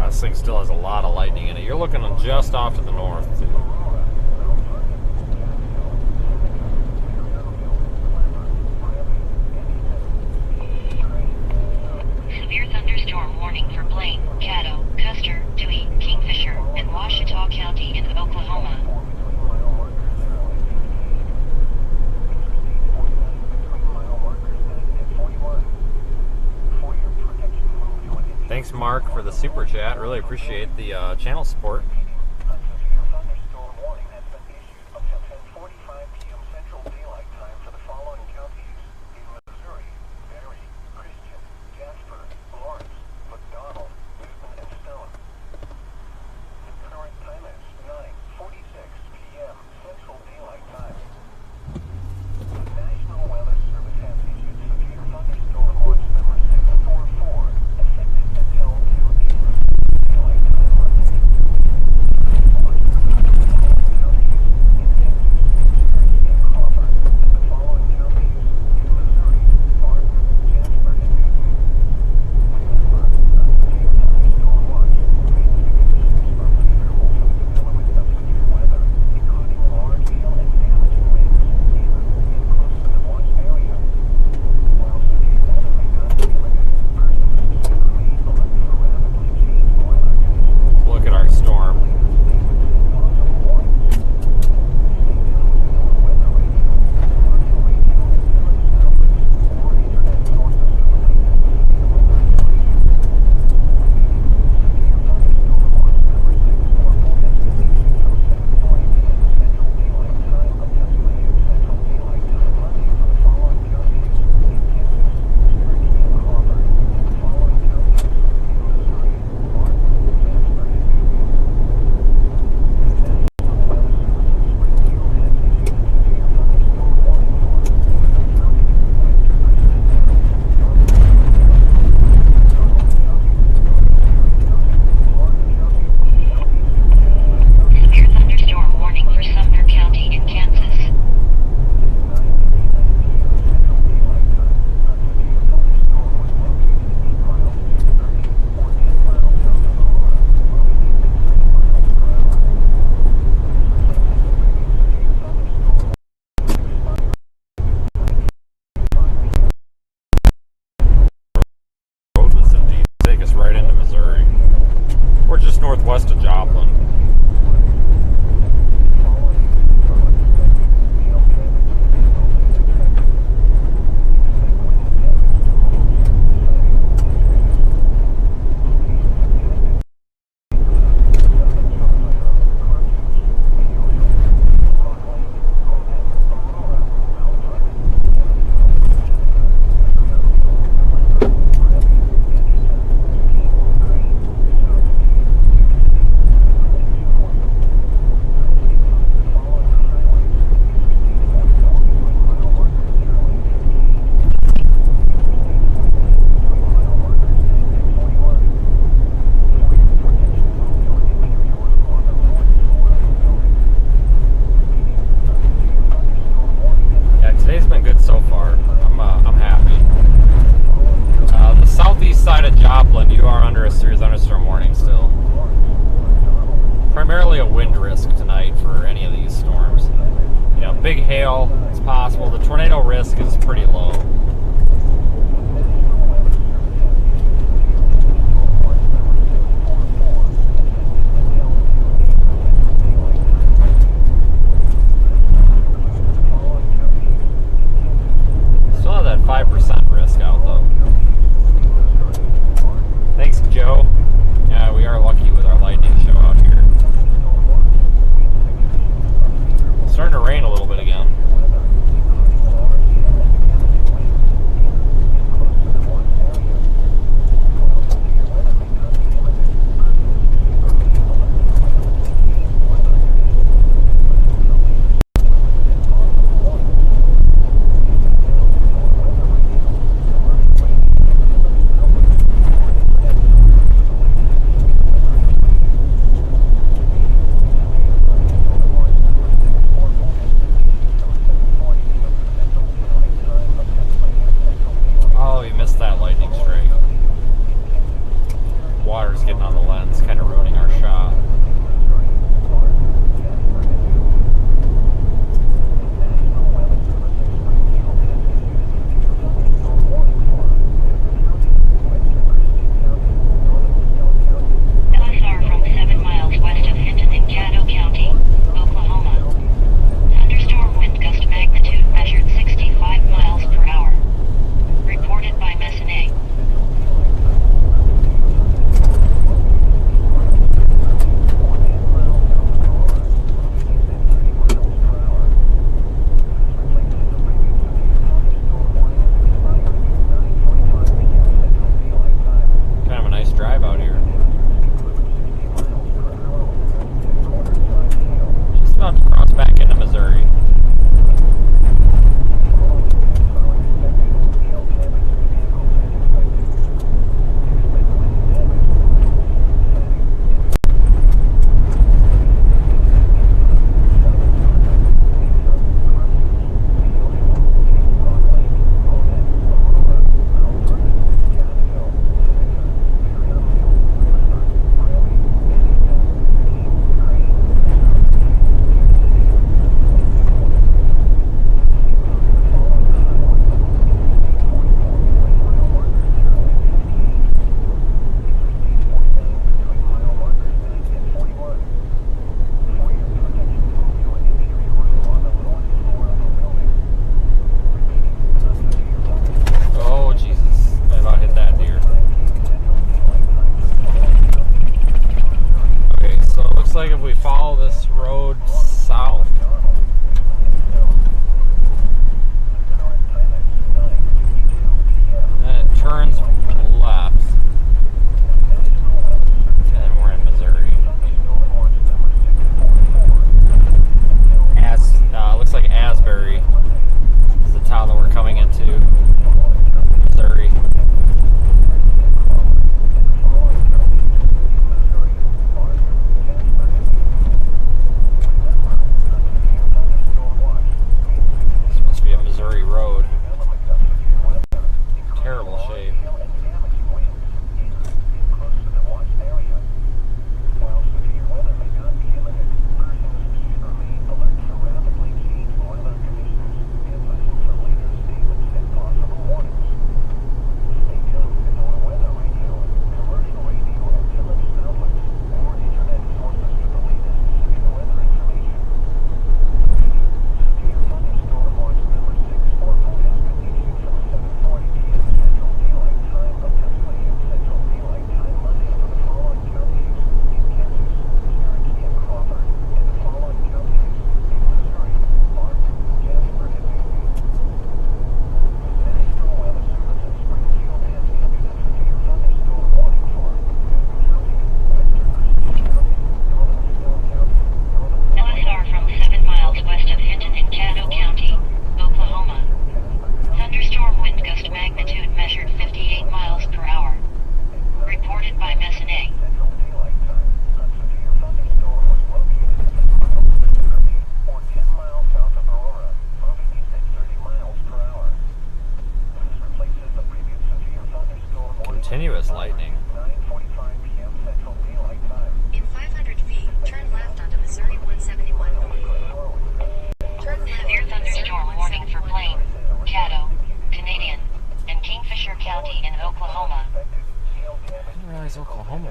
This thing still has a lot of lightning in it. You're looking just off to the north, too. Severe thunderstorm warning for Blaine, Caddo, Custer, Dewey, Kingfisher, and Washita County in Oklahoma. Thanks, Mark, for the super chat. Really appreciate the channel support. northwest of Joplin. Primarily a wind risk tonight for any of these storms. You know, big hail is possible. The tornado risk is pretty low. Still have that 5% risk out though. Thanks, Joe. Yeah, we are lucky with our lightning show out here. It's starting to rain a little bit again. That lightning strike. Water's getting on the lens, kind of ruining our shot. LSR from 7 miles west of Hinton in Caddo County, Oklahoma. Thunderstorm wind gust magnitude measured 65 miles per hour. Reported by Messonnier. Kind of a nice drive out here. Just about to cross back into Missouri. Like if we follow this road south, and then it turns left, and then we're in Missouri. Looks like Asbury is the town that we're coming into, Missouri.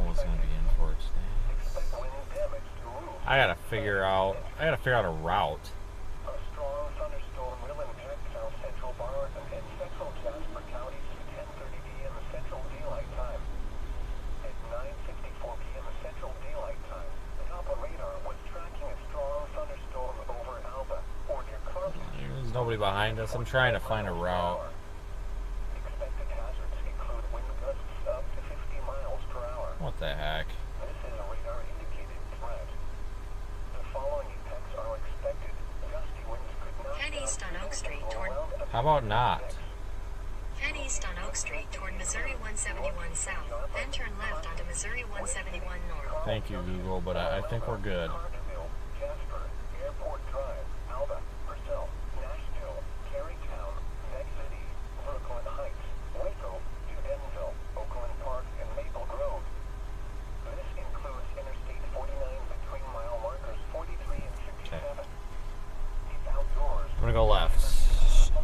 was gonna be in for it today. I gotta figure out a route. A strong thunderstorm will impact south central Barr and central Jasper counties at 10:30 p.m. Central Daylight Time. At 9:54 p.m. Central Daylight Time, the Doppler radar was tracking a strong thunderstorm over Alba or near Carlton. There's nobody behind us. I'm trying to find a route. Expected hazards include wind gusts up to 50 miles per hour. What the heck? This is a radar indicated threat. The following impacts are expected. Gusty winds could not Head east on Oak Street toward How about not? Head east on Oak Street toward Missouri 171 South, then turn left onto Missouri 171 North. Thank you, Google, but I think we're good. Carterville, Jasper, Airport Drive, Alba, Purcell, Nashville, Carytown, Neck City, Brooklyn Heights, Waco, New Denville, Oakland Park, and Maple Grove. This includes Interstate 49 between mile markers 43 and 67. Keep outdoors. I'm gonna go left.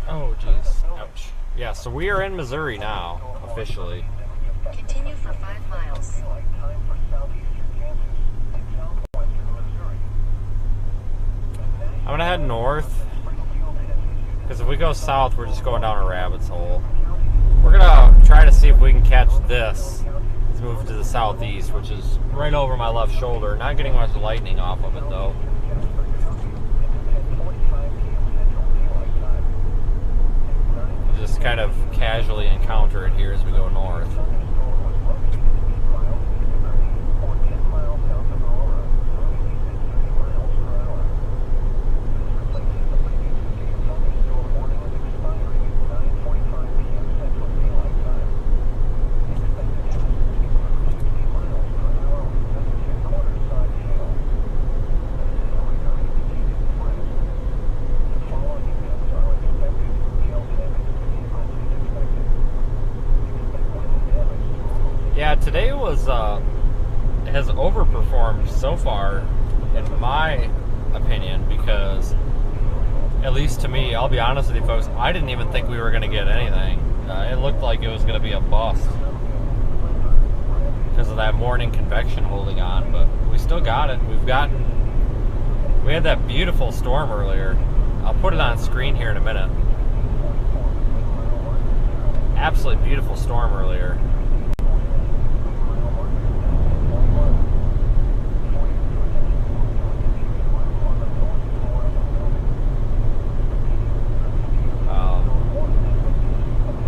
Oh, jeez. Ouch. Yeah, so we are in Missouri now, officially. Continue for 5 miles. Daylight time for southeastern Kansas and southwestern Missouri. I'm gonna head north, because if we go south, we're just going down a rabbit's hole. We're gonna try to see if we can catch this. Let's move to the southeast, which is right over my left shoulder. Not getting much lightning off of it, though. Just kind of casually encounter it here as we go north. Yeah, today has overperformed so far, in my opinion, because, at least to me, I'll be honest with you folks, I didn't even think we were going to get anything. It looked like it was going to be a bust because of that morning convection holding on, but we still got it. We had that beautiful storm earlier. I'll put it on screen here in a minute. Absolutely beautiful storm earlier.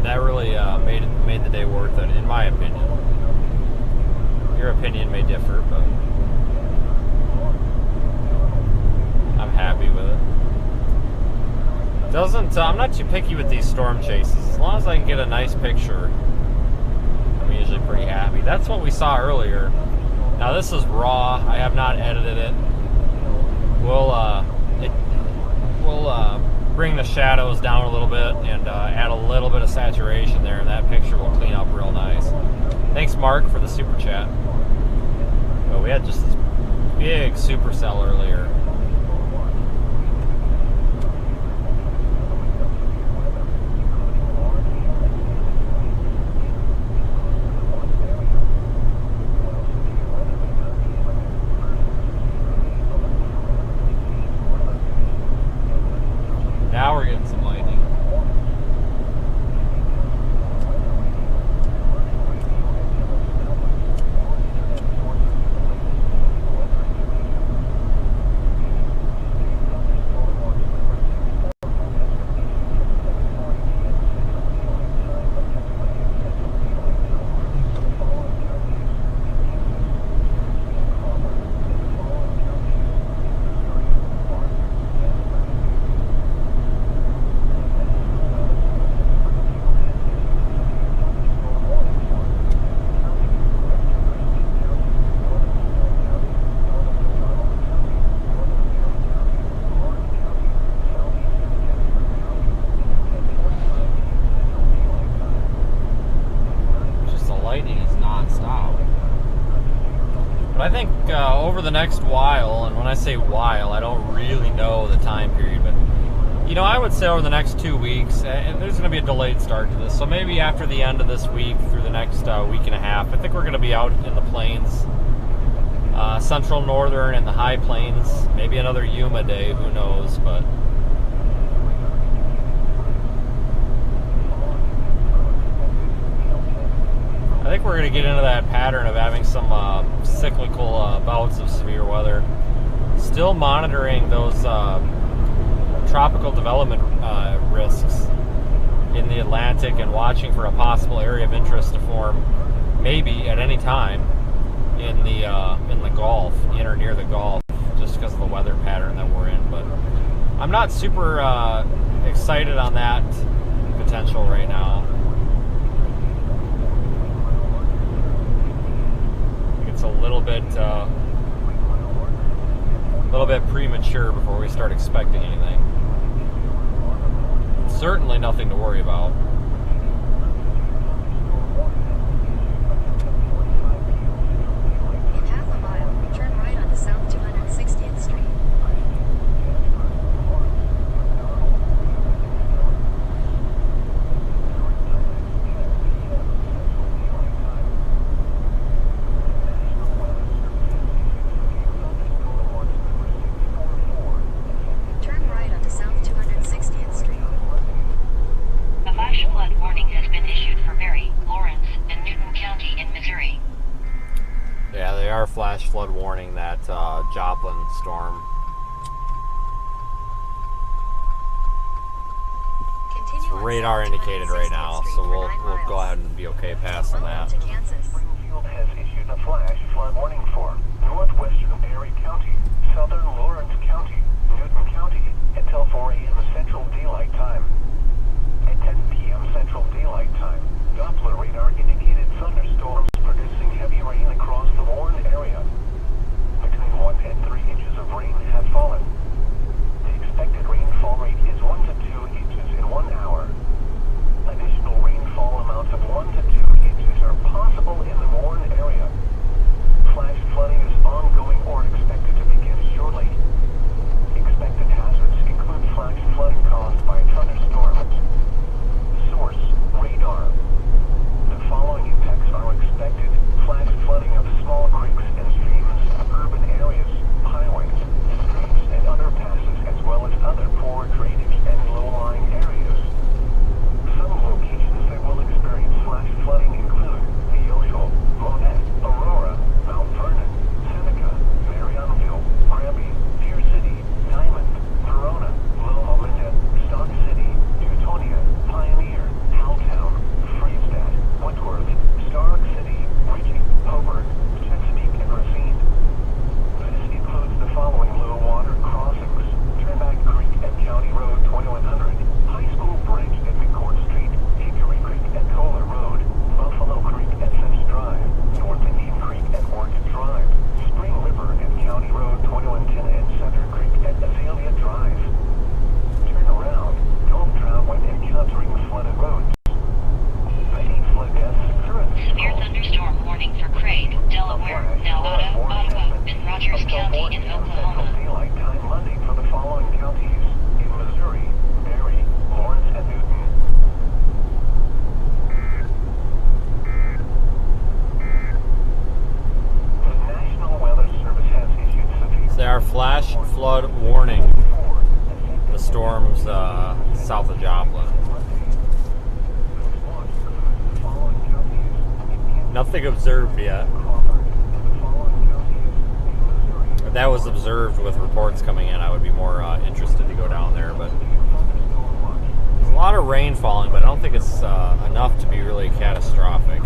That really made the day worth it, in my opinion. Your opinion may differ, but I'm happy with it. I'm not too picky with these storm chases. As long as I can get a nice picture, I'm usually pretty happy. That's what we saw earlier. Now this is raw. I have not edited it. We'll bring the shadows down a little bit and add a little bit of saturation there, and that picture will clean up real nice. Thanks, Mark, for the super chat. But we had just this big supercell earlier. Now we're getting some lightning. I think over the next while, and when I say while, I don't really know the time period, but You know, I would say over the next 2 weeks, and there's going to be a delayed start to this. So maybe after the end of this week through the next week and a half, I think we're going to be out in the plains, central, northern, and the high plains. Maybe another Yuma day, who knows, but I think we're going to get into that pattern of having some cyclical bouts of severe weather. Still monitoring those tropical development risks in the Atlantic and watching for a possible area of interest to form maybe at any time in the Gulf, in or near the Gulf, just because of the weather pattern that we're in. But I'm not super excited on that potential right now. I think it's a little bit premature before we start expecting anything. Certainly nothing to worry about. In half a mile, turn right onto South 260th Street. Turn right onto South 260th Street. A flash flood warning has been issued for Berry, Lawrence, and Newton County in Missouri. Yeah, they are flash flood warning that Joplin storm. Continue on Radar South indicated right 260th now, Street so for we'll 9 go miles. ahead and be okay passing Welcome that. to Kansas. Springfield has issued a flash flood warning for northwestern Berry County, southern Lawrence County, Newton County, until 4 a.m. Central Daylight Time. At 10 p.m. Central Daylight Time, Doppler radar indicated thunderstorms producing heavy rain across the Warren area. Between 1 and 3 inches of rain have fallen. The expected rainfall rate is 1 to 2 inches in 1 hour. Additional rainfall amounts of 1 to 2 inches are possible in the Warren area. Flash flooding is ongoing or expected to begin shortly. Expected hazards include flash flooding caused by thunderstorms. Source: radar. The following impacts are expected: flash flooding of small creeks and streams, urban areas, highways, streets and underpasses, as well as other poor drainage and low-lying areas. Some locations that will experience flash flooding include Neosho, Monette, Aurora, Mount Vernon, Seneca, Marionville, Granby, Deer City, Diamond, Verona, Loma Linda, Stock City, Teutonia, Pioneer, Howtown, Freestadt, Whitworth, Stark City, Ritchie, Hobart, Chesapeake, and Racine. This includes the following low water crossings: Turnback Creek at County Road 2100, High School Bridge at McCourt Street, Hickory Creek at Kohler Road, Buffalo Creek at Finch Drive, North Indian Creek at Orchid Drive, Spring River at County Road 2110, and Center Creek at Azalea Drive. Turn around. Don't drown when encountering flooded roads. Many flood deaths currently Severe thunderstorm warning for Craig, Delaware, Nowata, Ottawa, and Rogers County in Oklahoma. Daylight time Monday for the following counties: in Missouri, Berry, Lawrence, and Newton. The National Weather Service has issued severe They are flash flood warning the storms south of Joplin. Nothing observed yet. If that was observed with reports coming in, I would be more interested to go down there. But there's a lot of rain falling, but I don't think it's enough to be really catastrophic.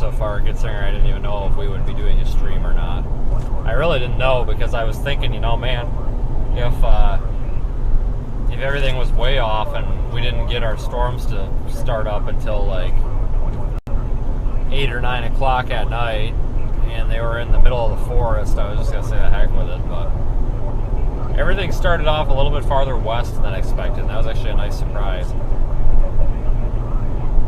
so far, considering I didn't even know if we would be doing a stream or not. I really didn't know because I was thinking, you know, man, if everything was way off and we didn't get our storms to start up until like 8 or 9 o'clock at night, and they were in the middle of the forest, I was just gonna say the heck with it. But everything started off a little bit farther west than expected, and that was actually a nice surprise.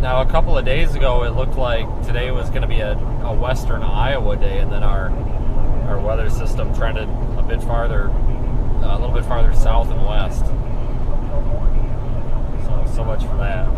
Now, a couple of days ago, it looked like today was going to be a western Iowa day, and then our weather system trended a little bit farther south and west. So much for that.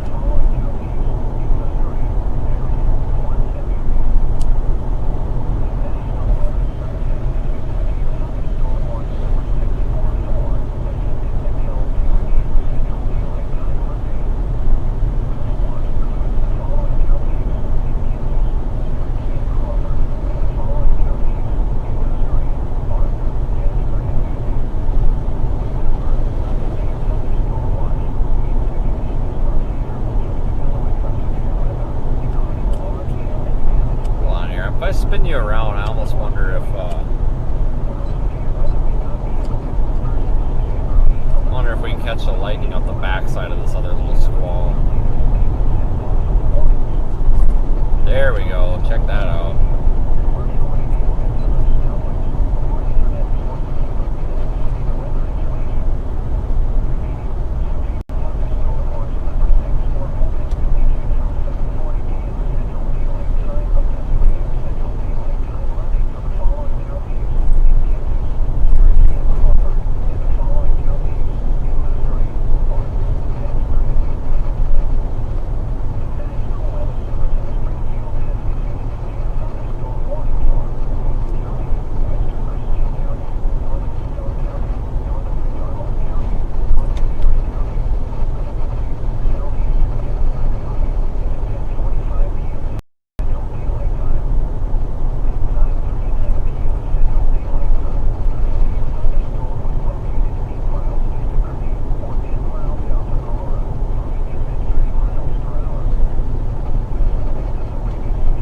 Spin you around, I almost wonder if we can catch the lightning up the backside of this other little squall. There we go. Check that out.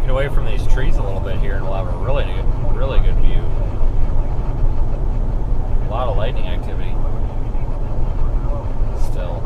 Away from these trees a little bit here, and we'll have a really good view. A lot of lightning activity still.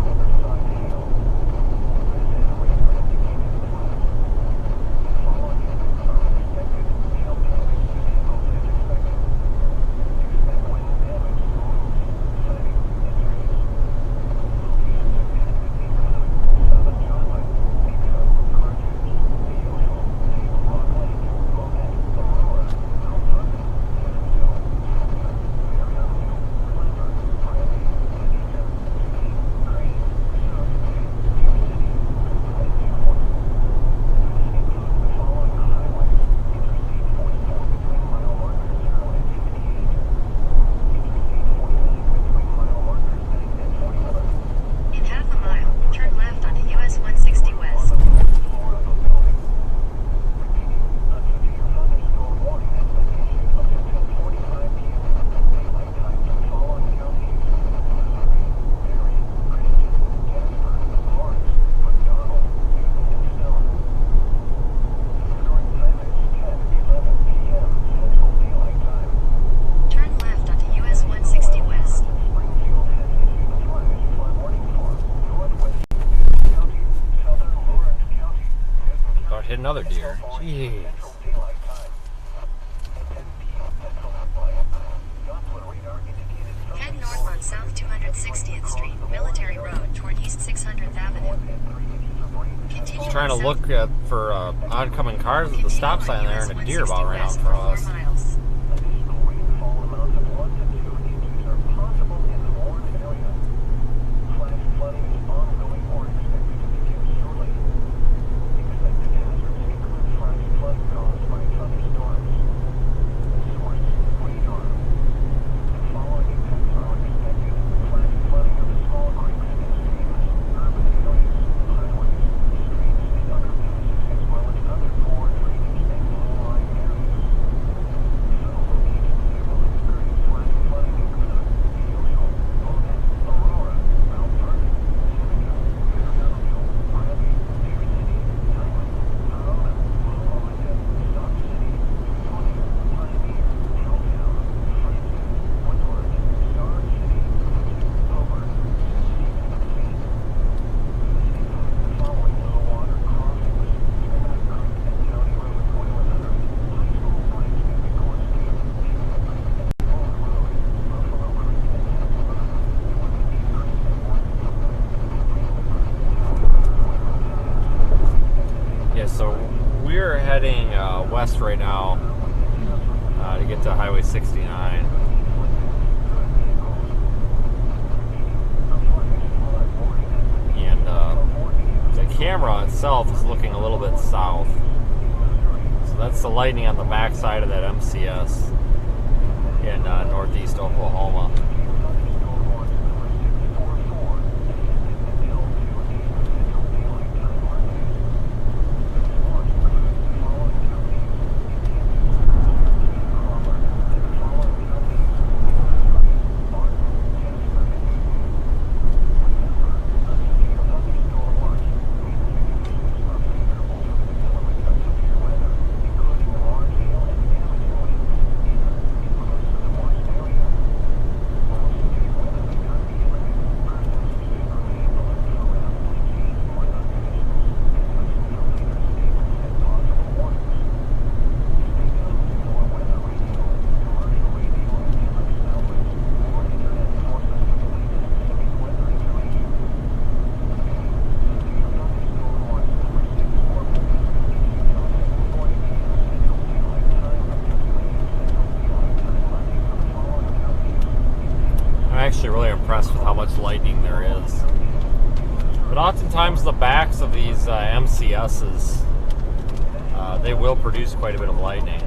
Hit another deer. Jeez. Head north on South 260th Street, Military Road, toward East 600th Avenue. Just trying to look for oncoming cars with the stop sign there, and a deer about ran out for us. heading west right now to get to Highway 69. And the camera itself is looking a little bit south. So that's the lightning on the back side of that MCS in northeast Oklahoma. Actually really impressed with how much lightning there is. But oftentimes the backs of these MCSs, they will produce quite a bit of lightning.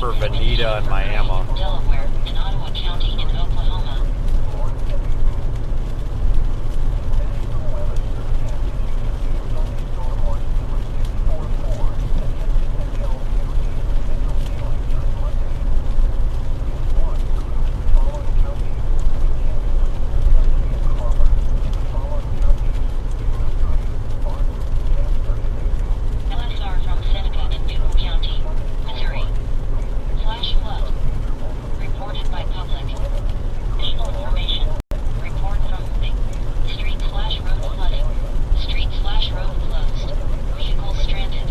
for Veneta and Miami. Delaware and Ottawa County in Oklahoma. LSR from Seneca and Newton County, Missouri. Flash flood. Reported by public. Additional information. Report from the street/road flooding. Street/road closed. Vehicles stranded.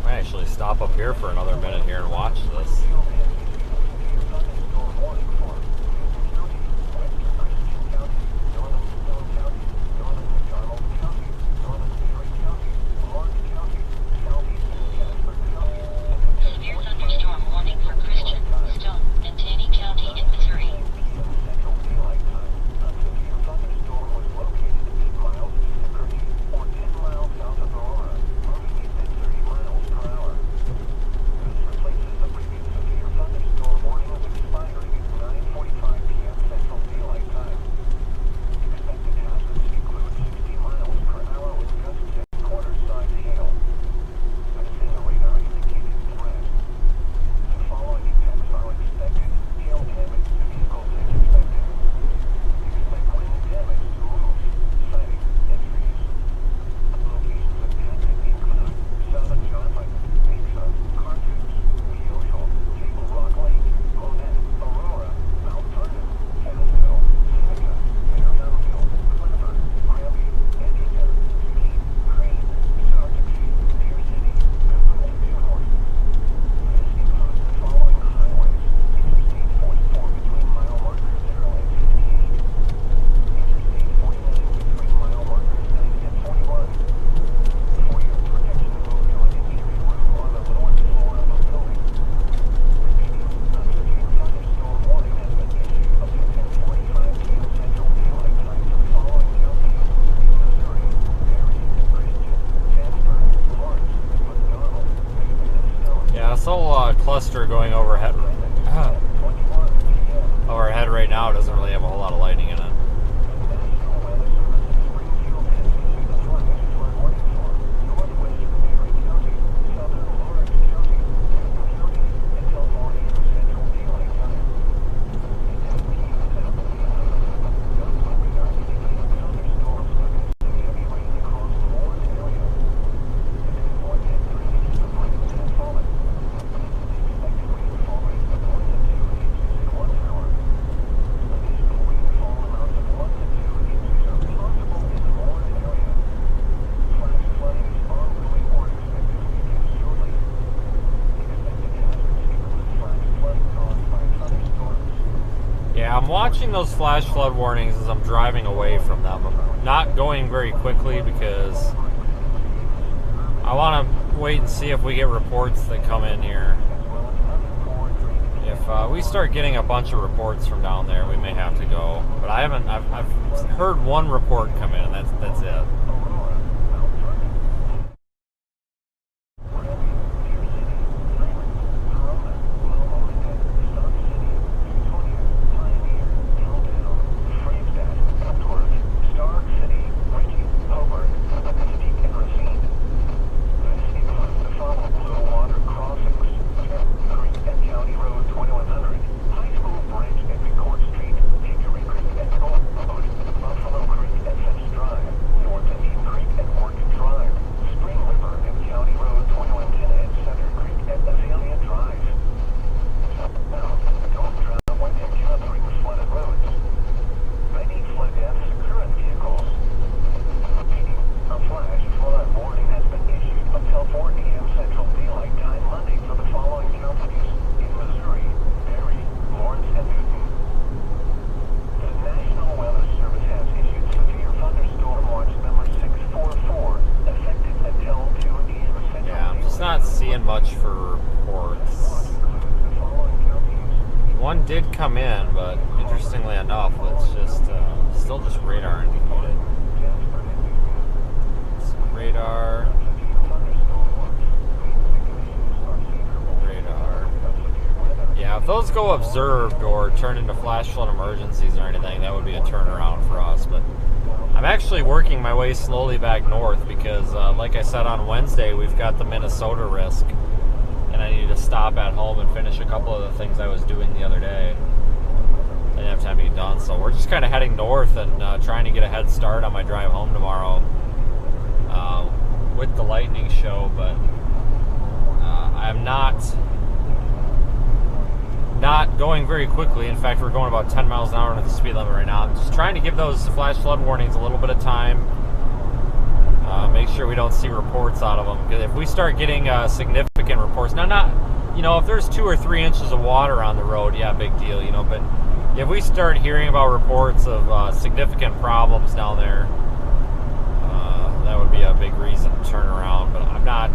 I actually stop up here for another minute here and watch this. Severe thunderstorm warning for Christian, Stone, and Taney County in Missouri. This whole cluster going overhead right now doesn't really have a whole lot of lighting in it. I'm watching those flash flood warnings as I'm driving away from them. I'm not going very quickly because I want to wait and see if we get reports that come in here. If we start getting a bunch of reports from down there, we may have to go. But I've heard one report come in, and that's it. North and did come in, but interestingly enough, it's just still just radar indicated. Radar. Yeah, if those go observed or turn into flash flood emergencies or anything, that would be a turnaround for us. But I'm actually working my way slowly back north because, like I said on Wednesday, we've got the Minnesota risk, and I need to stop at home and finish a couple of the things I was doing the other day. I didn't have time to get done, so we're just kind of heading north and trying to get a head start on my drive home tomorrow with the lightning show. But I'm not going very quickly. In fact, we're going about 10 miles an hour under the speed limit right now. I'm just trying to give those flash flood warnings a little bit of time. Make sure we don't see reports out of them. Because if we start getting significant reports, now not, if there's 2 or 3 inches of water on the road, yeah, big deal, but if we start hearing about reports of significant problems down there, that would be a big reason to turn around. But I'm not,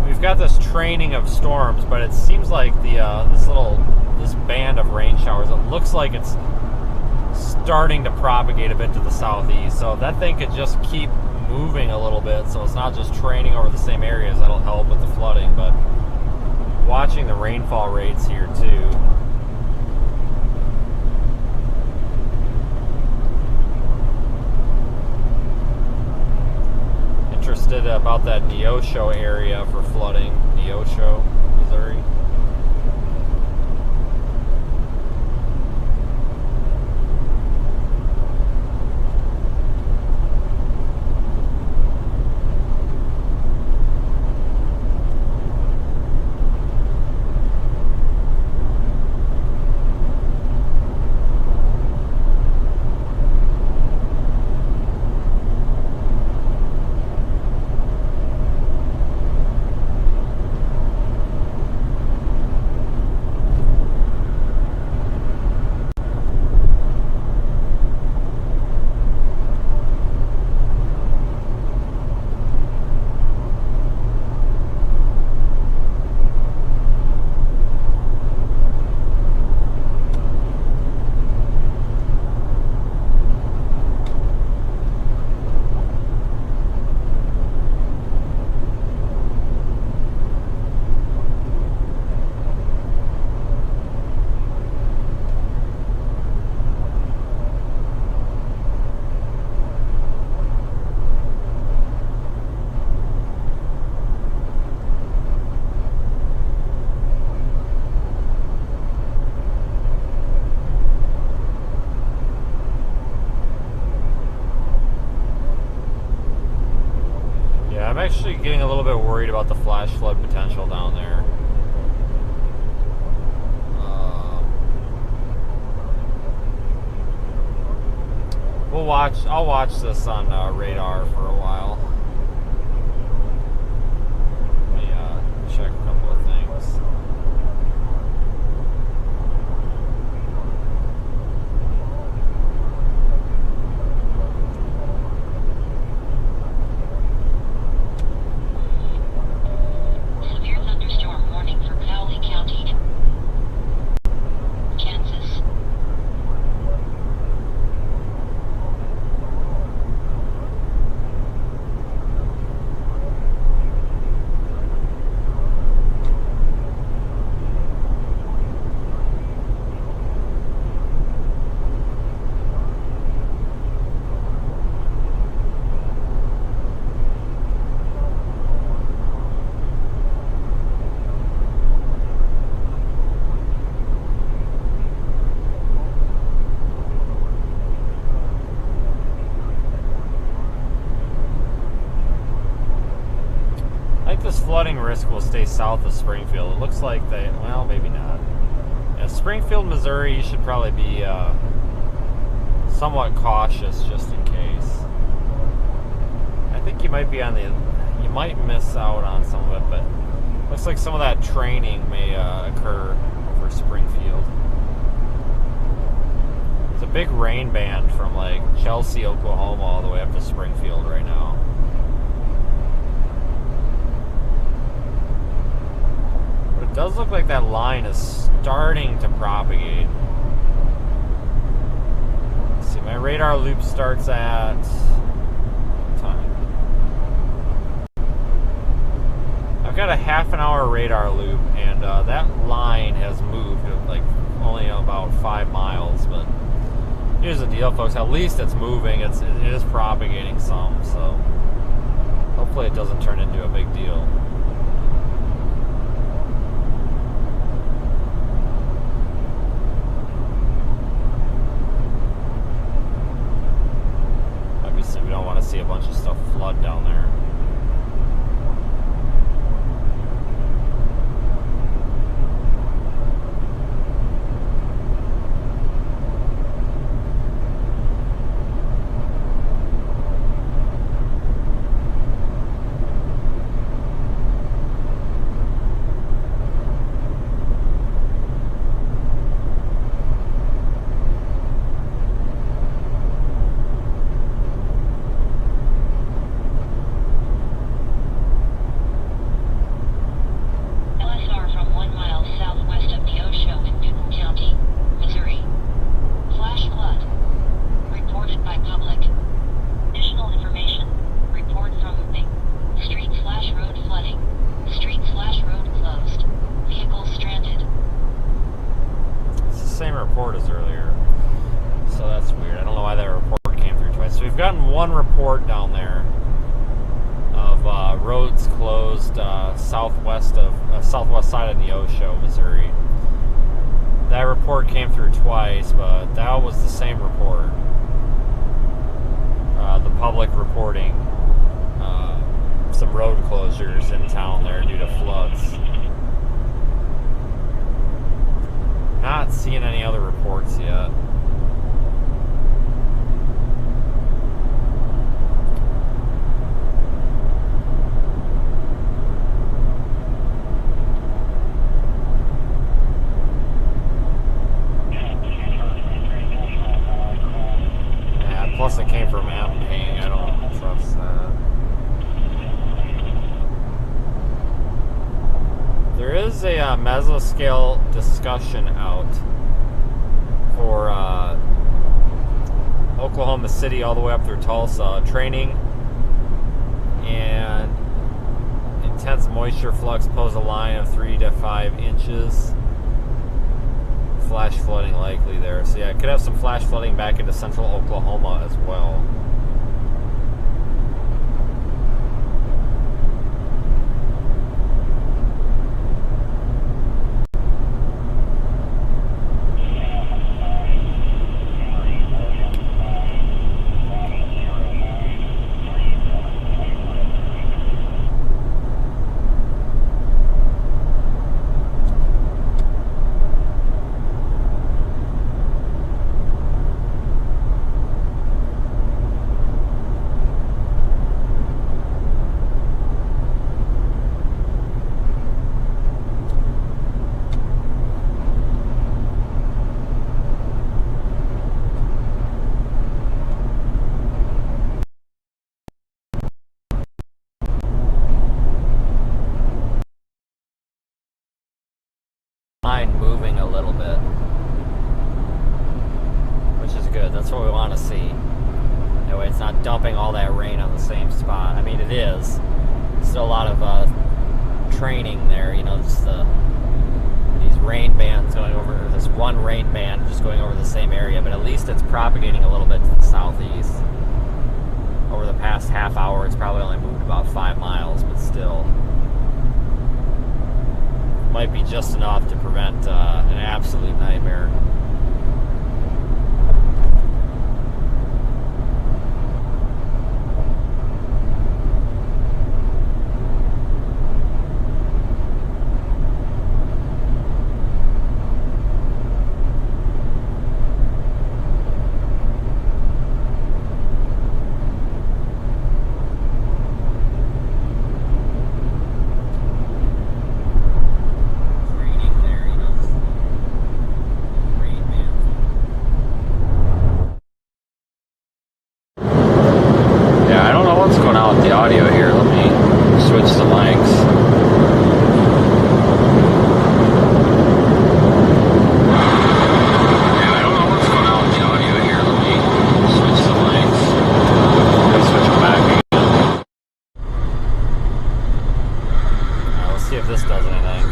we've got this training of storms, but it seems like this band of rain showers, it looks like it's starting to propagate a bit to the southeast. So if that thing could just keep moving a little bit, so it's not just training over the same areas, that'll help with the flooding. But watching the rainfall rates here too. Interested about that Neosho area for flooding. Neosho, Missouri. I'm actually getting a little bit worried about the flash flood potential down there. I'll watch this on radar for a while. Let me check a couple of things. Flooding risk will stay south of Springfield. It looks like well, maybe not. Yeah, Springfield, Missouri, you should probably be somewhat cautious just in case. I think you might miss out on some of it, but looks like some of that training may occur over Springfield. There's a big rain band from like Chelsea, Oklahoma, all the way up to Springfield right now. does look like that line is starting to propagate. Let's see, my radar loop starts at what time? I've got a half an hour radar loop, and that line has moved like only about 5 miles, but here's the deal, folks. At least it's moving. It is propagating some, so hopefully it doesn't turn into a big deal. Obviously, we don't want to see a bunch of stuff flood down there. One report down there of roads closed southwest side of Neosho, Missouri. That report came through twice, but that was the same report. The public reporting some road closures in town there due to floods. Not seeing any other reports yet. Plus it came from Ampane. I don't trust that. There is a mesoscale discussion out for Oklahoma City all the way up through Tulsa. Training and intense moisture flux pose a line of 3 to 5 inches. Flash flooding likely there. So yeah, it could have some flash flooding back into central Oklahoma as well. Moving a little bit, which is good. That's what we want to see. That way it's not dumping all that rain on the same spot. I mean, it is still a lot of training there, you know, just these rain bands going over, this one rain band just going over the same area, but at least it's propagating a little bit to the southeast. Over the past half hour, it's probably only moved about 5 miles, but still might be just enough to prevent an absolute nightmare. this does anything.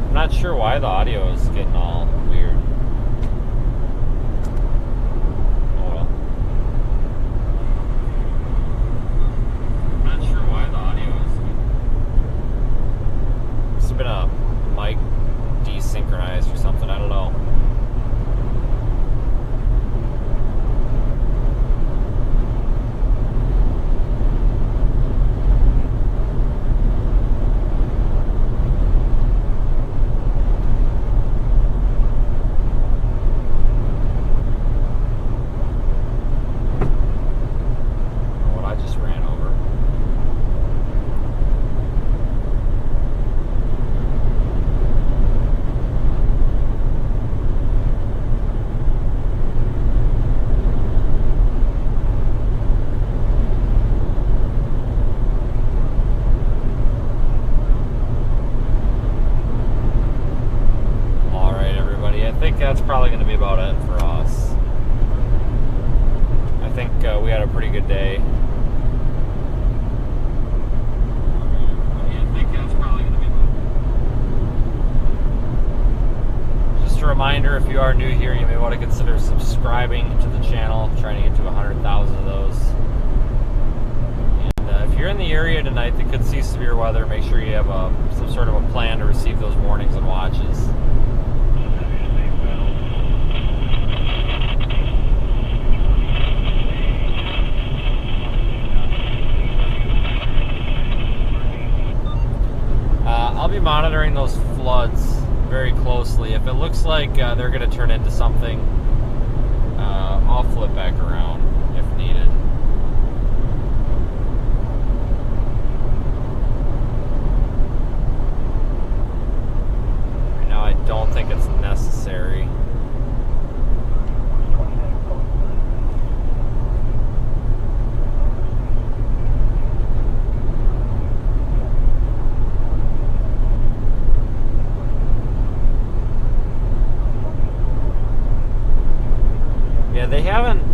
I'm not sure why the audio is getting all weird. Oh well. I'm not sure why the audio is. It's been a mic desynchronized or something. I don't know. That's probably going to be about it for us. I think we had a pretty good day. I think that's probably going to be about it. Just a reminder, if you are new here, you may want to consider subscribing to the channel. I'm trying to get to 100,000 of those. And if you're in the area tonight that could see severe weather, make sure you have some sort of a plan to receive those warnings and watches. I'll be monitoring those floods very closely. If it looks like they're going to turn into something, I'll flip back around if needed. Right now I don't think it's necessary.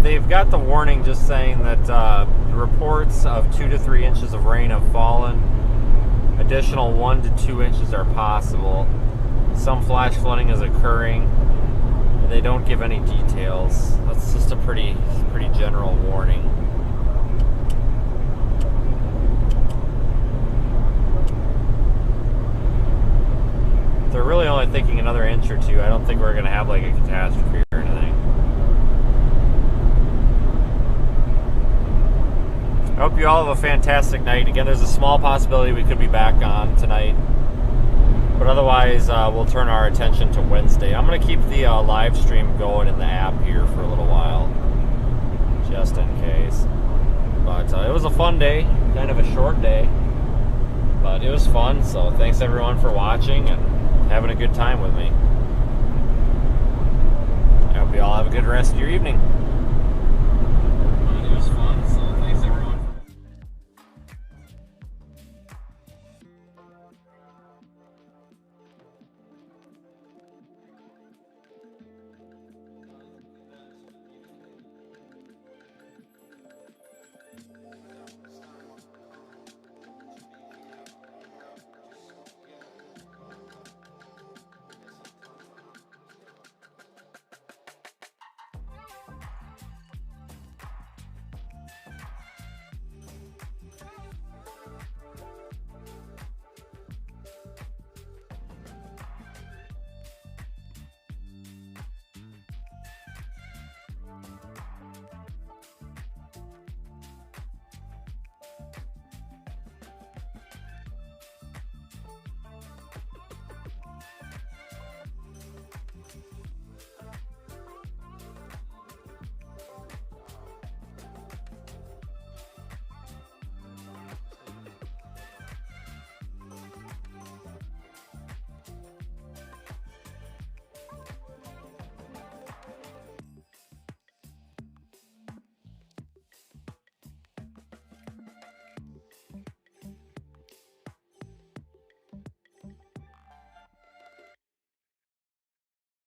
They've got the warning just saying that reports of 2 to 3 inches of rain have fallen. Additional 1 to 2 inches are possible. Some flash flooding is occurring. They don't give any details. That's just a pretty general warning. They're really only thinking another inch or two. I don't think we're going to have like a catastrophe or anything. I hope you all have a fantastic night. Again, there's a small possibility we could be back on tonight. But otherwise, we'll turn our attention to Wednesday. I'm going to keep the live stream going in the app here for a little while, just in case. But it was a fun day, kind of a short day. But it was fun, so thanks everyone for watching and having a good time with me. I hope you all have a good rest of your evening. It was fun.